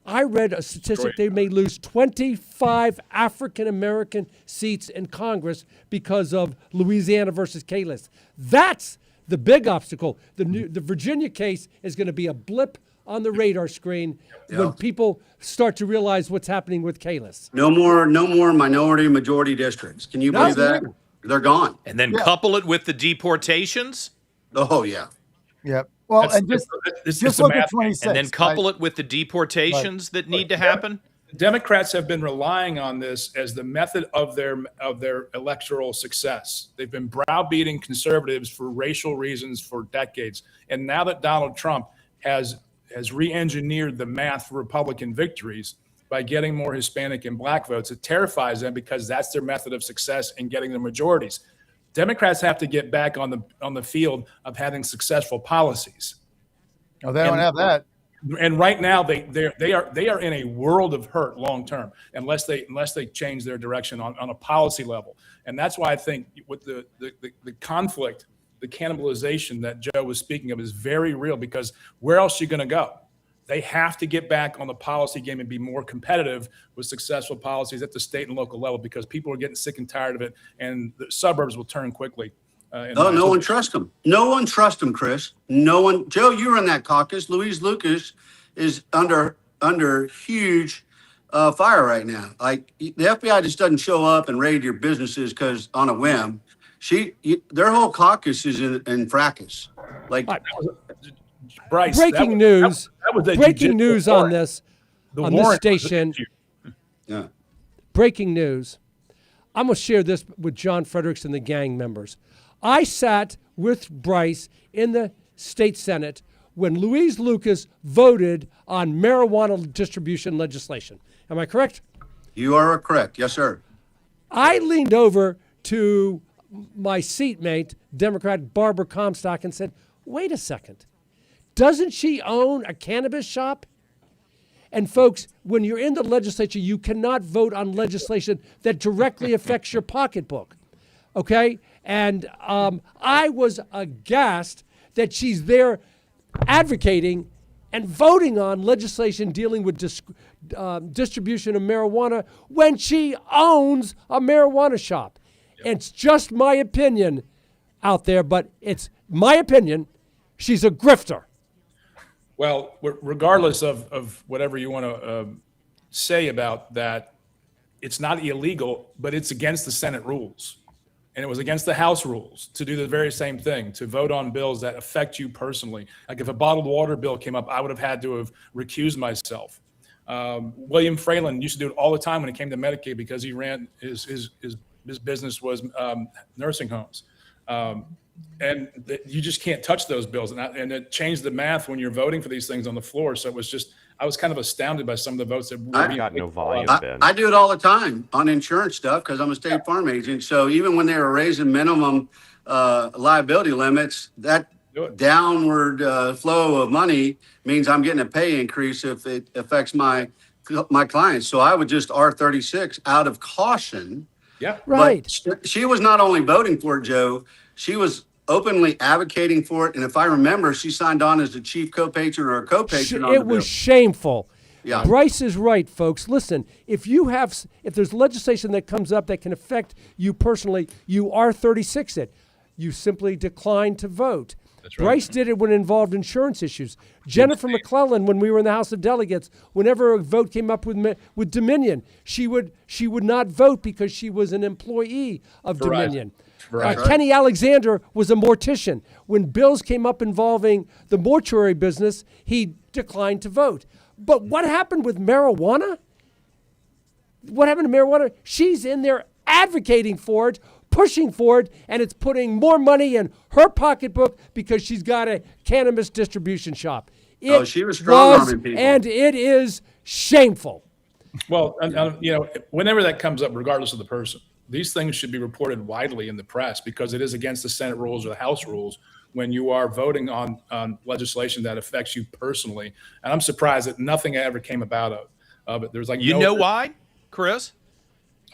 L: I read a statistic, they may lose 25 African American seats in Congress because of Louisiana versus Cales. That's the big obstacle. The Virginia case is going to be a blip on the radar screen when people start to realize what's happening with Cales.
A: No more minority majority districts. Can you believe that? They're gone.
U: And then couple it with the deportations.
A: Oh yeah.
G: Yep. Well, and just look at 26.
U: And then couple it with the deportations that need to happen.
D: Democrats have been relying on this as the method of their electoral success. They've been browbeating conservatives for racial reasons for decades. And now that Donald Trump has has re-engineered the math for Republican victories by getting more Hispanic and black votes. It terrifies them because that's their method of success in getting the majorities. Democrats have to get back on the field of having successful policies.
G: Oh, they don't have that.
D: And right now they are in a world of hurt long term unless they change their direction on a policy level. And that's why I think with the conflict, the cannibalization that Joe was speaking of is very real, because where else are you going to go? They have to get back on the policy game and be more competitive with successful policies at the state and local level, because people are getting sick and tired of it, and the suburbs will turn quickly.
A: No one trusts them. No one trusts them, Chris. No one. Joe, you were in that caucus. Louise Lucas is under huge fire right now. Like, the FBI just doesn't show up and raid your businesses because on a whim. Their whole caucus is in fracas. Like,
D: Bryce,
L: breaking news. Breaking news on this
D: warrant
L: station.
A: Yeah.
L: Breaking news. I'm going to share this with John Fredericks and the gang members. I sat with Bryce in the state Senate when Louise Lucas voted on marijuana distribution legislation. Am I correct?
A: You are correct. Yes, sir.
L: I leaned over to my seatmate, Democrat Barbara Comstock, and said, wait a second. Doesn't she own a cannabis shop? And folks, when you're in the legislature, you cannot vote on legislation that directly affects your pocketbook. Okay? And I was aghast that she's there advocating and voting on legislation dealing with distribution of marijuana when she owns a marijuana shop. Yep. It's just my opinion out there, but it's my opinion. She's a grifter.
D: Well, regardless of whatever you want to say about that, it's not illegal, but it's against the Senate rules. And it was against the House rules to do the very same thing, to vote on bills that affect you personally. Like if a bottled water bill came up, I would have had to have recused myself. William Fralin used to do it all the time when it came to Medicaid, because he ran his business was nursing homes. And you just can't touch those bills. And it changed the math when you're voting for these things on the floor. So it was just, I was kind of astounded by some of the votes that were
B: got no volume.
A: I do it all the time on insurance stuff because I'm a State Farm agent. So even when they were raising minimum liability limits, that downward flow of money means I'm getting a pay increase if it affects my clients. So I would just R36 out of caution.
D: Yeah,
L: right.
A: But she was not only voting for it, Joe, she was openly advocating for it. And if I remember, she signed on as the chief co-patron or a co-patron.
L: It was shameful.
A: Yeah.
L: Bryce is right, folks. Listen, if there's legislation that comes up that can affect you personally, you R36 it. You simply decline to vote.
D: That's right.
L: Bryce did it when it involved insurance issues. Jennifer McClellan, when we were in the House of Delegates, whenever a vote came up with Dominion, she would not vote because she was an employee of Dominion.
D: Right.
L: Kenny Alexander was a mortician. When bills came up involving the mortuary business, he declined to vote. But what happened with marijuana? What happened to marijuana? She's in there advocating for it, pushing for it, and it's putting more money in her pocketbook because she's got a cannabis distribution shop.
A: She was strong-arming people.
L: And it is shameful.
D: Well, whenever that comes up, regardless of the person, these things should be reported widely in the press, because it is against the Senate rules or the House rules when you are voting on legislation that affects you personally. And I'm surprised that nothing ever came about of it. There's like
U: know why, Chris?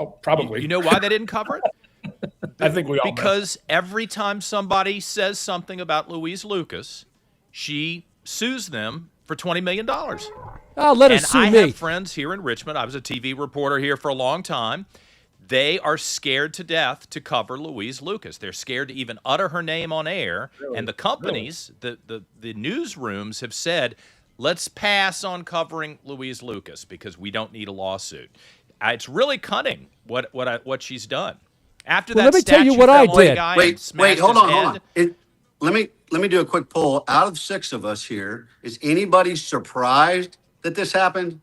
D: Oh, probably.
U: You know why they didn't cover it?
D: I think we all
U: because every time somebody says something about Louise Lucas, she sues them for $20 million.
L: Oh, let her sue me.
U: And I have friends here in Richmond. I was a TV reporter here for a long time. They are scared to death to cover Louise Lucas. They're scared to even utter her name on air. Really? And the companies, the newsrooms have said, let's pass on covering Louise Lucas because we don't need a lawsuit. It's really cunning what she's done. After that,
L: let me tell you what I did.
A: Wait, hold on. Let me do a quick poll. Out of 6 of us here, is anybody surprised that this happened?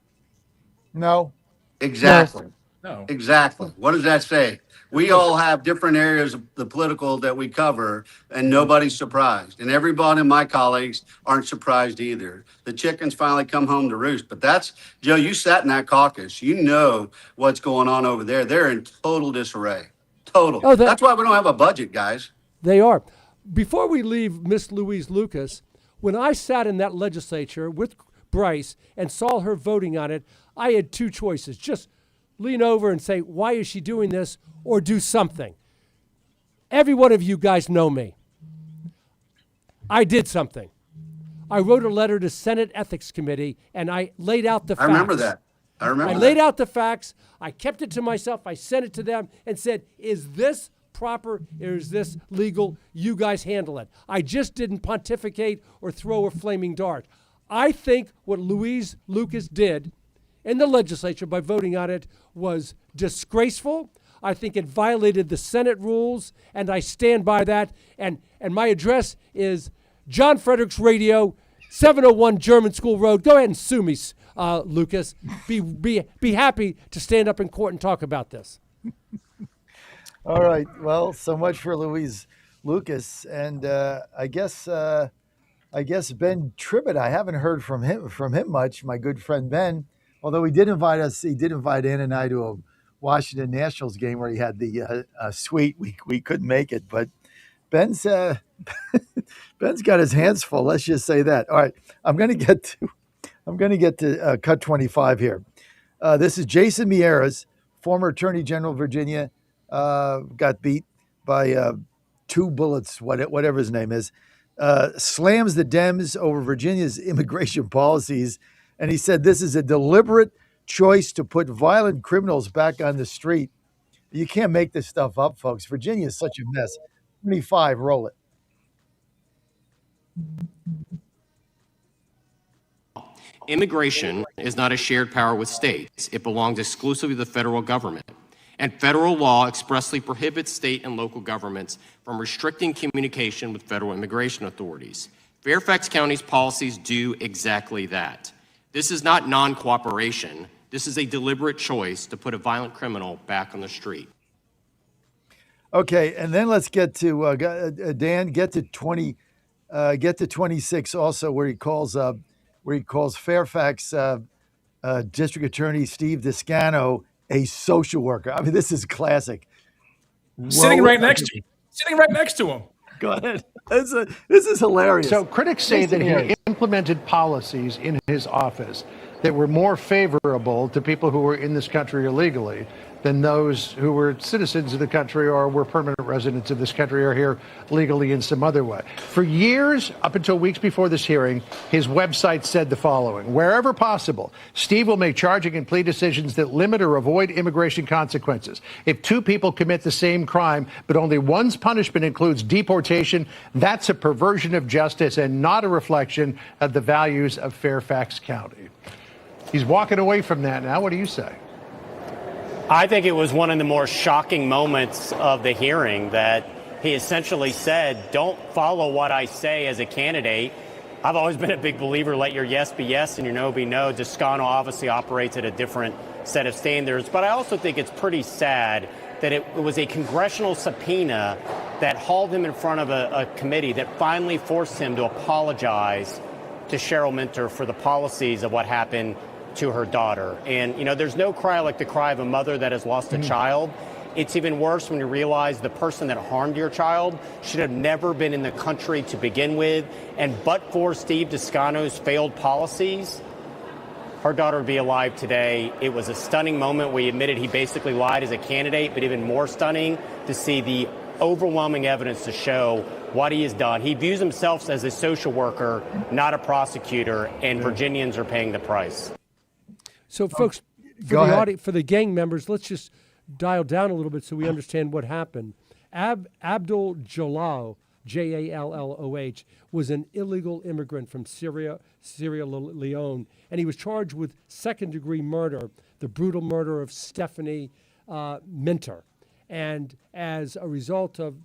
G: No.
A: Exactly.
D: No.
A: Exactly. What does that say? We all have different areas of the political that we cover, and nobody's surprised. And everybody of my colleagues aren't surprised either. The chickens finally come home to roost. But that's, Joe, you sat in that caucus. You know what's going on over there. They're in total disarray. Total.
L: Oh,
A: That's why we don't have a budget, guys.
L: They are. Before we leave Miss Louise Lucas, when I sat in that legislature with Bryce and saw her voting on it, I had two choices. Just lean over and say, why is she doing this, or do something. Every one of you guys know me. I did something. I wrote a letter to Senate Ethics Committee, and I laid out the facts.
A: I remember that. I
L: laid out the facts. I kept it to myself. I sent it to them and said, is this proper or is this legal? You guys handle it. I just didn't pontificate or throw a flaming dart. I think what Louise Lucas did in the legislature by voting on it was disgraceful. I think it violated the Senate rules, and I stand by that. And my address is John Fredericks Radio, 701 German School Road. Go ahead and sue me, Lucas. Be happy to stand up in court and talk about this.
G: All right. Well, so much for Louise Lucas, and I guess Ben Tribbett. I haven't heard from him much. My good friend Ben, although he did invite us. He did invite Ann and I to a Washington Nationals game where he had the suite. We couldn't make it, but Ben's Ben's got his hands full. Let's just say that. All right, I'm going to get to cut 25 here. This is Jason Miyares, former Attorney General of Virginia, got beat by 2 bullets, whatever his name is, slams the Dems over Virginia's immigration policies, and he said this is a deliberate choice to put violent criminals back on the street. You can't make this stuff up, folks. Virginia is such a mess. 25, roll it.
B: Immigration is not a shared power with states. It belongs exclusively to the federal government. And federal law expressly prohibits state and local governments from restricting communication with federal immigration authorities. Fairfax County's policies do exactly that. This is not non-cooperation. This is a deliberate choice to put a violent criminal back on the street.
G: Okay, and then let's get to Dan. Get to 26 also, where he calls Fairfax District Attorney Steve Descano a social worker. I mean, this is classic.
D: Sitting right next to him.
G: Go ahead. This is hilarious.
R: So critics say that he implemented policies in his office that were more favorable to people who were in this country illegally than those who were citizens of the country or were permanent residents of this country or here legally in some other way. For years, up until weeks before this hearing, his website said the following: wherever possible, Steve will make charging and plea decisions that limit or avoid immigration consequences. If 2 people commit the same crime, but only one's punishment includes deportation, that's a perversion of justice and not a reflection of the values of Fairfax County. He's walking away from that now. What do you say?
V: I think it was one of the more shocking moments of the hearing that he essentially said, don't follow what I say as a candidate. I've always been a big believer, let your yes be yes and your no be no. Descano obviously operates at a different set of standards, but I also think it's pretty sad that it was a congressional subpoena that hauled him in front of a committee that finally forced him to apologize to Cheryl Minter for the policies of what happened to her daughter. And, there's no cry like the cry of a mother that has lost a child. It's even worse when you realize the person that harmed your child should have never been in the country to begin with. And but for Steve Descano's failed policies, her daughter would be alive today. It was a stunning moment. We admitted he basically lied as a candidate, but even more stunning to see the overwhelming evidence to show what he has done. He views himself as a social worker, not a prosecutor, and Virginians are paying the price.
L: So, folks, for the gang members, let's just dial down a little bit so we understand what happened. Abdul Jalal, Jalloh, was an illegal immigrant from Sierra Leone, and he was charged with second-degree murder, the brutal murder of Stephanie Minter. And as a result of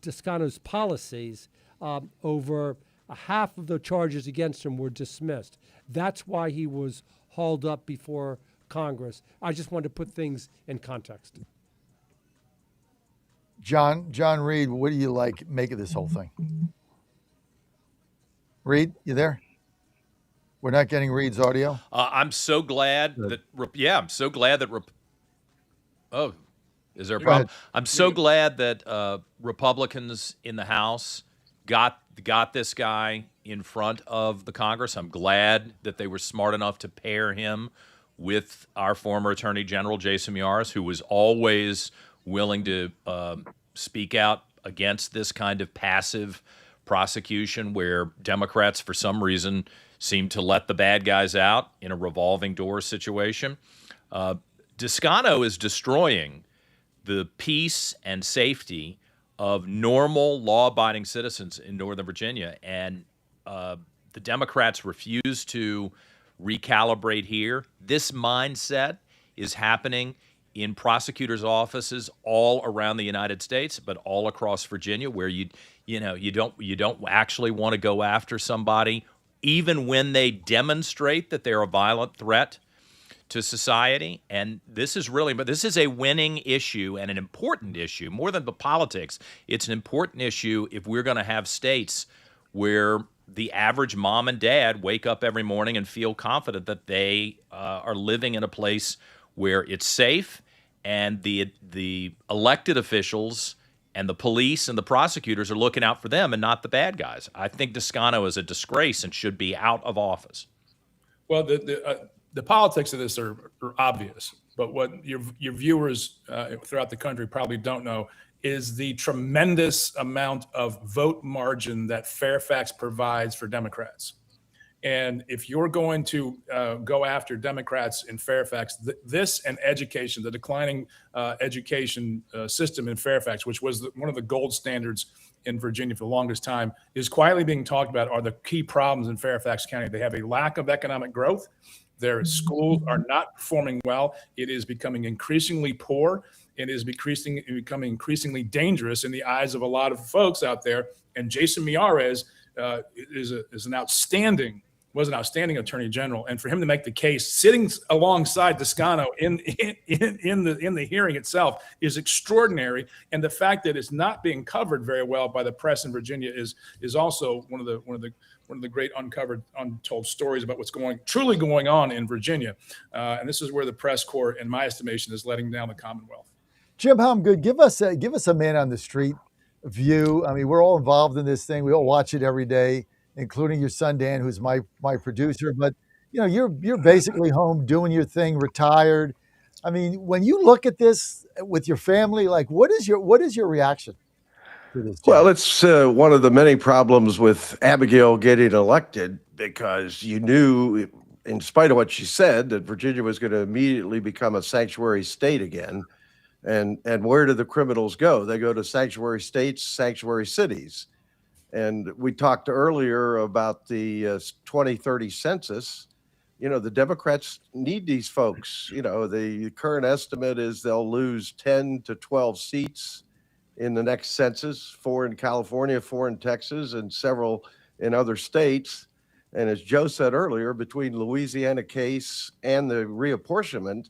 L: Descano's policies, over half of the charges against him were dismissed. That's why he was hauled up before Congress. I just wanted to put things in context.
G: John Reed, what do you make of this whole thing? Reed, you there? We're not getting Reed's audio.
U: I'm so glad that. I'm so glad that. Oh, is there a
G: Go
U: problem?
G: ahead.
U: I'm so glad that Republicans in the House got this guy in front of the Congress. I'm glad that they were smart enough to pair him with our former Attorney General Jason Miyares, who was always willing to speak out against this kind of passive prosecution where Democrats, for some reason, seem to let the bad guys out in a revolving door situation. Descano is destroying the peace and safety of normal law-abiding citizens in Northern Virginia, and the Democrats refuse to recalibrate here. This mindset is happening in prosecutors' offices all around the United States, but all across Virginia, where you don't actually want to go after somebody, even when they demonstrate that they're a violent threat to society. And this is a winning issue and an important issue, more than the politics. It's an important issue if we're going to have states where the average mom and dad wake up every morning and feel confident that they are living in a place where it's safe, and the elected officials and the police and the prosecutors are looking out for them and not the bad guys. I think Descano is a disgrace and should be out of office.
D: Well, the politics of this are obvious, but what your viewers throughout the country probably don't know is the tremendous amount of vote margin that Fairfax provides for Democrats. And if you're going to go after Democrats in Fairfax, this and education, the declining education system in Fairfax, which was one of the gold standards in Virginia for the longest time, is quietly being talked about are the key problems in Fairfax County. They have a lack of economic growth. Their schools are not performing well. It is becoming increasingly poor. It is becoming increasingly dangerous in the eyes of a lot of folks out there. And Jason Miyares was an outstanding attorney general, and for him to make the case sitting alongside Descano in the hearing itself is extraordinary. And the fact that it's not being covered very well by the press in Virginia is also one of the great untold stories about what's truly going on in Virginia. And this is where the press corps, in my estimation, is letting down the Commonwealth.
G: Jim Helmgood, give us a man on the street view. I mean, we're all involved in this thing. We all watch it every day, including your son Dan, who's my producer. But you're basically home doing your thing, retired. I mean, when you look at this with your family, what is your reaction to this?
H: Well, it's one of the many problems with Abigail getting elected, because you knew, in spite of what she said, that Virginia was going to immediately become a sanctuary state again. And where do the criminals go? They go to sanctuary states, sanctuary cities. And we talked earlier about the 2030 census. The Democrats need these folks. The current estimate is they'll lose 10 to 12 seats in the next census, 4 in California, 4 in Texas, and several in other states. And as Joe said earlier, between Louisiana case and the reapportionment,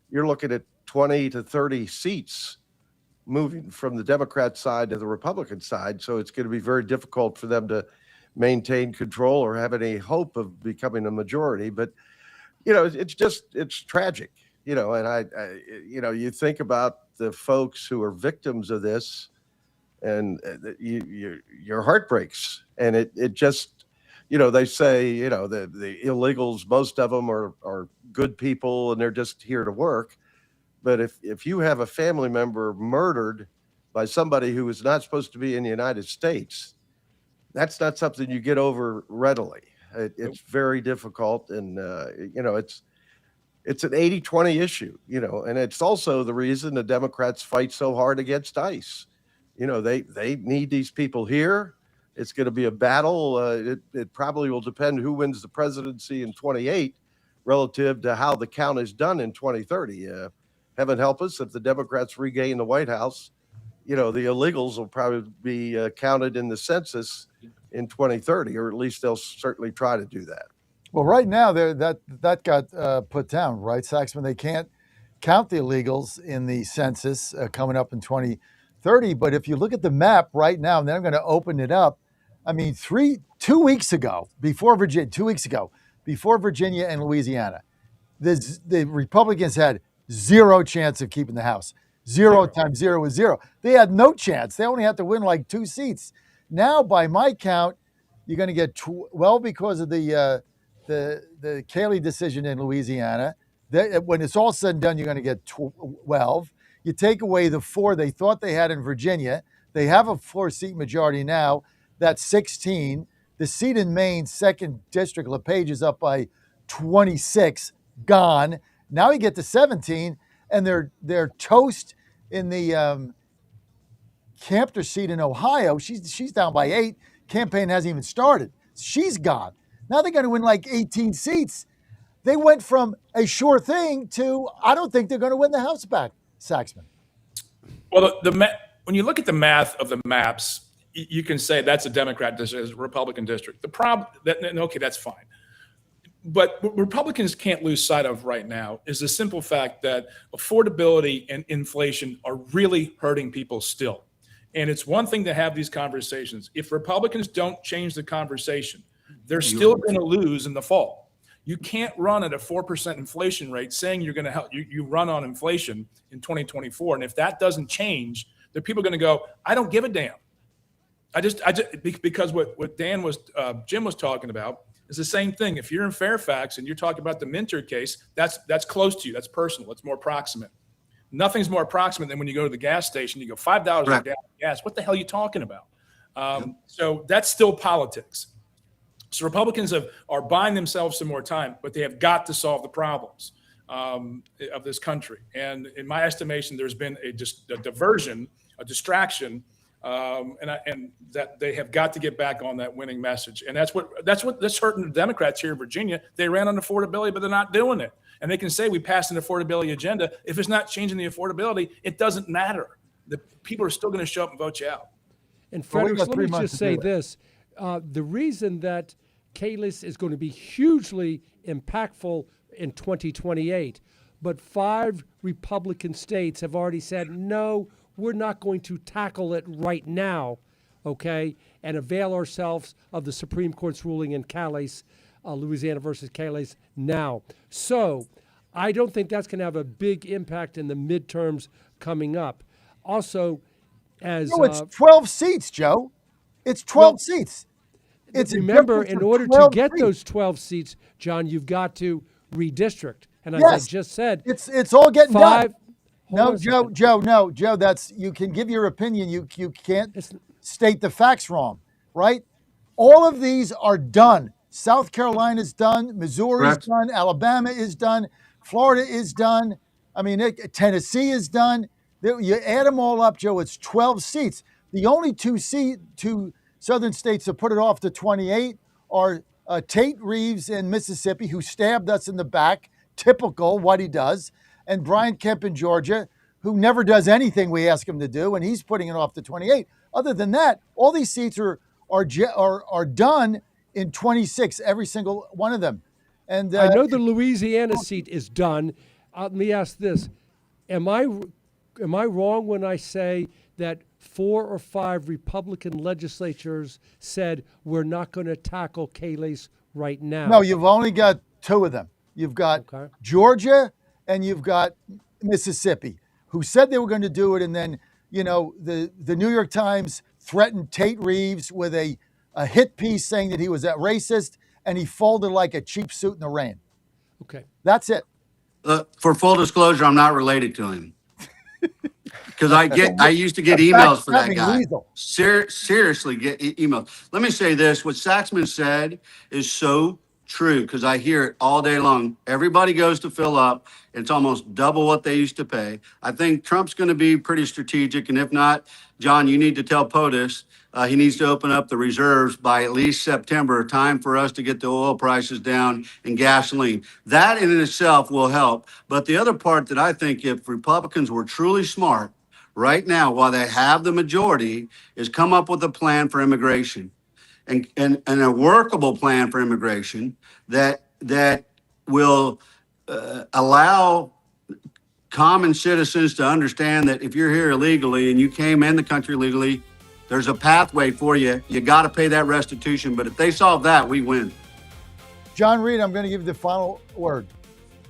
H: you're looking at 20 to 30 seats moving from the Democrat side to the Republican side. So it's going to be very difficult for them to maintain control or have any hope of becoming a majority. But, it's tragic, and you think about the folks who are victims of this, and your heart breaks. And it just, they say, the illegals, most of them are good people and they're just here to work. But if you have a family member murdered by somebody who is not supposed to be in the United States, that's not something you get over readily. It's very difficult. And, it's an 80-20 issue, and it's also the reason the Democrats fight so hard against ICE. They need these people here. It's going to be a battle. It probably will depend who wins the presidency in 28 relative to how the count is done in 2030. Heaven help us if the Democrats regain the White House. The illegals will probably be counted in the census in 2030, or at least they'll certainly try to do that.
G: Well, right now that got put down, right, Saxman? They can't count the illegals in the census coming up in 2030. But if you look at the map right now, and then I'm going to open it up. I mean, 2 weeks ago, before Virginia, 2 weeks ago, before Virginia and Louisiana, the Republicans had zero chance of keeping the House. Zero times zero is zero. They had no chance. They only had to win like 2 seats. Now, by my count, you're going to get because of the Cayley decision in Louisiana. When it's all said and done, you're going to get 12. You take away the 4 they thought they had in Virginia. They have a 4-seat majority now. That's 16. The seat in Maine, 2nd District, LePage is up by 26. Gone. Now you get to 17, and they're toast in the Campter seat in Ohio. She's down by 8. Campaign hasn't even started. She's gone. Now they're going to win like 18 seats. They went from a sure thing to I don't think they're going to win the House back, Saxman.
D: Well, when you look at the math of the maps, you can say that's a Democrat district, a Republican district. The problem, okay, that's fine. But what Republicans can't lose sight of right now is the simple fact that affordability and inflation are really hurting people still. And it's one thing to have these conversations. If Republicans don't change the conversation, they're still going to lose in the fall. You can't run at a 4% inflation rate saying you're going to help you run on inflation in 2024. And if that doesn't change, the people are going to go, I don't give a damn. Because what Jim was talking about is the same thing. If you're in Fairfax and you're talking about the Minter case, that's close to you. That's personal. It's more proximate. Nothing's more proximate than when you go to the gas station, you go $5 a gallon of gas. What the hell are you talking about? So that's still politics. So Republicans are buying themselves some more time, but they have got to solve the problems of this country. And in my estimation, there's been a diversion, a distraction, and that they have got to get back on that winning message. And that's hurting the Democrats here in Virginia. They ran on affordability, but they're not doing it. And they can say we passed an affordability agenda. If it's not changing the affordability, it doesn't matter. The people are still going to show up and vote you out.
L: And Fredericks, let me just say this. The reason that Cayless is going to be hugely impactful in 2028, but 5 Republican states have already said, no, we're not going to tackle it right now, okay, and avail ourselves of the Supreme Court's ruling in Cayless, Louisiana versus Cayless now. So I don't think that's going to have a big impact in the midterms coming up. Also,
G: it's 12 seats, Joe. It's 12 seats.
L: Remember, in order to get those 12 seats, John, you've got to redistrict. And as I just said,
G: it's all getting done. No, Joe, that's you can give your opinion. You can't state the facts wrong, right? All of these are done. South Carolina's done, Missouri's done, Alabama is done, Florida is done. I mean, Tennessee is done. You add them all up, Joe, it's 12 seats. The only two southern states that put it off to 28 are Tate Reeves in Mississippi, who stabbed us in the back, typical what he does, and Brian Kemp in Georgia, who never does anything we ask him to do, and he's putting it off to 28. Other than that, all these seats are done in 26, every single one of them. And
L: I know the Louisiana seat is done. Let me ask this: Am I wrong when I say that 4 or 5 Republican legislatures said we're not going to tackle Cayless right now?
G: No, you've only got 2 of them. You've got Georgia and you've got Mississippi, who said they were going to do it, and then the New York Times threatened Tate Reeves with a hit piece saying that he was a racist, and he folded like a cheap suit in the rain.
L: Okay.
G: That's it.
A: For full disclosure, I'm not related to him. Because I used to get emails for that guy. Seriously, get emails. Let me say this. What Saxman said is so true, because I hear it all day long. Everybody goes to fill up. It's almost double what they used to pay. I think Trump's going to be pretty strategic. And if not, John, you need to tell POTUS he needs to open up the reserves by at least September, time for us to get the oil prices down and gasoline. That in itself will help. But the other part that I think, if Republicans were truly smart right now, while they have the majority, is come up with a plan for immigration. and a workable plan for immigration that will allow common citizens to understand that if you're here illegally and you came in the country legally, there's a pathway for you. You got to pay that restitution. But if they solve that, we win.
G: John Reed, I'm going to give you the final word.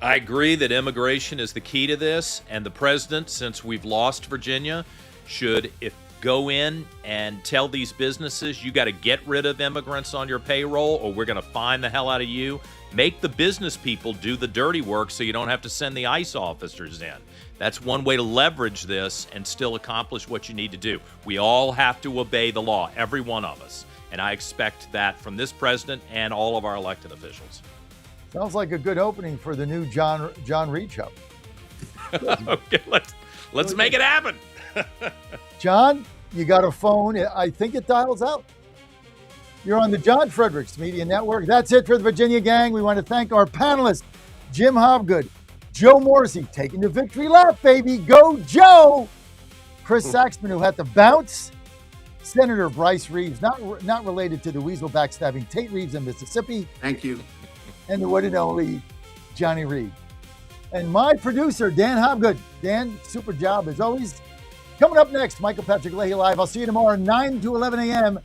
U: I agree that immigration is the key to this, and the president, since we've lost Virginia, should go in and tell these businesses, you got to get rid of immigrants on your payroll or we're going to fine the hell out of you. Make the business people do the dirty work so you don't have to send the ICE officers in. That's one way to leverage this and still accomplish what you need to do. We all have to obey the law, every one of us. And I expect that from this president and all of our elected officials.
G: Sounds like a good opening for the new John Reed show.
U: Okay, let's make it happen.
G: John, you got a phone. I think it dials out. You're on the John Fredericks Media Network. That's it for the Virginia Gang. We want to thank our panelists, Jim Hobgood, Joe Morrissey, taking the victory lap, baby. Go, Joe! Chris Saxman, who had to bounce. Senator Bryce Reeves, not related to the weasel backstabbing Tate Reeves in Mississippi.
A: Thank you.
G: And the one and only Johnny Reed. And my producer, Dan Hobgood. Dan, super job as always. Coming up next, Michael Patrick Leahy Live. I'll see you tomorrow, 9 to 11 a.m.